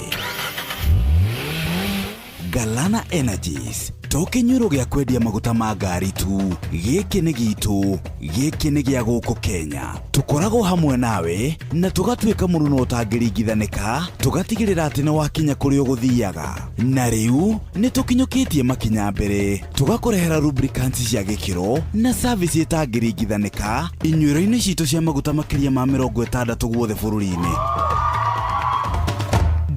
Galana Energies to kinyuĩro gĩa kwendia maguta ma ngari tu. Gĩkĩ nĩ gitũ, gĩkĩ nĩ gĩa gũkũ Kenya. Tũkoragwo hamwe nawe na tũgatuĩka mũruno ũtangĩringithanĩka, tũgatigĩrĩra atĩ nĩ wakinya kũrĩa ũgũthiaga. Na rĩu nĩ tũkinyũkĩtie makinya mbere, tũgakũrehera lubricants cia gĩkĩro na service ĩtangĩringithanĩka inyuĩro-inĩ citũ cia maguta makĩria ma 60 guothe bũrũri-inĩ.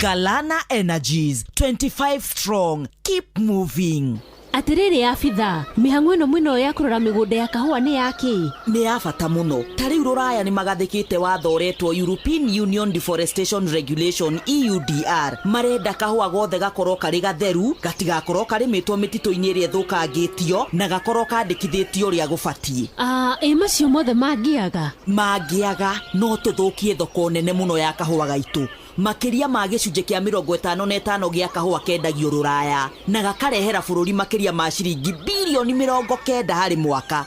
Galana Energies, 25 strong, keep moving. Atiriri afitha, mihang'o ĩno mwĩno ya kũrora mĩgũnda ya kahũa nĩ yake. Nĩ ya bata mũno. Tarĩu rũraya nĩ magathĩkĩte watho ũretwo European Union Deforestation Regulation EUDR. Marenda kahũa gothe gakorwo karĩ gatheru, gatigakorwo karĩmĩtwo mĩtitũ-inĩ ĩrĩa ĩthũkangĩtio na gakorwo kandĩkithĩtio ũrĩa gũbatiĩ. Macio mothe mangĩaga no tũthũkie thoko nene mũno ya kahũa gaitũ. Makiria ma gĩcunjĩ kĩa 55 gĩa kahũa kendagio rũraya na gakarehera bũrũri makiria ma ciringi bilioni 90 harĩ mwaka.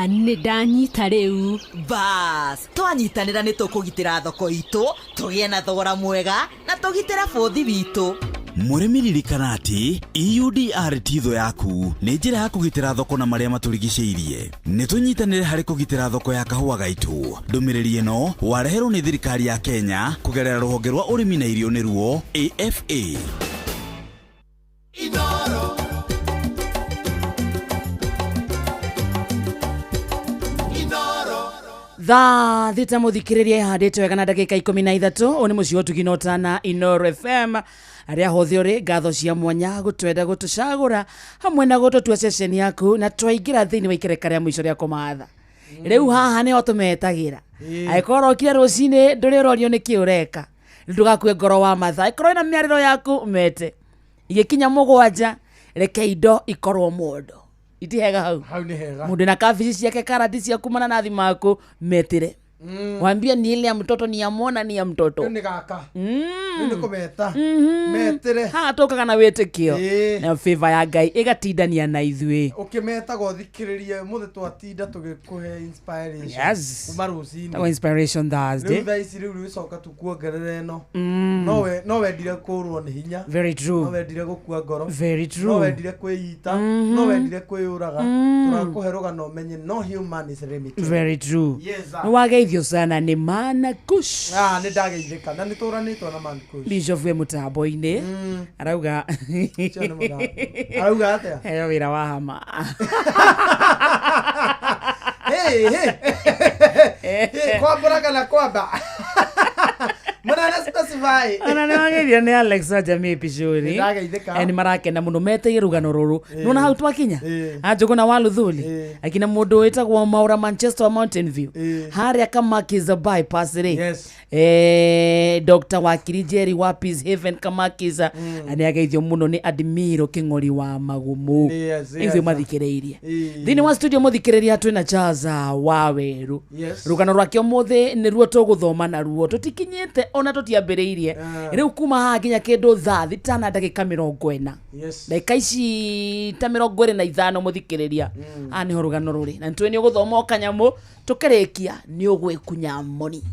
Nĩ ndanyita rĩu. Bas, twanyitanĩra nĩ tũkũgitĩra thoko itũ, tũgĩe na thogora mwega na tũgitĩra bũthi witũ. Mũrĩmi ririkana atĩ EUDR ti thũ yaku, nĩ njĩra ya kũgitĩra thoko na marĩa matũrigicĩirie. Nĩ tũnyitanĩre harĩ kũgitĩra thoko ya kahũa gaitũ. Ndũmĩrĩri ĩno wareherwo nĩ thirikari ya Kenya kũgerera rũhonge rwa ũrĩmi na irio nĩruo AFA. Inoro Tha thita muthikiriria ihanditwo wega na ndagika 13 oni mucio tuginotana Inoro FM aria hothiori ngatho cia mwanya gutwenda gutucagura hamwe na gututua session yaku na twaingira thiini wa ikereka ria mwisho ria kumatha riu haha ni otumetagira aikoro kire rucini nduri rorio ni kiureka ndugakue ngoro wa matha aikoro na miariro yaku mete igikinya mugwanja reke indo ikorwo mundu itihega hau ni hega mundu na kabici ciake karati cia kumana na thima yako metire wambia ni ile ya mtoto ni ya mwana ni ya mtoto ni kaka ni kumeta metire ha toka na wetekio na favor ya Ngai igatindania na ithui ukimeta gothikiririe muthe twatinda tugikuhe inspiration yes umarucini tawa inspiration Thursday riu icoka tukuongerera ino no wendire kurwo ni hinya very true no wendire gukua ngoro very true no wendire kwiyita no wendire kwiyuraga turakuhe rugano umenye no human is limited very true yes no wageithio sana ni mana kush ni ndageithika na nituranitwo na man kush Bishop we mutambo-ini arauga arauga atia heyo wira wa hama kwambura kana kwamba mwana specify ana ne wageithio ni Alex wa jamii pishuri ni marakena muno mete rugano ruru nona hau twakinya ajugo na waluthuli akina mundu witagwo Maura Manchester wa Mountain View haria Kamakiza bypass ri Dr. Wakiri Jerry wa Peace Haven Kamakiza ani ageithio muno ni Admiro King'ori wa Magumu ivyo mathikireirie thini wa studio muthikiriria twina Chaza Waweru rugano rwake muthe ni ruo tuguthoma na ruo tutikinyite ona tutiambiriirie riu kuma ha nginya kindu thaa thitana ndagika 40 ndagika ici ta 25 muthikiriria ani ho rugano ruri na ntwe ni uguthoma kanyamu tukirikia ni ugwikunya moni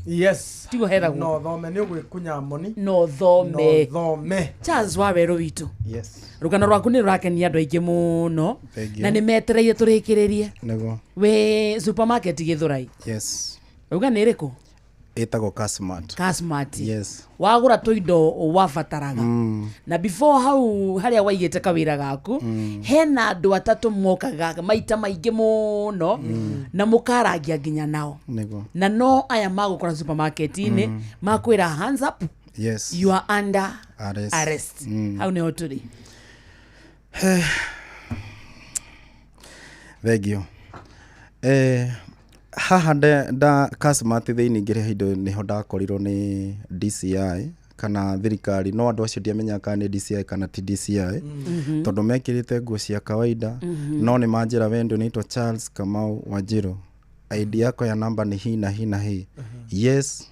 tigo heragu no thome ni ugwikunya moni no thome Charles Waweru witu rugano rwaku ni rurakenia andu aingi muno na ni metereire turikiririe nego we supermarket Githurai uga ni iriku etagwo Casmart wagura tuindo wabataraga na before hau haria waigite kawira gaku hena andu atatu mokaga maita maingi muno na mukaragia nginya nao na no aya magukora supermarket ini makwira hands up you are under arrest hau ni hoturi thegio haha da Casmart thiini ngire hindo niho ndakorirwo ni DCI kana thirikari no andu acio ndiamenya kana ni DCI kana ti DCI tondu mekirite nguo cia kawaida no ni manjira wendo nitwa Charles Kamau Wanjiru ID yako ya namba ni hi na hi na hi yes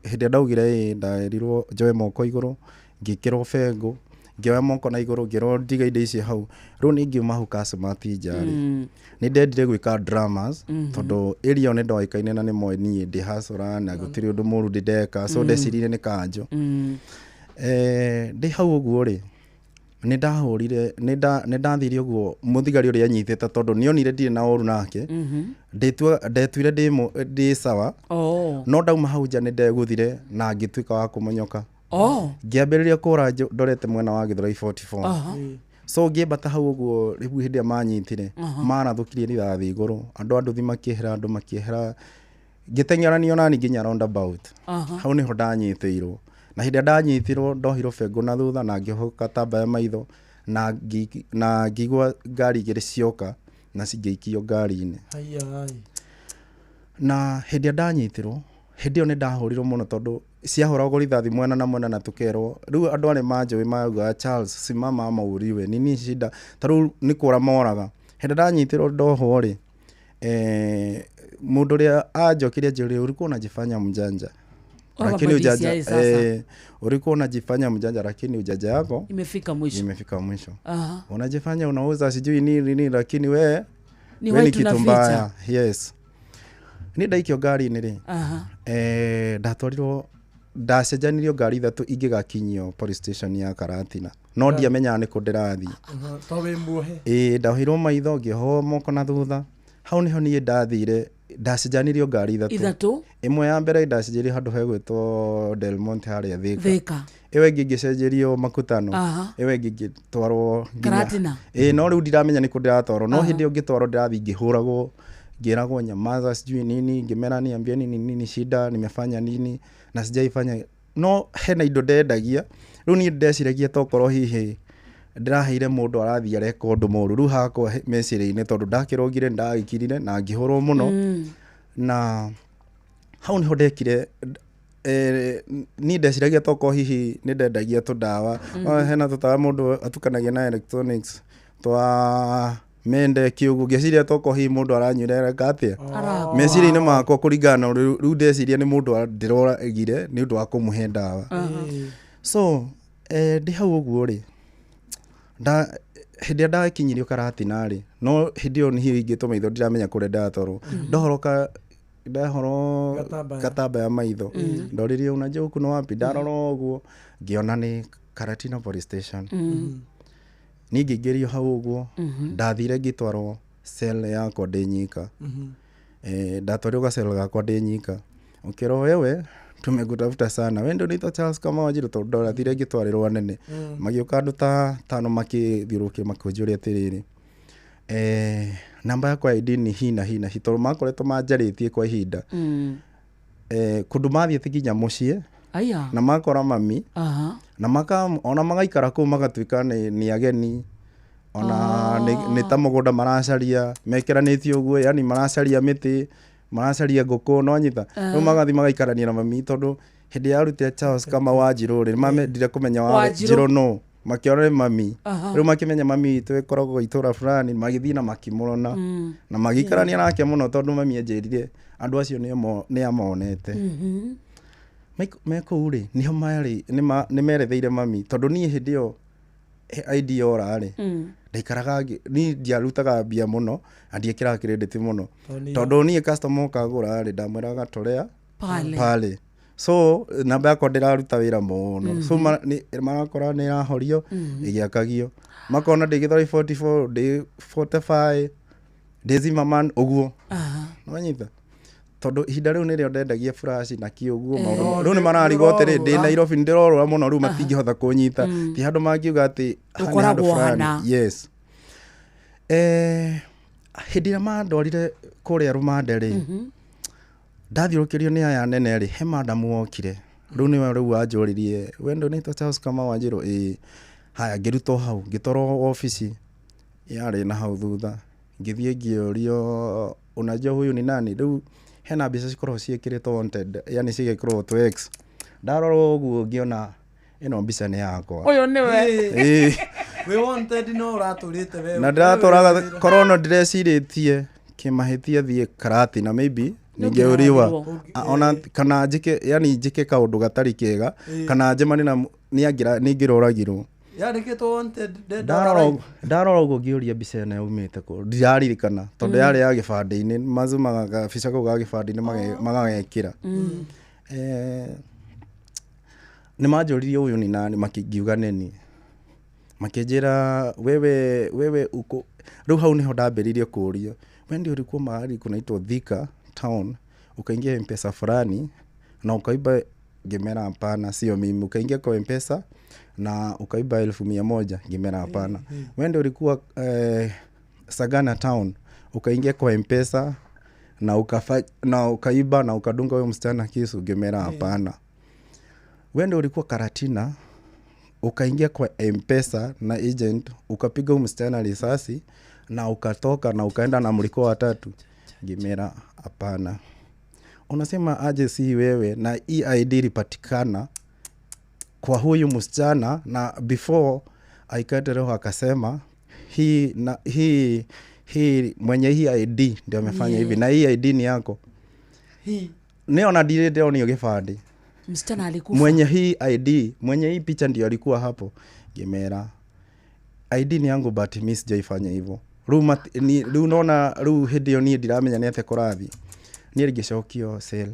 hindi ndaugire ndairirwo njoe moko iguru ngikirwo bengo ngioya moko na iguru ngiro ndiga inde ici hau ru ni ngiuma hau Casmart njari ni ndendire gwika dramas tondu area ne ndoikaine na ni moe ni ndi hasora na gutiri undu muru ndeka so ndecirire ni kanjo ndi hau uguo ri ni ndahurire ni ndathire uguo muthigari uri anyitete tondu ni onire ndire na oru nake ndetuire ndi sawa no ndauma hau nja ni ndeguthire na ngituika wa kumonyoka ngiambiriria kura ndorete mwena wa Githurai 44 so ngiambata hau uguo riu hindi ya manyitire marathukirie rithathi iguru andu thi makihera andu makihera ngitengeranio nani nginya roundabout hau niho ndanyitiirwo na hindi ndanyitirwo ndohirwo bengo na thutha na ngihoka tabaya maitho na ngigwa ngari igiri cioka na cingiikio ngari-ini na hindi ndanyitirwo hindi yo ni ndahurirwo muno tondu ciahoragwo rithathi mwena na mwena na tukerwo riu andu ari manjoe mauga Charles simama mauriwe nini shida taru ni kura moraga hindi ndanyitirwo ndoho ri mundu ria anjokirie njuri ulikuwa unajifanya mjanja lakini ujanja ulikuwa unajifanya mjanja lakini ujanja yako imefika mwisho unajifanya unauza sijui nini lakini we ni kitu mbaya ni ndaikio ngari ni ri ndatwarirwo ndacenjanirio ngari ithatu ingigakinyio police station ya Karatina no ndiamenya ni kundirathi to we muohe ndahirwo maitho ngiho moko na thutha hau niho ni ndathire ndacenjanirio ngari ithatu imwe ya mbere ndacenjerio handu hegwitwo Delmonte haria Thika iwe ngicenjerio Makutano iwe ngitwarwo Karatina no riu ndiramenya ni kundiratwarwo no hindi ngitwarwo ndirathi ngihuragwo ngĩragwo nyamaza sijui nini, ngĩmera niambie nini shida, nimefanya nini na sijaifanya. No hena indo ndendagia rĩu niĩ ndeciragia tokorwo hihi ndĩraheire mũndũ arathi areka ũndũ mũũru rĩu hakwa meciria-inĩ tondũ ndakĩrogire ndagĩkirire na ngĩhũrwo mũno na hau niho ndekire niĩ ndeciragia tokorwo hihi nĩ ndendagia tũndawa hena tũtawa mũndũ atukanagia na electronics twa mende kiugo ngeciria tokorwo hihi mũndũ aranyuĩra atĩa meciria-inĩ makwa kũringana rĩu ndeciria nĩ mũndũ ndĩroragire nĩ ũndũ wa kũmũhe ndawa so ndĩ hau ũguo rĩ hĩndĩ ĩrĩa ndakinyirio Karatina rĩ no hĩndĩ ĩyo niĩ ingĩtwo maitho ndiramenya kũrĩa ndatwarwo ndahoro gatamba ya maitho ndoririe unajua huku no wapi ndarora ũguo ngĩona nĩ Karatina police station niĩ ngĩingĩrio hau ũguo ndathire ngĩtwarwo cell yakwa ndĩ nyika ndatwarirwo gacell gakwa ndĩ nyika ũkĩrwo wewe tumekutafuta sana wewe ndio unaitwa Charles kama Wanjiru tondũ ndathire ngĩtwarĩrwo anene magĩũka andũ ta 5 makĩthiũrũrũkia makĩnjũria atĩrĩrĩ namba yakwa ID ni hina tondũ makoretwo manjarĩtie kwa ihinda kũndũ mathiĩte nginya mũciĩ na makora mami na ona magaikara kũu magatuĩka nĩ ageni ona nĩ ta mũgũnda maracaria mekeranĩtie ũguo yani maracaria mĩtĩ maracaria ngũkũ no nyita rĩu magathi magaikarania na mami tondũ hĩndĩ ya rutire Charles kama Wanjiru rĩ mamendire kũmenya Wanjiru no makĩora mami rĩu makĩmenya mami twĩkoragwo itũra fulani magĩthiĩ na makĩmũrona na magĩikarania nake mũno tondũ mami enjĩrire andũ acio nĩ amonete mekũu rĩ niho marĩ nĩ meretheire mami tondũ niĩ hĩndĩ ĩyo ID yora rĩ ndaikaraga niĩ ndiarutaga mbia mũno na ndiĩkĩraga credit mũno tondũ niĩ customer kagũra rĩ ndamwĩraga torea pale so namba yakwa ndĩraruta wĩra mũno so marakora nĩ ĩrahorio ĩgĩakagio makona ndĩgĩthora 44 ndĩ 45 ndĩzima man ũguo wanyita tondũ ihinda rĩu nĩrĩo ndendagia flash na kĩũguo rĩu nĩ mararigwo atĩrĩ ndĩ Nairobi ndĩrorora mũno rĩu matingĩhota kũnyita ti handũ mangiuga atĩ ũkoragwo hana yes hĩndĩ ĩrĩa mandwarire kũrĩa Rumande rĩ ndathiũrũkĩrio nĩ aya nene rĩ he madamu wokire rĩu nĩwe rĩu wanjũririe we ndio unaitwa Charles kama Wanjiru haya ngĩrutwo hau ngĩtwarwo ofici yarĩ na hau thutha ngĩthiĩ ngĩũrio unajua huyu ni nani rĩu hena mbica cikoragwo ciĩkĩrĩtwo wanted yani cigĩkĩrwo to X ndarora ũguo ngĩona ĩno mbica nĩ yakwa ũyũ nĩwe we wanted no ũratũrĩte wewe na ndĩratũraga korona ndĩrecirĩtie kĩmahĩtia thiĩ Karatina maybe ningeũriwa ona kana njike yani njike kaũndũ gatarĩ kega kana njemani na ningĩroragirwo yandĩkĩtwo wanted ndarora ũguo ngĩũria mbica ĩno yaumĩte kũ ndiraririkana tondũ yarĩ ya gĩbandĩ-inĩ mazumaga gabica kau ga gĩbandĩ-inĩ magagekĩra nĩ manjũririe ũyũ ni nani makĩngiuga neni makĩnjĩra wewe uko rĩu hau niho ndambĩrĩirie kũũrio we ndio ulikuwa mahali kunaitwa Thika town ukaingia M-Pesa fulani na ukaiba ngĩmera hapana sio mimi ukaingia kwa M-Pesa na ukaiba 1,100 ngĩmera hapana wewe ndio ulikuwa Sagana town ukaingia kwa M-Pesa na ukaiba na ukadunga huyo msichana kisu ngĩmera hapana wewe ndio ulikuwa Karatina ukaingia kwa M-Pesa na agent ukapiga huyo msichana risasi na ukatoka na ukaenda na mliko watatu ngĩmera hapana unasema aje si wewe na ID ilipatikana kwa huyu msichana na before aikate roho akasema hii mwenye hii ID ndio amefanya hivi na hii ID ni yako niona ndio ni gĩbandĩ msichana alikufa mwenye hii ID mwenye hii picha ndio alikuwa hapo ngĩmera ID ni yangu but mimi sijaifanya hivyo rĩu nona rĩu hĩndĩ ĩyo niĩ ndiramenya nĩ atĩa kũrathi niĩ ngĩcokio cell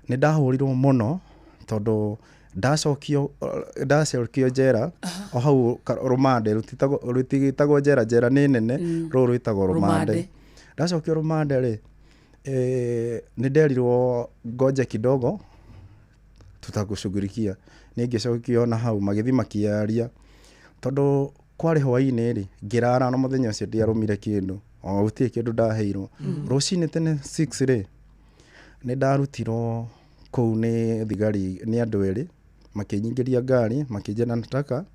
nĩ ndahũrirwo mũno tondũ ndacokio njera o hau Rumande rũtigĩtagwo njera nĩ nene rũu rwĩtagwo Rumande ndacokio Rumande rĩ nĩ nderirwo ngoje kidogo tutakushughulikia niĩ ngĩcokio na hau magĩthi makiaria tondũ kwarĩ hwainĩ rĩ ngĩrara na mũthenya ũcio ndiarũmire kĩndũ o gũtirĩ kĩndũ ndaheirwo rũcinĩ tene 6 rĩ nĩ ndarutirwo kũu nĩ thigari nĩ andũ erĩ makĩnyingĩria ngari makĩnjĩra nataka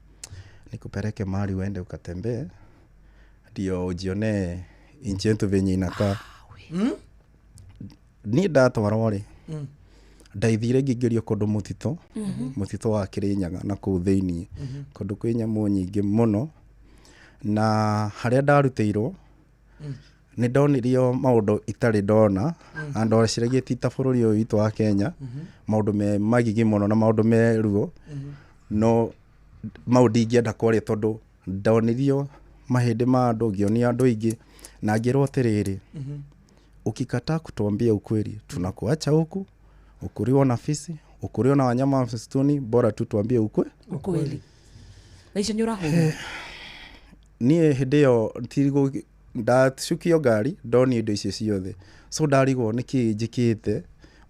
nikupeleke mahali uende ukatembee ndio ujione nchi yetu venye inakaa. Ni ndatwarwo rĩ ndaithire ngĩingĩrio kũndũ mũtitũ wa Kĩrĩnyaga na kũu thĩinĩ kũndũ kwĩ nyamũ nyingĩ mũno na harĩa ndarutĩirwo nĩ ndonirio maũndũ itarĩ ndona na ndociragia ta bũrũri ũyũ witũ wa Kenya maũndũ me magigi mũno na maũndũ meruo no maũndũ ingĩenda kwaria tondũ ndonirio mahĩndĩ ma andũ ngĩonia andũ aingĩ na ngĩrwo atĩrĩrĩ ukikataa kutuambia ukweli tunakuacha huku ukuliwa na fisi ukuliwa na wanyama wa msituni bora tu tuambie ukweli. Na icio nyuraho niĩ hĩndĩ ĩyo tirigwo ndacukio ngari ndoni indo icio ciothe so ndarigwo nĩkĩ njĩkĩte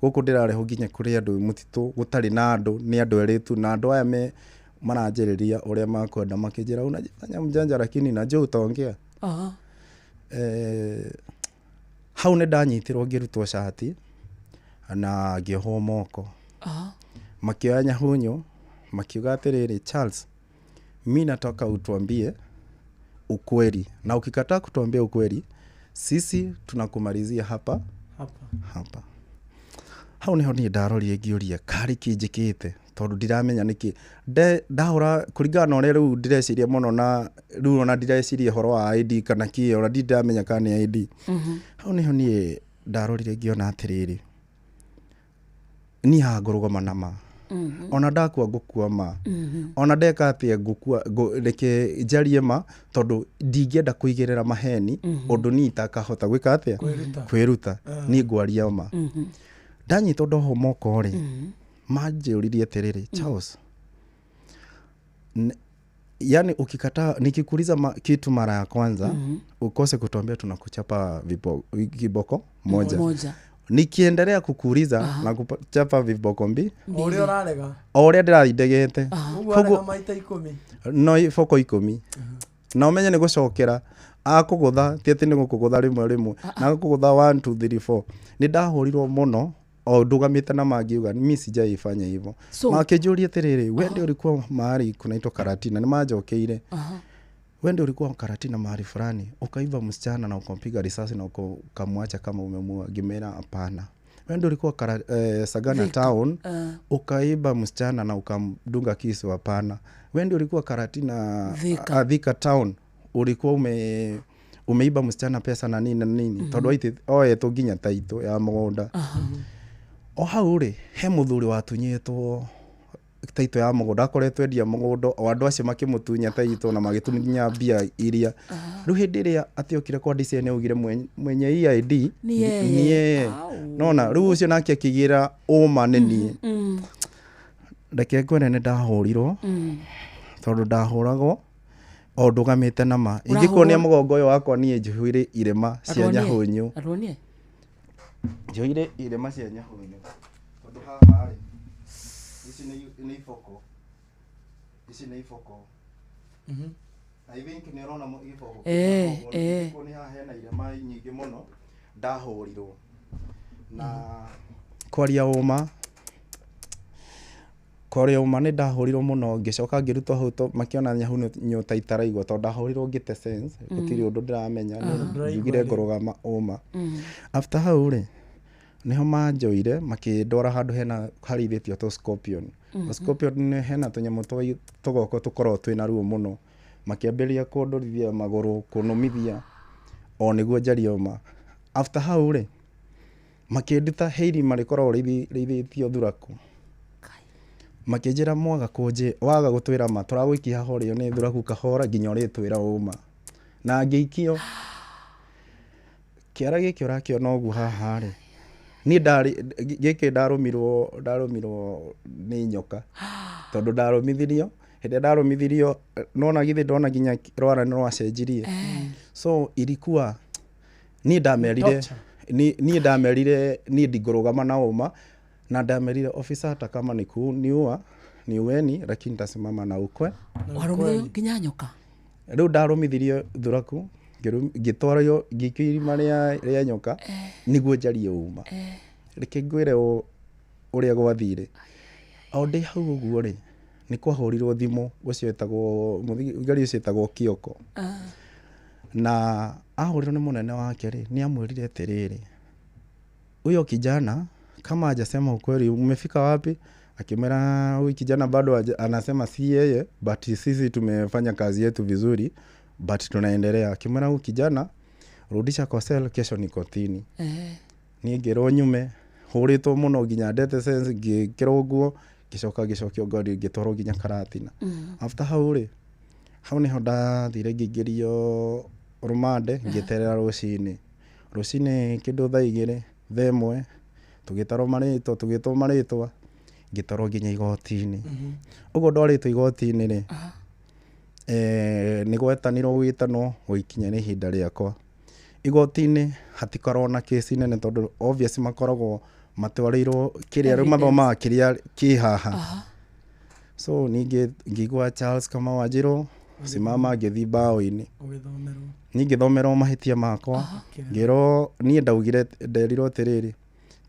gũkũ ndĩrareho nginya kũrĩ andũ mũtitũ gũtarĩ na andũ nĩ andũ erĩ tu na andũ aya me maranjĩrĩria ũrĩa makwenda makĩnjĩra unajifanya mjanja lakini najua utaongea. Hau nĩ ndanyitirwo ngĩrutwo shati na ngĩohwo moko makĩoya nyahunyo makiuga atĩrĩrĩ Charles mimi nataka utuambie ukweli na ukikataa kutuambia ukweli sisi tunakumalizia hapa. Hau niho niĩ ndarorire ngĩũria karĩ kĩnjĩkĩte tondũ ndiramenya nĩkĩ ndahora kũringana na ũrĩa rĩu ndĩreciria mũno na rĩu ona ndireciria horo wa ID kana kĩ ona ndiramenya kana nĩ ID. Hau niho niĩ ndarorire ngĩona atĩrĩrĩ niĩ hangũrũgama na ma ona ndakua ngũkua ma ona ndeka atĩa ngũkua reke njarie ma tondũ ndingĩenda kũigĩrĩra maheni ũndũ niĩ itakahota gwĩka atĩa kwĩruta niĩ ngwaria ma. Ndanyitwo ndoho moko rĩ manjĩũririe atĩrĩrĩ Charles yani ukikataa nikikuuliza kitu mara ya kwanza ukose kutuambia tunakuchapa viboko moja. Nikiendelea kukuuliza na kuchapa viboko mbili Ore orarega ore ndĩraindegete koguo maita 10 no iboko 10 na umenye nĩ gũcokera akũgũtha ti atĩ nĩ gũkũgũtha rĩmwe na gũkũgũtha 1 2 3 4 nĩ ndahũrirwo mũno o ndugamite na mangiuga mimi sijaifanya hivyo makĩnjũria atĩrĩrĩ wende ulikuwa mahali kunaitwa Karatina ni majokeire wende ulikuwa Karatina mahali fulani ukaiva msichana na ukampiga risasi na ukamwacha kama umemua ngimera hapana wende ulikuwa Sagana town ukaiba msichana na ukamdunga kisu hapana wende ulikuwa Karatina Thika town ulikuwa umeiba msichana pesa na nini tondũ aiti oye to nginya taito ya mũgũnda o hau rĩ he mũthuri watunyĩtwo taito ya mũgũnda akoretwo endia mũgũnda o andũ acio makĩmũtunya taito na magĩtunya mbia iria rĩu hĩndĩ ĩrĩa atiokire kwa DCI nĩ augire mwenye EID nie nona rĩu ũcio nake akĩgĩra ũma nĩ niĩ reke ngwene nĩ ndahũrirwo tondũ ndahũragwo o ndugamĩte na ma ingĩkuonia mũgongo ũyũ wakwa niĩ njũhire irema cia nyahũnyũ njũhire irema cia nyahũnyũ tondũ haha rĩ ici nĩ iboko I think nĩ ũrona iboko nĩ haha hena irema nyingĩ mũno ndahũrirwo na kwaria ũma nĩ ndahũrirwo mũno ngĩcoka ngĩrutwo hau makĩona nyahunyo ta itaraigua tondũ ndahũrirwo ngĩte sense gũtirĩ ũndũ ndĩramenya ngĩugire ngũrũgama ũma after hau rĩ niho manjoire makĩndwara handũ hena harithĩtio to Scorpion Scorpion hena tũnyamũ tũgoko tũkoragwo twĩna ruo mũno makĩambĩrĩria kũndũrithia magũrũ kũnũmithia o nĩguo njarie ũma after hau rĩ makĩnduta heiri marĩkoragwo rĩithĩtio thuraku makĩnjĩra waga gũtwĩra ma tũragũikia horio nĩ thuraku kahora nginya ũrĩtwĩra ũma na ngĩikio kĩara gĩkĩ ũrakĩona ũguo haha rĩ niĩ gĩkĩ ndarũmirwo nĩ nyoka tondũ ndarũmithirio hĩndĩ ndarũmithirio nona githĩ ndona nginya rwara nĩ rwacenjirie so ilikuwa niĩ ndamerire niĩ ndingũrũgama na ũma na ndamerire officer hata kama niueni lakini nitasimama na ukwe warũmire nginya nyoka Riu ndarumithirio thuraku ngitwarayo ngikirima ria nyoka niguo njarie uma reke ngwire uria gwathire o ndi hau uguo ri ni kwahurirwo thimu ucio etagwo ngari ucio etagwo Kioko na ahurirwo ni munene wake ri ni amwirire atiriri huyo kijana kama hajasema ukweli umefika wapi akimera huyu kijana bado anasema si yeye but sisi tumefanya kazi yetu vizuri but tunaendelea akimera huyu kijana rudisha kwa cell kesho ni kotini ni ngero nyume huritwo muno ginya ndete sense ngikirogwo gicokio ngori ngitwaro ginya Karatina after hauri hau ni honda thire ngigirio rumande ngiterera rucini kindu thaa 2 themwe tugitwo maritwa ngitoro ginya igotini ugo ndwaritwo igotini ri ni gwetanirwo witanwo guikinya ni hinda riakwa igotini hatikorona kesi nene tondu obvious makoragwo matwarirwo kiria riu mathoma kiria ki haha so ninge ngigwa Charles kama Wanjiru simama ngithi bao-ini ngithomerwo mahitia makwa ngiro nie ndaugire nderirwo tiriri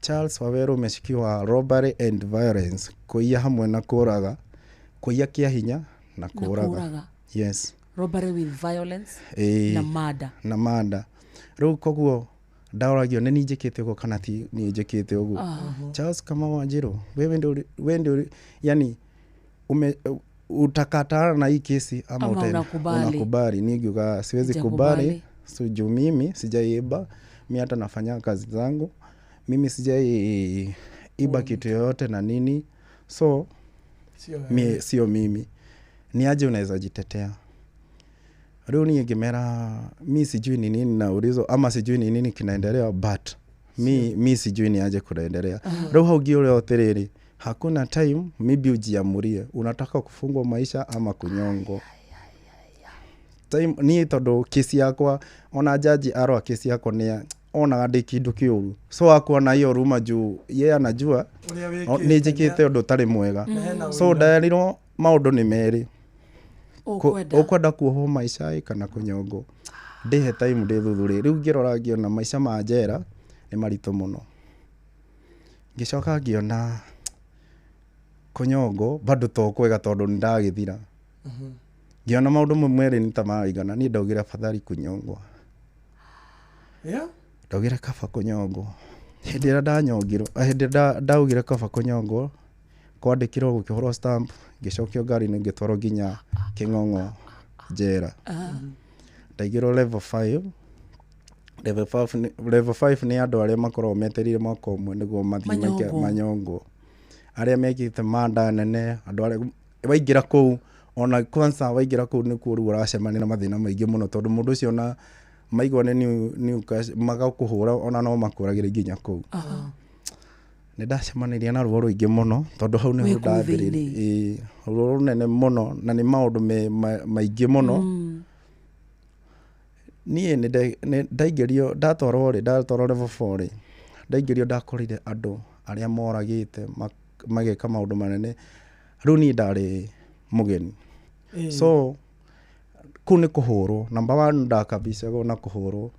Charles Waweru meshiki wa robbery and violence kuiya hamwe na kuraga kuiya kia hinya na kuraga yes robbery with violence na murder riu koguo ndauragio ni njikite ugo kana ti ni njikite ugo Charles kama Wanjiru wewe ndio yani utakatana na hii kesi ama unakubali ningiuga siwezi kubali so juu mimi sijaiba mimi hata nafanya kazi zangu mimi sijai iba kitu yoyote na nini so sio mimi ni aje unaweza jitetea leo ni ngemera mimi sijui ni nini na ulizo ama sijui ni nini kinaendelea but mimi sijui ni aje kunaendelea leo haugio leo tereri hakuna time maybe ujiamurie unataka kufungwa maisha ama kunyongo time ni todo kesi yakwa ona jaji aro kesi yako ni ona andi kindu kiuru so akuona hiyo ruma juu yeye anajua ni njikite undu tari mwega so ndarirwo maundu ni meri ukwenda kuohwo maisha kana kunyongo ndihe time ndithuthuri riu ngirora ngiona maisha ma njera ni marito muno ngicoka ngiona kunyongo bado to kwega tondu ndagithira ngiona maundu mwere ni tamaigana ni ndaugire afadhali kunyongwa ndaugire kaba kunyongwo hindi ira ndanyongirwo hindi ndaugire kaba kunyongwo kwandikirwo gukihoro stamp ngicokio ngari ni ngitwaro ginya King'ong'o njera ndaigirwo level 5 ni andu aria makorwo meterire mwaka umwe niguo mathie manyongwo aria mekite manda nene andu aria waingira kuu ona kwanza waingira kuu ni kuru uracemania na mathina maingi muno tondu mundu ucio na maigone ni magakuhura ona no makuragire ginya kuu ni ndacemanirie na ruo ruingi muno tondu hau ni ndathiriri ruo nene muno na ni maundu maingi muno nie ni ndaigerio ndatwarwo level 4 ndaigerio ndakorire andu aria moragite mageka maundu manene riu ni ndari mugeni so kuni kuhurwo number 1 ndakabisa na kuhurwo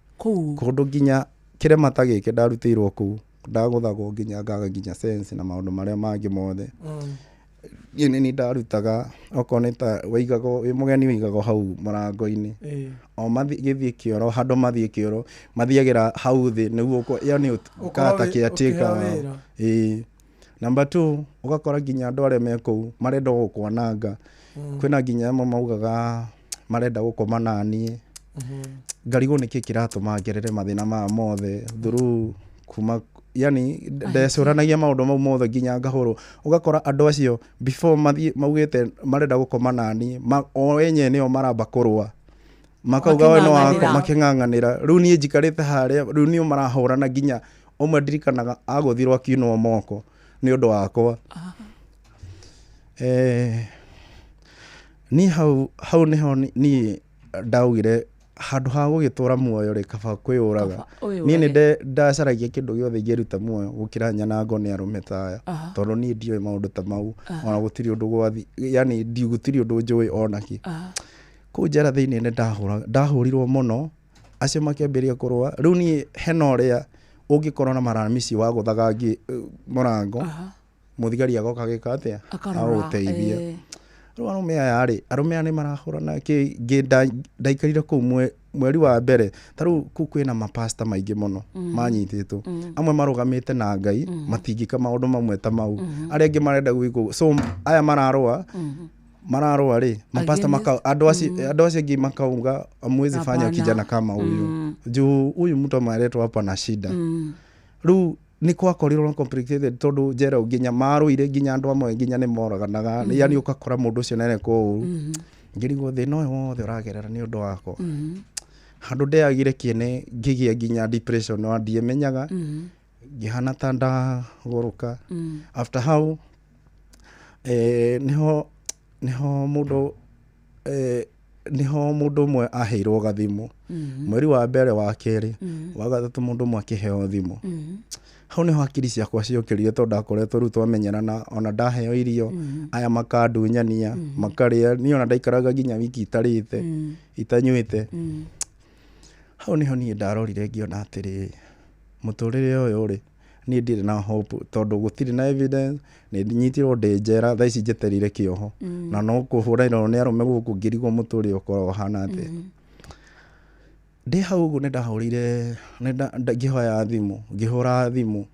kundu ginya kirema tagike ndarutirwo ku ndaguthagwo ginya ngaga ginya sense na maundu maria mangi mothe yene ni ndarutaga okoneta waigago wi mugeni waigago hau murango-ini o mathie kioro handu mathie kioro mathiagira hau thi niguo yani ukata kiatika number 2 ugakora ginya andu aria meko marenda gukwananga kwina ginya amwe maugaga marenda gukoma nani ngarigo niki kiratuma ngerere mathina ma mothe through kuma yani ndecuranagia maundu mau mothe ginya ngahoro ugakora andu acio before maugite marenda gukoma nani o enye nio maramba kurwa makauga we no wako making'ang'anira riu ni njikarite haria riu ni marahurana ginya umwe ndirikanaga aguthirwo kiuno moko ni undu wakwa ni hau niho ni ndaugire handu ha gugitura muoyo ri kaba kwiyuraga ni ndacaragia kindu giothe ngeruta muoyo gukira nyanango ni arume taya tondu ni ndio maundu ta mau ona gutiri undu gwathi yani ndigutiri undu njui onaki kå njera thä inä nä ndahå rirwo må no acio makä ambä ria kå rwa rä u niä hena å rä a å ngä korwo na maramisi wa gå thaga må rango må thigari agoka gä ka atä a agå teithia rä u arå aya nä marahå rana ndaikarire kå u mweri wa mbere ta rä u kå kwä na mapasta maingä må no manyitä two amwe marå gamä te na Ngai matingä ka maå ndå mamwe ta mau arä angä marenda gwä so aya mararå rä mapasta andå acio angä makauga amwezi fanya kijana kama huyu juu huyu mtu amaletwa hapa na shida rä u nä kwakorirwo complicated tondu njera nginya marå nginya andå amwe nginya nä moraganaga yani å kakora må ndå å cio nenekwo å ngä rigwo thä na å yå wothe å ragerera nä å ndå wakwa handå ndeagire kä ne ngä gä a nginya depression wa ndiemenyaga ngä hana ta ndagå rå ka after hau niho må ndå mwe aheirwo gathimå mweri wa mbere wa kerä wa gatatå må ndå mwe akä heo thimå hau niho hakiri ciakwa ciokä rire tondå ndakoretwo rä u twamenyerana ona ndaheo irio aya makandunyania makarä a niä ona ndaikaraga nginya wiki itarä te itanyuä te hau niho niä ndarorire ngĩona atĩrĩ mũtũrĩre ũyũ rĩ niĩ ndirĩ na hope tondũ gũtirĩ na evidence nĩ nyitirwo ndĩ njera thaa ici njeterire kĩoho na no kũhũranĩrwo nĩ arũme gũkũ ngĩrigwo mũtũrĩre ũkoragwo ũhana atĩa ndĩ hau ũguo nĩ ndahũrĩire ngĩhoya thimũ ngĩhũra thimũ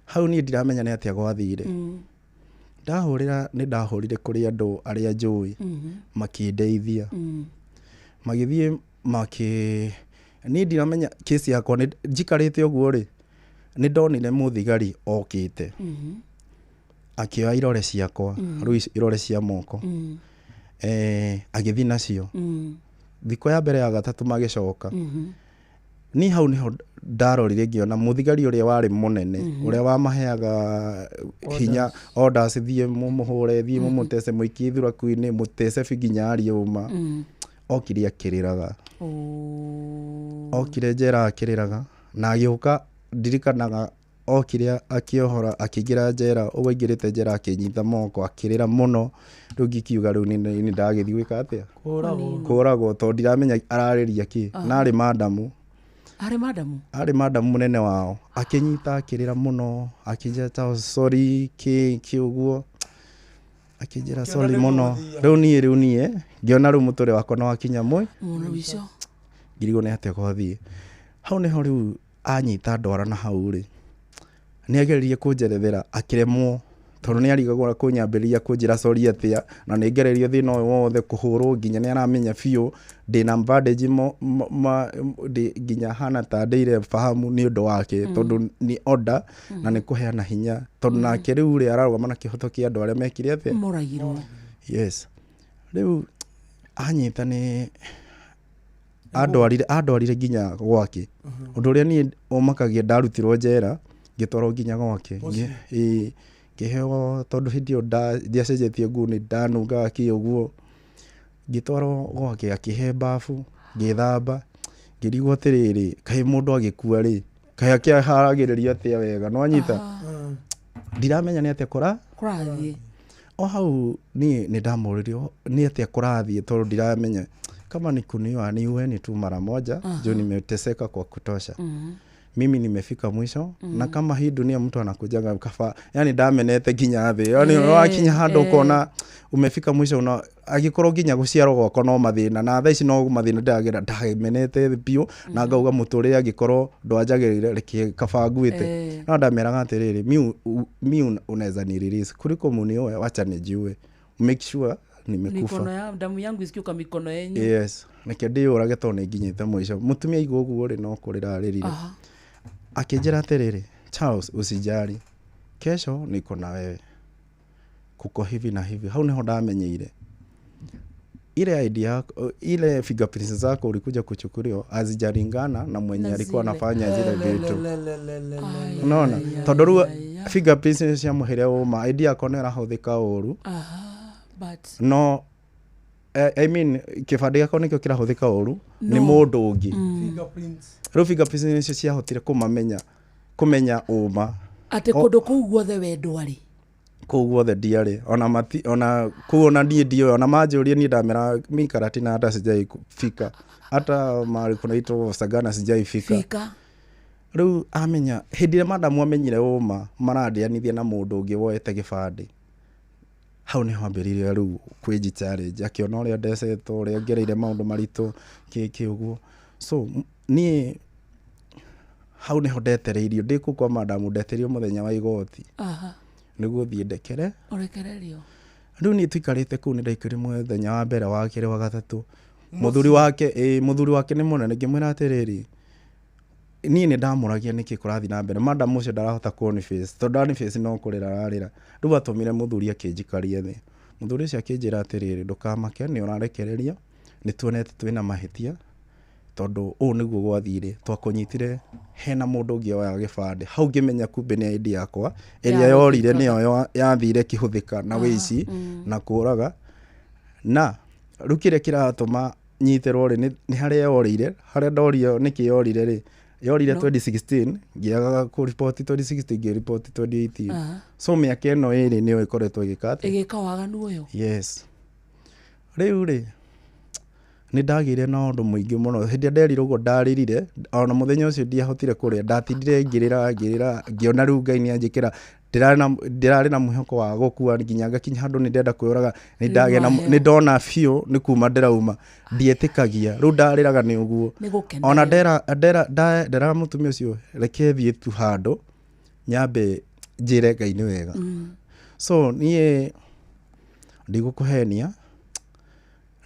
hau niĩ ndiramenya nĩ atĩa gwathire ndahũrĩra nĩ ndahũrire kũrĩ andũ arĩa njũĩ makĩndeithia magĩthiĩ niĩ ndiramenya kesi yakwa njikarĩte ũguo rĩ nĩ ndonire mũthigari okĩte akĩoya irore ciakwa rĩu irore cia moko agĩthiĩ nacio thikũ ya mbere ya gatatũ magĩcoka niĩ hau nĩho ndarorire ngĩona mũthigari ũrĩa warĩ mũnene ũrĩa wamaheaga hinya orders thiĩ mũmũhũre thiĩ mũmũtece mũikie ithuraku-inĩ mũtece nginya ariũma okire akĩrĩraga okire njera akĩrĩraga na agĩũka ndirikanaga okire akĩohora akĩingĩra njera ũguo aingĩrĩte njera akĩnyita moko akĩrĩra mũno rĩu ngĩkiuga rĩu nĩ ndagĩthiĩ gwĩka atĩa kũragwo tondũ ndiramenya ararĩria kĩ na arĩ madamu mũnene wao akĩnyita akĩrĩra mũno akĩnjĩra sorry kĩ ũguo akĩnjĩra sorry mũno rĩu niĩ ngĩona rĩu mũtũrĩ wakwa no wakinya ngirigwo nĩ atĩa gwathiĩ hau nĩho rĩu anyita ndwara na hau rĩ nĩ ageririe kũnjerethera akĩremwo tondũ nĩ arigagwo kũnyambĩrĩria kũnjĩra sorry atĩa na nĩ ngererio thĩna ũyũ wothe kũhũrwo nginya nĩ aramenya biũ ndĩna bandage nginya hana ta ndĩire fahamu nĩ ũndũ wake tondũ nĩ order na nĩ kũheana hinya tondũ nake rĩu rĩ ararũgama na kĩhoto kĩa andũ arĩa mekire atĩa moragirwo yes rĩu anyita nĩ andwarire nginya gwake ũndũ ũrĩa niĩ ũmakagia ndarutirwo njera ngĩtwarwo nginya gwake ngĩheo tondũ hĩndĩ ĩyo ndiacenjetie nguo nĩ ndanungaga kĩ ũguo ngĩtwarwo gwake akĩhe babu ngĩthamba ngĩrigwo atĩrĩrĩ kaĩ mũndũ agĩkua rĩ kaĩ akĩharagĩrĩria atĩa wega no anyita ndiramenya nĩ atĩa kũrathiĩ o hau niĩ nĩ ndamũrĩrio nĩ atĩa kũrathiĩ tondũ ndiramenya kama ni kuniwa niue tu mara moja juu nimeteseka kwa kutosha mimi nimefika mwisho na kama hii dunia mtu anakujaga kafa yani ndamenete nginya thĩ yani wakinya handũ ukona umefika mwisho agĩkorwo nginya gũciarwo gwakwa no mathĩna na thaa ici no mathĩna ndagera ndamenete biũ na ngauga mũtũrĩre angĩkorwo ndwanjagĩrĩire reke kaba nguĩte no ndameraga atĩrĩrĩ mi unaweza ni release kuliko munioe wacha nijue make sure nimekufa mikono ya damu yangu isikiuka mikono yenyu yes nake ndĩũrage tondũ nĩ nginyĩte mũico mũtumia igũ ũguo rĩ no kũrĩra arĩrire akĩnjĩra atĩrĩrĩ Charles usijali kesho niko na wewe kuko hivi na hivi hau nĩho ndamenyeire ile idea ile fingerprints zako ulikuja kuchukuliwa hazijalingana na mwenye alikuwa anafanya zile vitu unaona tondũ rĩu fingerprints cia mũhĩrĩga ũma ID yako nĩ ĩrahũthĩka ũru but no I mean kĩbandĩ gĩakwa nĩkĩo kĩrahũthĩka ũru nĩ mũndũ ũngĩ rĩu fingerprints nĩcio ciahotire kũmenya ũma atĩ kũndũ kũu guothe we ndwarĩ kũu guothe ndiarĩ ona kũu ona ndiĩ ona manjũria niĩ ndamera Mikaratina hata sijaifika hata mahali kunaitwa Sagana sijaifika. Rĩu amenya hĩndĩ ĩrĩa madamu amenyire ũma marandianithia na mũndũ ũngĩ woete gĩbandĩ, hau nĩho ambĩrĩirie rĩu kwĩji challenge, akĩona ũrĩa ndecetwo, ũrĩa ngereire maũndũ maritũ kĩkĩ ũguo. So niĩ hau nĩho ndetereirio ndĩkũ kwa madamu, ndetereirio mũthenya wa igoti nĩguo thiĩ ndekere ũrekererio. Rĩu niĩ tuikarĩte kũu nĩ ndaikire mũthenya wa mbere, wa kerĩ, wa gatatũ. Mũthuri wake nĩ mũnene, ngĩmwĩra atĩrĩrĩ, niĩ nĩ ndamũragia nĩkĩ kũrathiĩ na mbere, madamu ũcio ndarahota kũniface, tondũ aniface no kũrĩra ararĩra. Rĩu atũmire mũthuri akĩnjikaria thĩ. Mũthuri ũcio akĩnjĩra atĩrĩrĩ, ndũkamake, nĩ ũrarekereria, nĩ tuonete twĩna mahĩtia, tondũ ũũ nĩguo gwathire, twakũnyitire hena mũndũ ũngĩ oya gĩbandĩ. Hau ngĩmenya kumbe nĩ ID yakwa ĩrĩa yorire nĩyo yathire kĩhũthĩka na wĩici na kũraga. Na rĩu kĩrĩa kĩratũma nyiterwo rĩ nĩ harĩa yorĩire, harĩa ndorio nĩkĩ yorire rĩ, yorire 2016, ngĩaga kũripoti 2016, ngĩripoti 2018. So mĩaka ĩno ĩrĩ nĩyo ĩkoretwo ĩgĩka waganu ũyũ. Yes. Rĩu rĩ nĩ ndagĩire na ũndũ mũingĩ mũno. Hĩndĩ nderirwo ũguo ndarĩrire, ona mũthenya ũcio ndiahotire kũrĩa, ndatindire ngĩrĩra ngĩona rĩu Ngai nĩ anjĩkĩra, ndirarĩ na mwĩhoko wa gũkua nginya ngakinya handũ nĩ ndenda kwĩũraga, nĩ ndona biũ nĩ kuma ndĩrauma, ndietĩkagia. Rĩu ndarĩraga nĩ ũguo, ona ndera mũtumia ũcio reke thiĩ tu handũ nyambe njĩre Ngai nĩ wega. So niĩ ndigũkũhenia,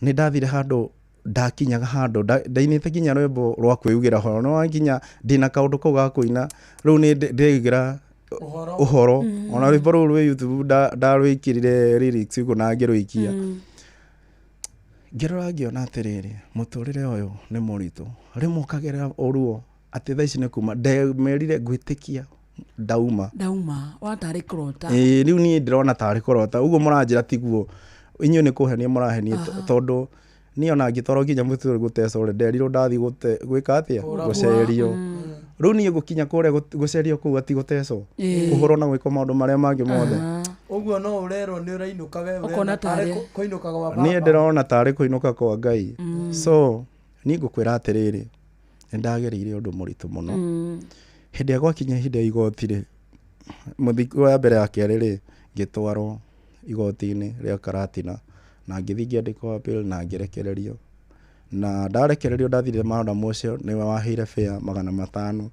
nĩ ndathire handũ, ndakinyaga handũ ndainĩte nginya rwĩmbo rwa kwĩugĩra horo, no nginya ndĩna kaũndũ kau ga kũina. Rĩu nĩ ndĩigĩra ũhoro, ona rwĩmbo rũu rwĩ YouTube ndarwĩkĩrire lyrics ũguo na ngĩrũikia. Ngĩrora ngĩona atĩrĩrĩ, mũtũrĩre ũyũ nĩ mũritũ, rĩmwe ũkagerera ũruo atĩ thaa ici nĩ kuma, ndemerire ngwĩtĩkia ndauma watarĩ kũrota. Rĩu niĩ ndĩrona tarĩ kũrota, ũguo mũranjĩra tiguo, inyuĩ nĩ kũhenia mũrahenia, tondũ niĩ ona ngĩtwarwo nginya mũtũrĩ gũtecwo, nderirwo ndathi gwĩka atĩa, gũcerio. Rĩu niĩ gũkinya kũrĩa gũcerio kũu ati gũtecwo, kũhũrwo na gwĩkwo maũndũ marĩa mangĩ mothe. Ũguo no ũrerwo nĩ ũrainũka wewe tarĩ kũinũka gwa baba. Niĩ ndĩrona tarĩ kũinũka kwa Ngai. So niĩ ngũkwĩra atĩrĩrĩ, nĩ ndagereire ũndũ mũritũ mũno. Hĩndĩ ya gwakinya ihinda igoti rĩ, mũthiko wa mbere ya kerĩ rĩ, ngĩtwarwo igoti-inĩ rĩa Karatina, na ngĩthiĩ ngĩandĩkwo appeal na ngĩrekererio. Na ndarekererio ndathire maũndũ macio, nĩwe waheire fare 500,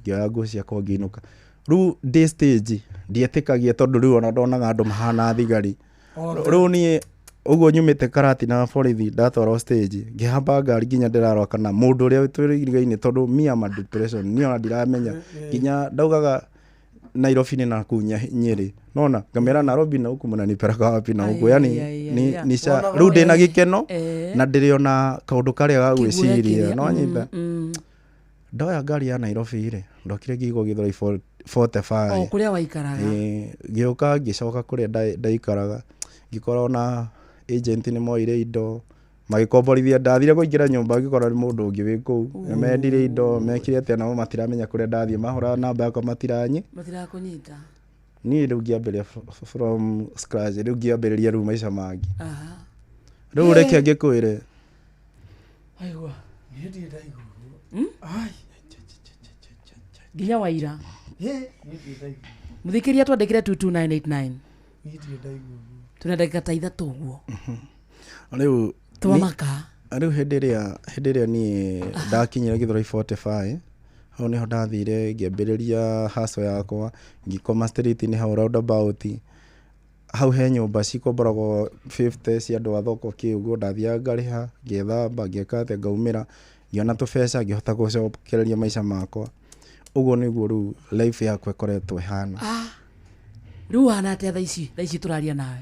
ngĩoya nguo ciakwa ngĩinũka. Rĩu ndĩ stage ndietĩkagia, tondũ rĩu ona ndonaga andũ mahana thigari. Rĩu niĩ ũguo nyumĩte Karatina borithi, ndatwarwo stage, ngĩhamba ngari nginya ndĩrarora kana mũndũ ũrĩa twĩrĩgaine, tondũ me am a depression, niĩ ona ndiramenya nginya ndaugaga Nairobi ni na kuu Nyeri, nona ngamera Nairobi na huku mnanipeleka wapi na huku, yani ni rĩu ndĩna gĩkeno na ndĩrĩona kaũndũ karĩa ga gwĩciria, no nyita ndoya ngari ya Nairobi rĩ, ndokire ngĩigwo Gĩthũrai 45 kũrĩa waikaraga, ngĩũka ngĩcoka kũrĩa ndaikaraga, ngĩkorwo na agent nĩ moire indo magĩkomborithia. Ndathire kũingĩra nyũmba ngĩkora nĩ mũndũ ũngĩ wĩ kũu, mendire indo, mekire atĩa nao matiramenya kũrĩa ndathiĩ, mahũra namba yakwa matirakũnyita. Niĩ rĩu ngĩambĩrĩria from scratch, rĩu ngĩambĩrĩria rĩu maica mangĩ. Rĩu reke ngĩkwĩre, aigua niĩ ndiĩ ndaigua nginya waira mũthikĩria twandĩkire 22989 tunandĩka ta ithatũ ũguo. Rĩu twamaka, rĩu hĩndĩ ĩrĩa niĩ ndakinyire Gĩthũrai 45, hau nĩho ndathire ngĩambĩrĩria hustle yakwa, ngĩkoma street-inĩ hau roundabout, hau he nyũmba cikomboragwo 50 cia andũ a thoko kĩuguo. Ndathiaga ngarĩha, ngĩthamba, ngĩka atĩa, ngaumĩra, ngĩona tũbeca, ngĩhota gũcokereria maica makwa. Ũguo nĩguo rĩu life yakwa ĩkoretwo ĩhana. Rĩu hana atĩa thaa ici tũraria nawe?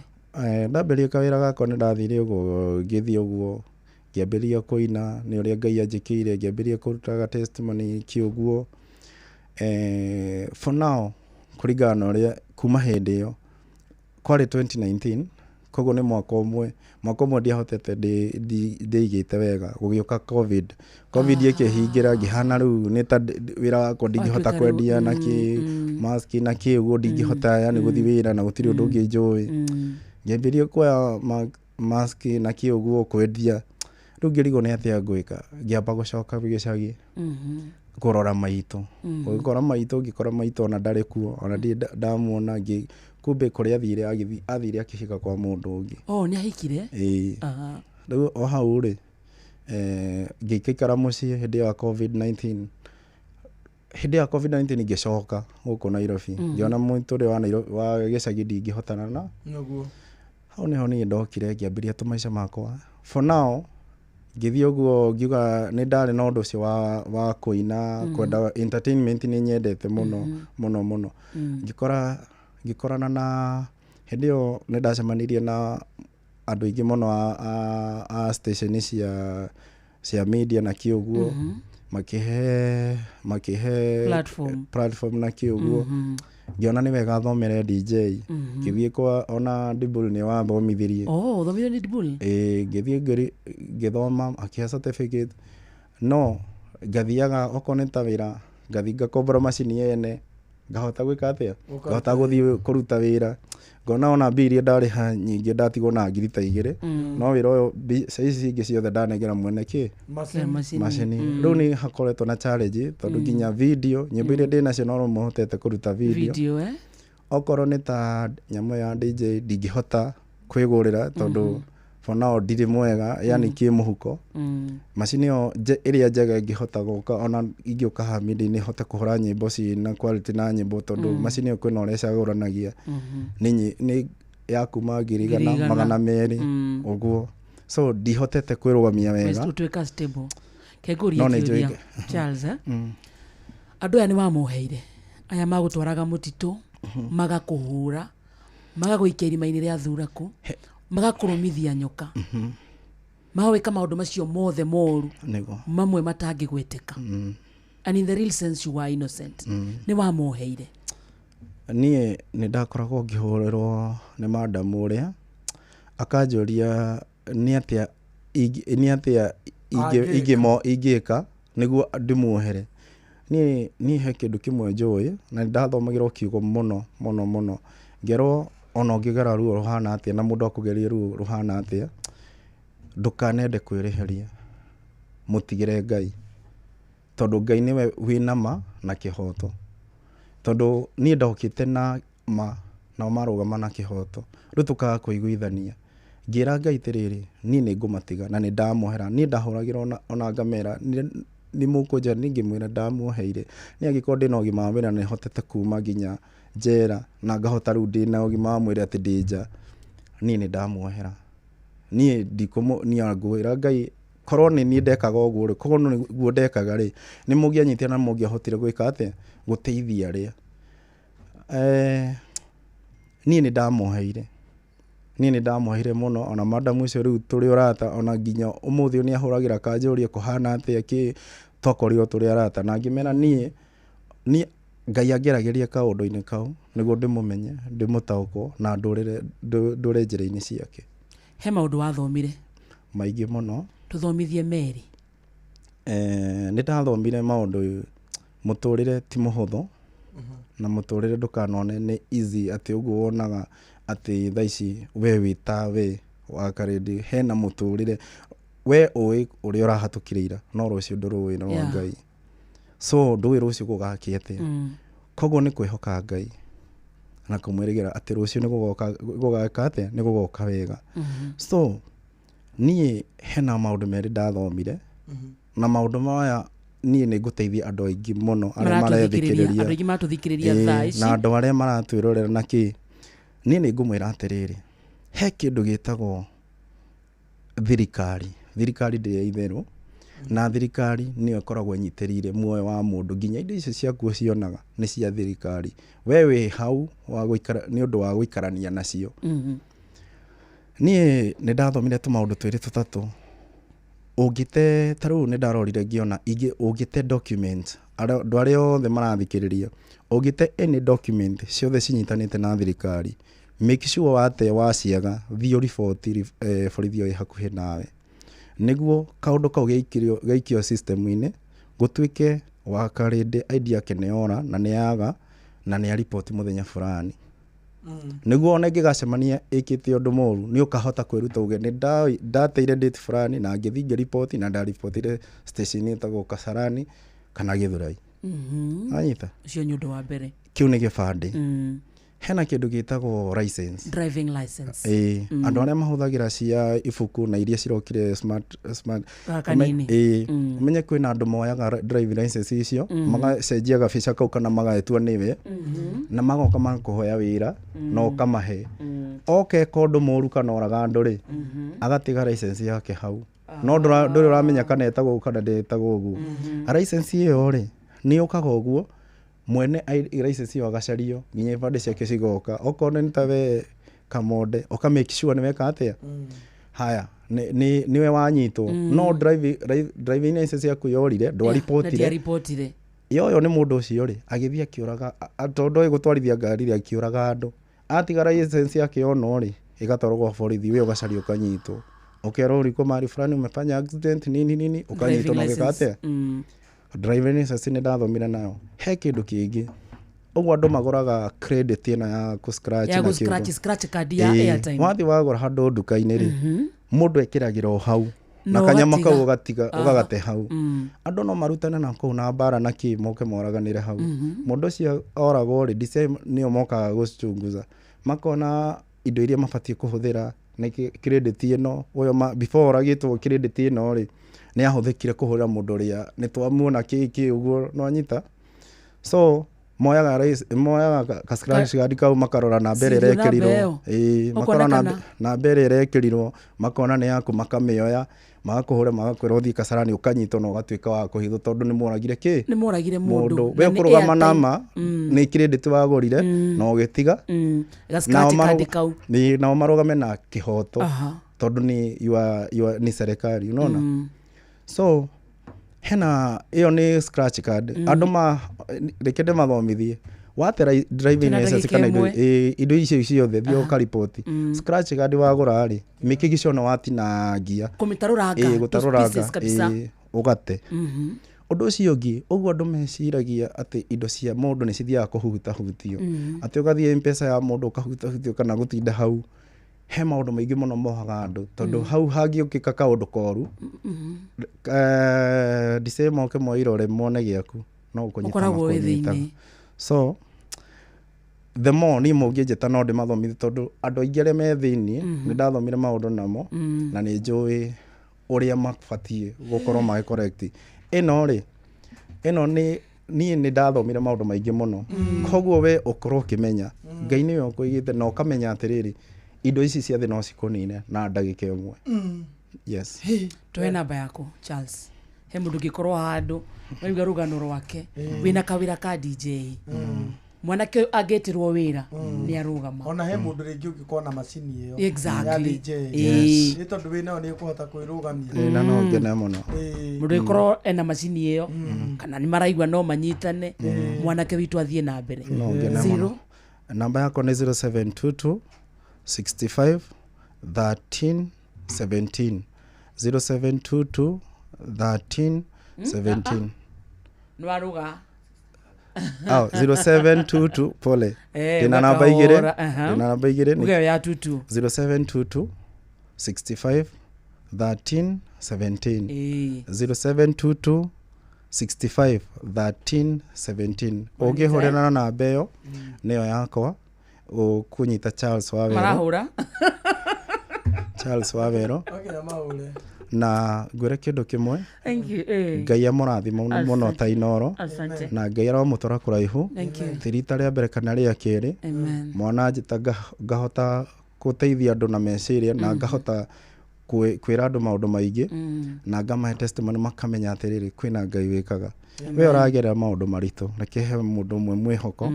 Ndambĩrĩria kawĩra gakwa nĩ ndathire ũguo, ngĩthiĩ ũguo ngĩambĩrĩria kũina, nĩ ũrĩa Ngai anjĩkĩire, ngĩambĩrĩria kũrutaga testimony kĩuguo. For now kũringana na ũrĩa kuma hĩndĩ ĩyo kwarĩ 2019, koguo nĩ mwaka ũmwe ndiahotete ndĩigĩte wega, gũgĩũka covid ĩkĩhingĩra, ngĩhana rĩu nĩ ta wĩra wakwa ndingĩhota kwendia na mask na kiugo ndingihota yani guthi wira na gutiri undu ungi njui ngiambirie kuoya mask na kiugo kwendia riu ngirigo ni atia ngwika ngiamba gucoka gicagi kurora maito ngikora maito ona ndari kuo ona ndamuona kumbe kuria athire akihika kwa mundu ungi ni ahikire riu o hau ri ngikara mucii hindi ya COVID-19 ngicoka guku Nairobi ngiona muiture wa gicagi ndingihotana na hau niho ni ndokire ngiambiria tumaica makwa for now ngithii uguo ngiuga ni ndari na undu ucio wa kuina kwenda entertainment ni nyendete muno ngikorana na hindi yo ni ndacemanirie na andu ingi muno a station cia media na kiuguo makihe platform na kiuguo ngiona ni wega thomere DJ ngithii kwa ona Dibul ni wa thomithirie thomire ni Dibul ngithii ngithoma akia certificate no ngathiaga okoneta wira ngathi ngakombora macini yene ngahota gwika atia ngahota guthii kuruta wira ngona ona mbiri ndariha nyingi ndatigwo na ngiri ta 2 no wira uyu saizi ingi ciothe ndanengera mwene ki macini riu ni hakoretwo na challenge tondu nginya video nyimbo iria ndina cio no muhotete kuruta video okorwo ni ta nyamu ya DJ ndingihota kwigurira tondu for now ndiri mwega yani ki muhuko macini yo iria njega ngihota guka ona ingioka hamidi ni hote kuhura nyimbo na quality na nyimbo tondu macini yo kwina uria caguranagia ni ya kuma ngirigana magana meri uguo so ndihotete kwirugamia wega tutuika stable keguria Charles andu aya ni wamuheire aya magutwaraga mutitu magakuhura magaguikia irima-ini ria thuraku magakurumithia nyoka magawika maundu macio mothe moru mamwe matangigweteka and in the real sense you are innocent ni wamuheire nie ni ndakoragwo ngihurirwo ni madam uria akanjuria ni atia ingika niguo ndimuhere ni he kindu kimwe njui na ndathomagirwo kiugo muno ngerwo ona ngigera ruo ruhana atia na mundu akugeria ruo ruhana atia ndukanende kwiriheria mutigire Ngai tondu Ngai niwe winama na kihoto tondu ni ndokite na marugama na kihoto rutukaga kuiguithania ngira Ngai tiriri ni ngumatiga na ni ndamuhera ni ndahuragira ona ngamera ni mukunja ningi mwira ndamuheire ni agikorwo ndina ugima wa mwira ni hotete kuma nginya njera na ngahota riu ndina ugima wa mwira ati ndija ni ndamuhera ni ndikumu ni angwira Ngai korwo ni ndekaga uguo korwo niguo ndekaga ri ni mugia nyitia na mugia hotire gwika ate guteithia ria ni ndamuheire muno ona madam ucio riu turi urata ona nginya umuthi ni ahuragira kanjuria kuhana atia ki tokorio turi arata na ngimena ni Ngai angerageria kaundu-ini kau niguo ndimumenye ndimutauko na ndure njira-ini ciake he maundu wathomire maingi muno tuthomithie Meri ni ndathomire maundu muturire ti muhuthu na muturire ndukanone ni easy ati uguo wonaga ati thaici we wita we wakarindi hena muturire we oi uri urahatukirira no rucio nduruwi na Ngai so nduwi rucio gugakiete koguo ni kwihoka Ngai na kumwirigira ati rucio ni gugaka ate ni gugoka wega so ni hena maundu meri ndathomire na maundu maya ni nguteithia andu aingi muno aria marethikiriria andu aingi matuthikiriria thaa ici na andu aria maratwirorera naki ni ngumwira atiriri he kindu gitagwo thirikari ndi itheru na thirikari niyo ikoragwo nyitirire muoyo wa mundu nginya indo icio ciakuo cionaga ni cia thirikari wewe hau wa guikara ni undu wa guikarania nacio ni ndathomire tu maundu twiri tutatu ungite taru ni ndarorire ngiona ungite document andu aria othe marathikiriria ungite any document ciothe cinyitanite na thirikari make sure wate waciaga thio report borithio hakuhi nawe niguo kaundu kau geikio system-ini gutwike wakarinde idea yake neora na neaga na nä aripoti må thenya fulani nä guo ona ngägacemania ä te å ndå må ru nä å kahota kwä ruta uge nä ndateire date fulani na ngä thiä ngä ripoti na ndaripotire station ĩtagwo Kasarani kana Githurai anyita cio nĩ ũndũ wa mbere kä u nä gä bandä hena kä ndå gä tagwo driving license andå arä a mahå cia ibuku na iria cirokire menye kwä na andå moyaga driving license icio magacenjia gabica kau kana magaetua nĩwe na magoka makũhoya wĩra na ũkamahe okeka ũndũ mũru kana oraga andũ rĩ agatiga license yake hau no ndũrĩ ũramenya kana etagwo kana ndetagwo ũguo license ĩyo rĩ nĩ ũkaga ũguo mwene license ĩyo agacario nginya ibandĩ ciake cigoka okorwo nĩ tawe Kamonde oka make sure nĩ weka atĩa haya niwe wanyitwo no driving license yaku yorire ndwaripotire yo nĩ mũndũ ũcio rĩ agĩthiĩ akĩũraga tondũ gũtwarithia ngari rĩ akĩũraga andũ atiga license yake ono rĩ ĩgatwarwo gwa borithi we ũgacario ũkanyitwo ũkerwo ũrikũ mari fulani umefanya accident nini ũkanyitwo na ũgeka atĩa driving license nĩ ndathomire nayo he kĩndũ kĩngĩ ũguo andũ magũraga credit ĩno ya scratch card ya airtime wathi wagũra handũ nduka-inĩ rĩ mũndũ ekĩragĩra o hau na kanyama kau ũgagate hau andũ no marutane na kũu na mbara na kĩ moke moraganĩre hau mũndũ ũcio oragwo rĩ DCI nĩo mokaga gũcunguza makona indo iria mabatiĩ kũhũthĩra na credit ĩno ũyũ before oragĩtwo credit ĩno rĩ nĩ ahũthĩkire kũhũrĩra mũndũ ũrĩa nĩ twamuona kĩ ũguo no anyita so moyaga ka scratch card kau makarora na mbere irekĩrirwo makarora na mbere irekĩrirwo makona nĩ yaku makamĩoya magakũhũra magakwĩra ũthiĩ Kasarani ũkanyitwo na ũgatuĩka wa kũhithwo tondũ nĩ moragire mũndũ we kũrũgama nama nĩ credit wagũrire na ũgĩtiga nao marũgame na kĩhoto tondũ nĩ serikali unaona so hena ĩyo nĩ scratch card andũ reke ndĩmathomithie watera driving license kana indo icio ciothe thiĩ ũkaripoti scratch card wagũra rĩ mĩkĩgico no watinangia gũtarũranga ũgate ũndũ ũcio ũngĩ ũguo andũ meciragia atĩ indo cia mũndũ nĩ cithiaga kũhutahutio atĩ ũgathiĩ M-Pesa ya mũndũ ũkahutahutio kana gũtinda hau he maũndũ maingĩ mũno mohaga andũ tondũ hau hangĩũkĩka kaũndũ koru DCI moke moirore mone gĩaku no ũkũnyita so the more niĩ mũngĩnjĩta no ndĩmathomithie tondũ andũ aingĩ arĩa me thĩiniĩ nĩ ndathomire maũndũ namo na nĩ njũĩ ũrĩa mabatiĩ gũkorwo magĩ correct ĩno niĩ nĩ ndathomire maũndũ maingĩ mũno koguo we ũkorwo ũkĩmenya Ngai nĩwe ũkũigĩte na ũkamenya atĩrĩrĩ indo ici cia thĩ no cikũnine na ndagĩka ĩmwe yes tũhe namba yaku Charles he mũndũ ngĩkorwo handũ waiga rũgano rwake wĩna kawĩra ka DJ mwanake angĩtirwo wĩra nĩ arũgama ona he mũndũ rĩngĩ ũngĩkorwo na macini ĩyo ya DJ nĩ tondũ wĩnayo nĩ ũkũhota kwĩrũgamia na no ngene mũno mũndũ ĩkorwo ena macini ĩyo kana nĩ maraigua no manyitane mwanake witũ athiĩ na mbere no ngene mũno namba yako nĩ 0722 65 13 17 0722 13 17 nwaruga 0722 pole ina namba igire ugeyo ya tutu 0722 65 13 17 0722 65 13 17 ũngĩhũrana na namba ĩyo nĩyo yakwa ukunyita Charles Wawero marahura Charles Wawero na ngwĩre kĩndũ kĩmwe Ngai amũrathima mũno ta Inoro na Ngai aramũtwara kũraihu ti rita rĩa mbere kana rĩa kerĩ mwana njĩta ngahota gũteithia andũ na meciria na ngahota kwĩra andũ maũndũ maingĩ na ngamahe testimony makamenya atĩrĩrĩ kwĩna Ngai wĩkaga we ũragerera maũndũ maritũ reke he mũndũ ũmwe mwĩhoko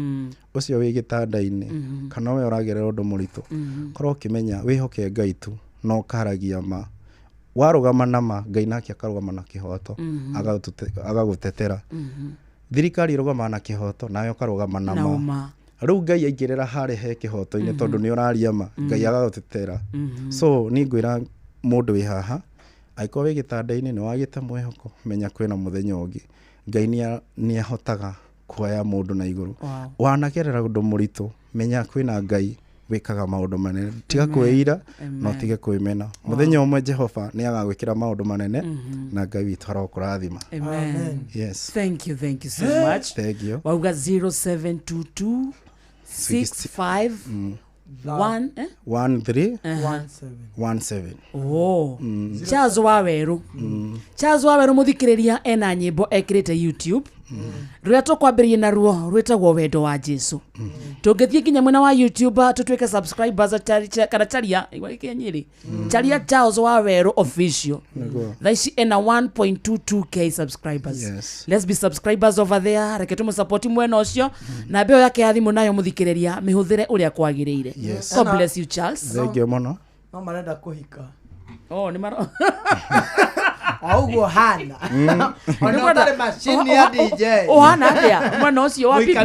ũcio wĩ gĩtanda-inĩ kana we ũragerera ũndũ mũritũ korwo ũkĩmenya wĩhoke Ngai tu no ũkaragia ma warũgama nama Ngai nake akarũgama na kĩhoto agagũtetera thirikari ĩrũgama na kĩhoto nawe ũkarũgama nama rĩu Ngai aingĩrĩra harĩa he kĩhoto-inĩ tondũ nĩ ũraria ma Ngai agagũtetera so niĩ ngwĩra mũndũ wĩ haha angĩkorwo wĩ gĩtanda-inĩ nĩ wagĩte mwĩhoko menya kwĩna mũthenya ũngĩ Ngai nĩ ahotaga kuoya mundu na iguru wanagerera undu muritu menya kwina Ngai wikaga maundu manene tiga kwira no tige kwimena muthenya umwe Jehova ni agagwikira maundu manene na Ngai witu arokurathima. Amen. Yes, thank you so much. Thank you. Wauga 0722 65 1317. Oh. Charles Waweru. Charles Waweru muthikiriria ena nyimbo ekirite YouTube. Rũrĩa tũkwambĩrĩria naruo rwĩtagwo wendo wa Jesũ. Tũngĩthiĩ nginya mwena wa YouTube tũtuĩke subscribers kana charia Nyeri. Charia Charles Waweru official. Thaici ena 1.22k subscribers. Yes. Let's be subscribers over there. Reke tũmũsupport mwena ũcio na mbeo yake ya thimũ nayo mũthikĩrĩria mĩhũthĩre ũrĩa kwagĩrĩire. Yes. God bless you Charles. Thank you mono. No marenda kũhika. Oh, ni maro. Augo hana. Ona machine ya DJ. Hana atia. Mwana ũcio wa pico.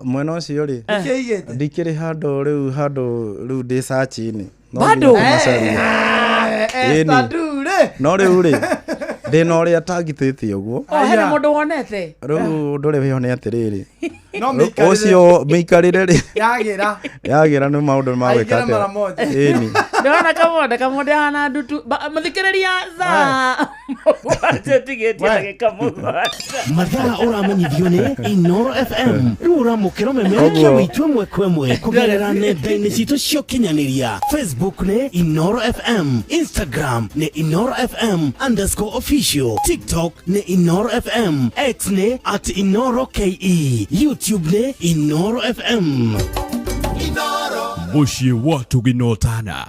Mwana ũcio ri. Ndikiri handu riu ndi search ni. Bado. No riu ri. Ndina uria tagitĩtie ũguo. Hena mũndũ wonete. Riu ndũrĩ wĩone atiriri. Ũcio mĩikarĩre ri. Yagira nĩ maũndũ ma gwĩka. Ĩni. Ndona kamonde hana ndutu muthikiriria za tigeti ya gikamuga mathaa uramenyithio ni Inoro FM riu uramukira memerekia witwe mwekwe kugerera nenda-inĩ citũ cia ũkinyanĩria Facebook ni Inoro FM, Instagram ni Inoro FM_official, TikTok ni Inoro FM, X ni @InoroKE, YouTube ni Inoro FM. Muciĩ wa Tuginotana.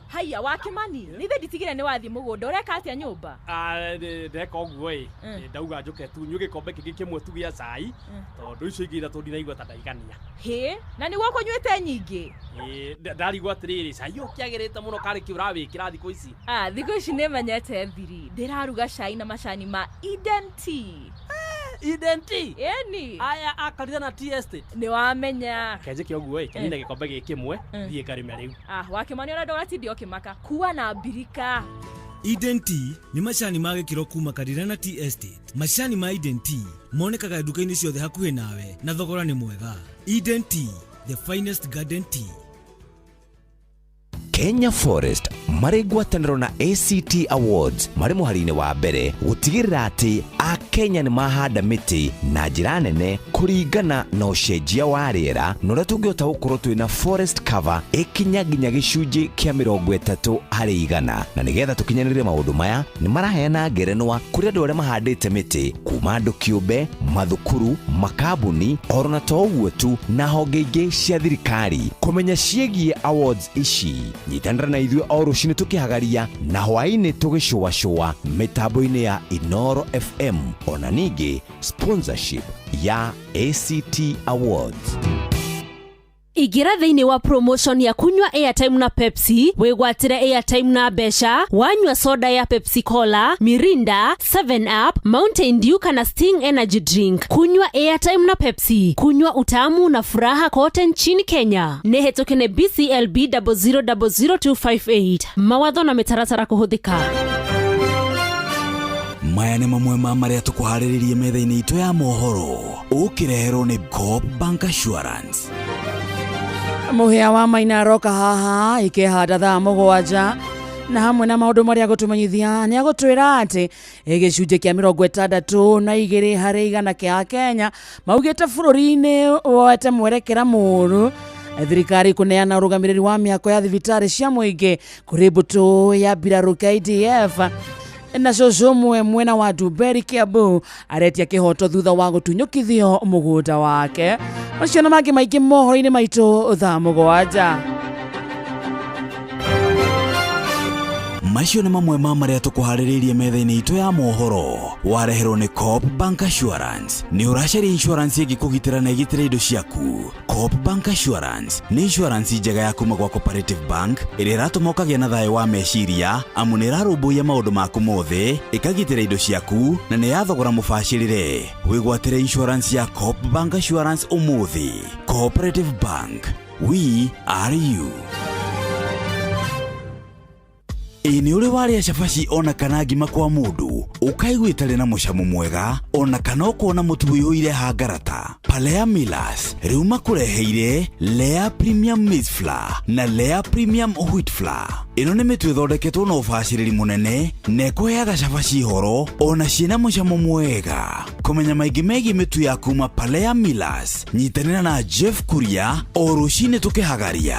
Haya wakimani nithe nditigire ni wathi mugunda ureka atia nyumba ndeka uguo ndauga njuke tu nyuge kombe kingi kimwe tu gia cai tondu icio ingi ira tundi naigua ta ndaigania na niguo kunywite nyingi ndarigwa atiriri cai ukiagirite muno kari ki urawikira thiku ici thiku ici ni menyete thiri ndiraruga cai na macani ma Eden Tea. Eden Tea? Eni. Aya akarira na tea estate. Ni wamenya. Kenje kioguo kinina gikombe gikimwe thie karime riu. Wakimani ona ndogati okimaka. Kuwa na birika. Eden Tea ni macani ma gikiro kuma karira na tea estate. Macani ma Eden Tea monekaga duka-inĩ ciothe hakuhĩ nawe na thogora ni mwega. Eden Tea, the finest garden tea. Kenya Forest marĩ ngwatanĩro na ACT Awards marĩ mũhari-inĩ wa mbere gũtigĩrĩra atĩ Akenya nĩ mahanda mĩtĩ na njĩra nene kũringana na ũcenjia wa rĩera na ũrĩa tũngĩhota gũkorwo twĩna forest cover ĩkinya nginya gĩcunjĩ kĩa 30% na nĩgetha tũkinyanĩre maũndũ maya nĩ maraheana ngerenwa kũrĩ andũ arĩa mahandĩte mĩtĩ kuma andũ kĩũmbe, mathukuru, makambuni ona to ũguo tu na honge ingĩ cia thirikari. Kũmenya ciĩgiĩ awards ici nyitanĩra na ithuĩ o rũcinĩ tũkĩhagaria na hwaĩ-inĩ tũgĩcũacũa mĩtambo-inĩ ya Inoro FM ona ningĩ sponsorship ya ACT Awards. Igira thĩinĩ wa promotion ya kunywa airtime na Pepsi, wĩgwatĩre airtime na mbeca, wanyua soda ya Pepsi Cola, Mirinda, 7 Up, Mountain Dew kana Sting Energy Drink. Kunywa airtime na Pepsi, kunywa utamu na furaha kote nchini Kenya. Nĩhetũkene BCLB 0000258. Mawatho na mĩtaratara kũhũthĩka. Maya nĩ mamwe ma marĩa tũkũharĩrĩirie metha-inĩ itũ ya mohoro. Ũkĩreherwo nĩ Coop Bank Assurance. Mũhĩa wa Maina aroka haha ikĩhanda thaa 7 na hamwe na maũndũ marĩa gũtũmenyithia nĩ agũtwĩra atĩ gĩcunjĩ kĩa 62 harĩ 100 kĩa Kenya maugĩte bũrũri-inĩ woete mwerekera mũru. Thirikari kũneana ũrũgamĩrĩri wa mĩako ya thibitarĩ cia mũingĩ kũrĩ mbũtũ ya mbirarũ KDF. Na cũcũ mwena wa Duberi Kiambu aretia kĩhoto thutha wa gũtunyũkithio mũgũnda wake. Macio na mangĩ maingĩ mohoro-inĩ maitũ thaa 7. Macio nĩ mamwe ma marĩa tũkũharĩrĩirie metha-inĩ itũ ya mohoro. Wareherwo nĩ Coop Bank Assurance. Nĩ ũracaria insurance ĩngĩkũgitĩra na ĩgitĩre indo ciaku. Coop Bank Assurance nĩ insurance njega ya kuma gwa Cooperative Bank ĩrĩa ĩratũma ũkagĩa na thayũ wa meciria amu nĩ ĩrarũmbũiya maũndũ maku mothe, ĩkagitĩra indo ciaku na nĩ ya thogora mũbacĩrĩre. Wĩgwatĩre insurance ya Coop Bank Assurance ũmũthĩ. Cooperative Bank, we are you. Ini uri waria cabaci ona kana ngima kwa mundu ukaigua itarĩ na mũcamo mwega ona kana ukona mũtu wĩihũire hangarata. Palea Millers rĩu makũreheire Lea Premium Maize Flour na Lea Premium Wheat Flour. Ĩno nĩ mĩtu ĩthondeketwo na ũbacĩrĩri mũnene na ĩkũheaga cabaci horo ona ciĩna mũcamo mwega. Kũmenya maingĩ megiĩ mĩtu ya kuma Palea Millers, nyitanĩra na Jeff Kuria o rũcinĩ tũkĩhagaria.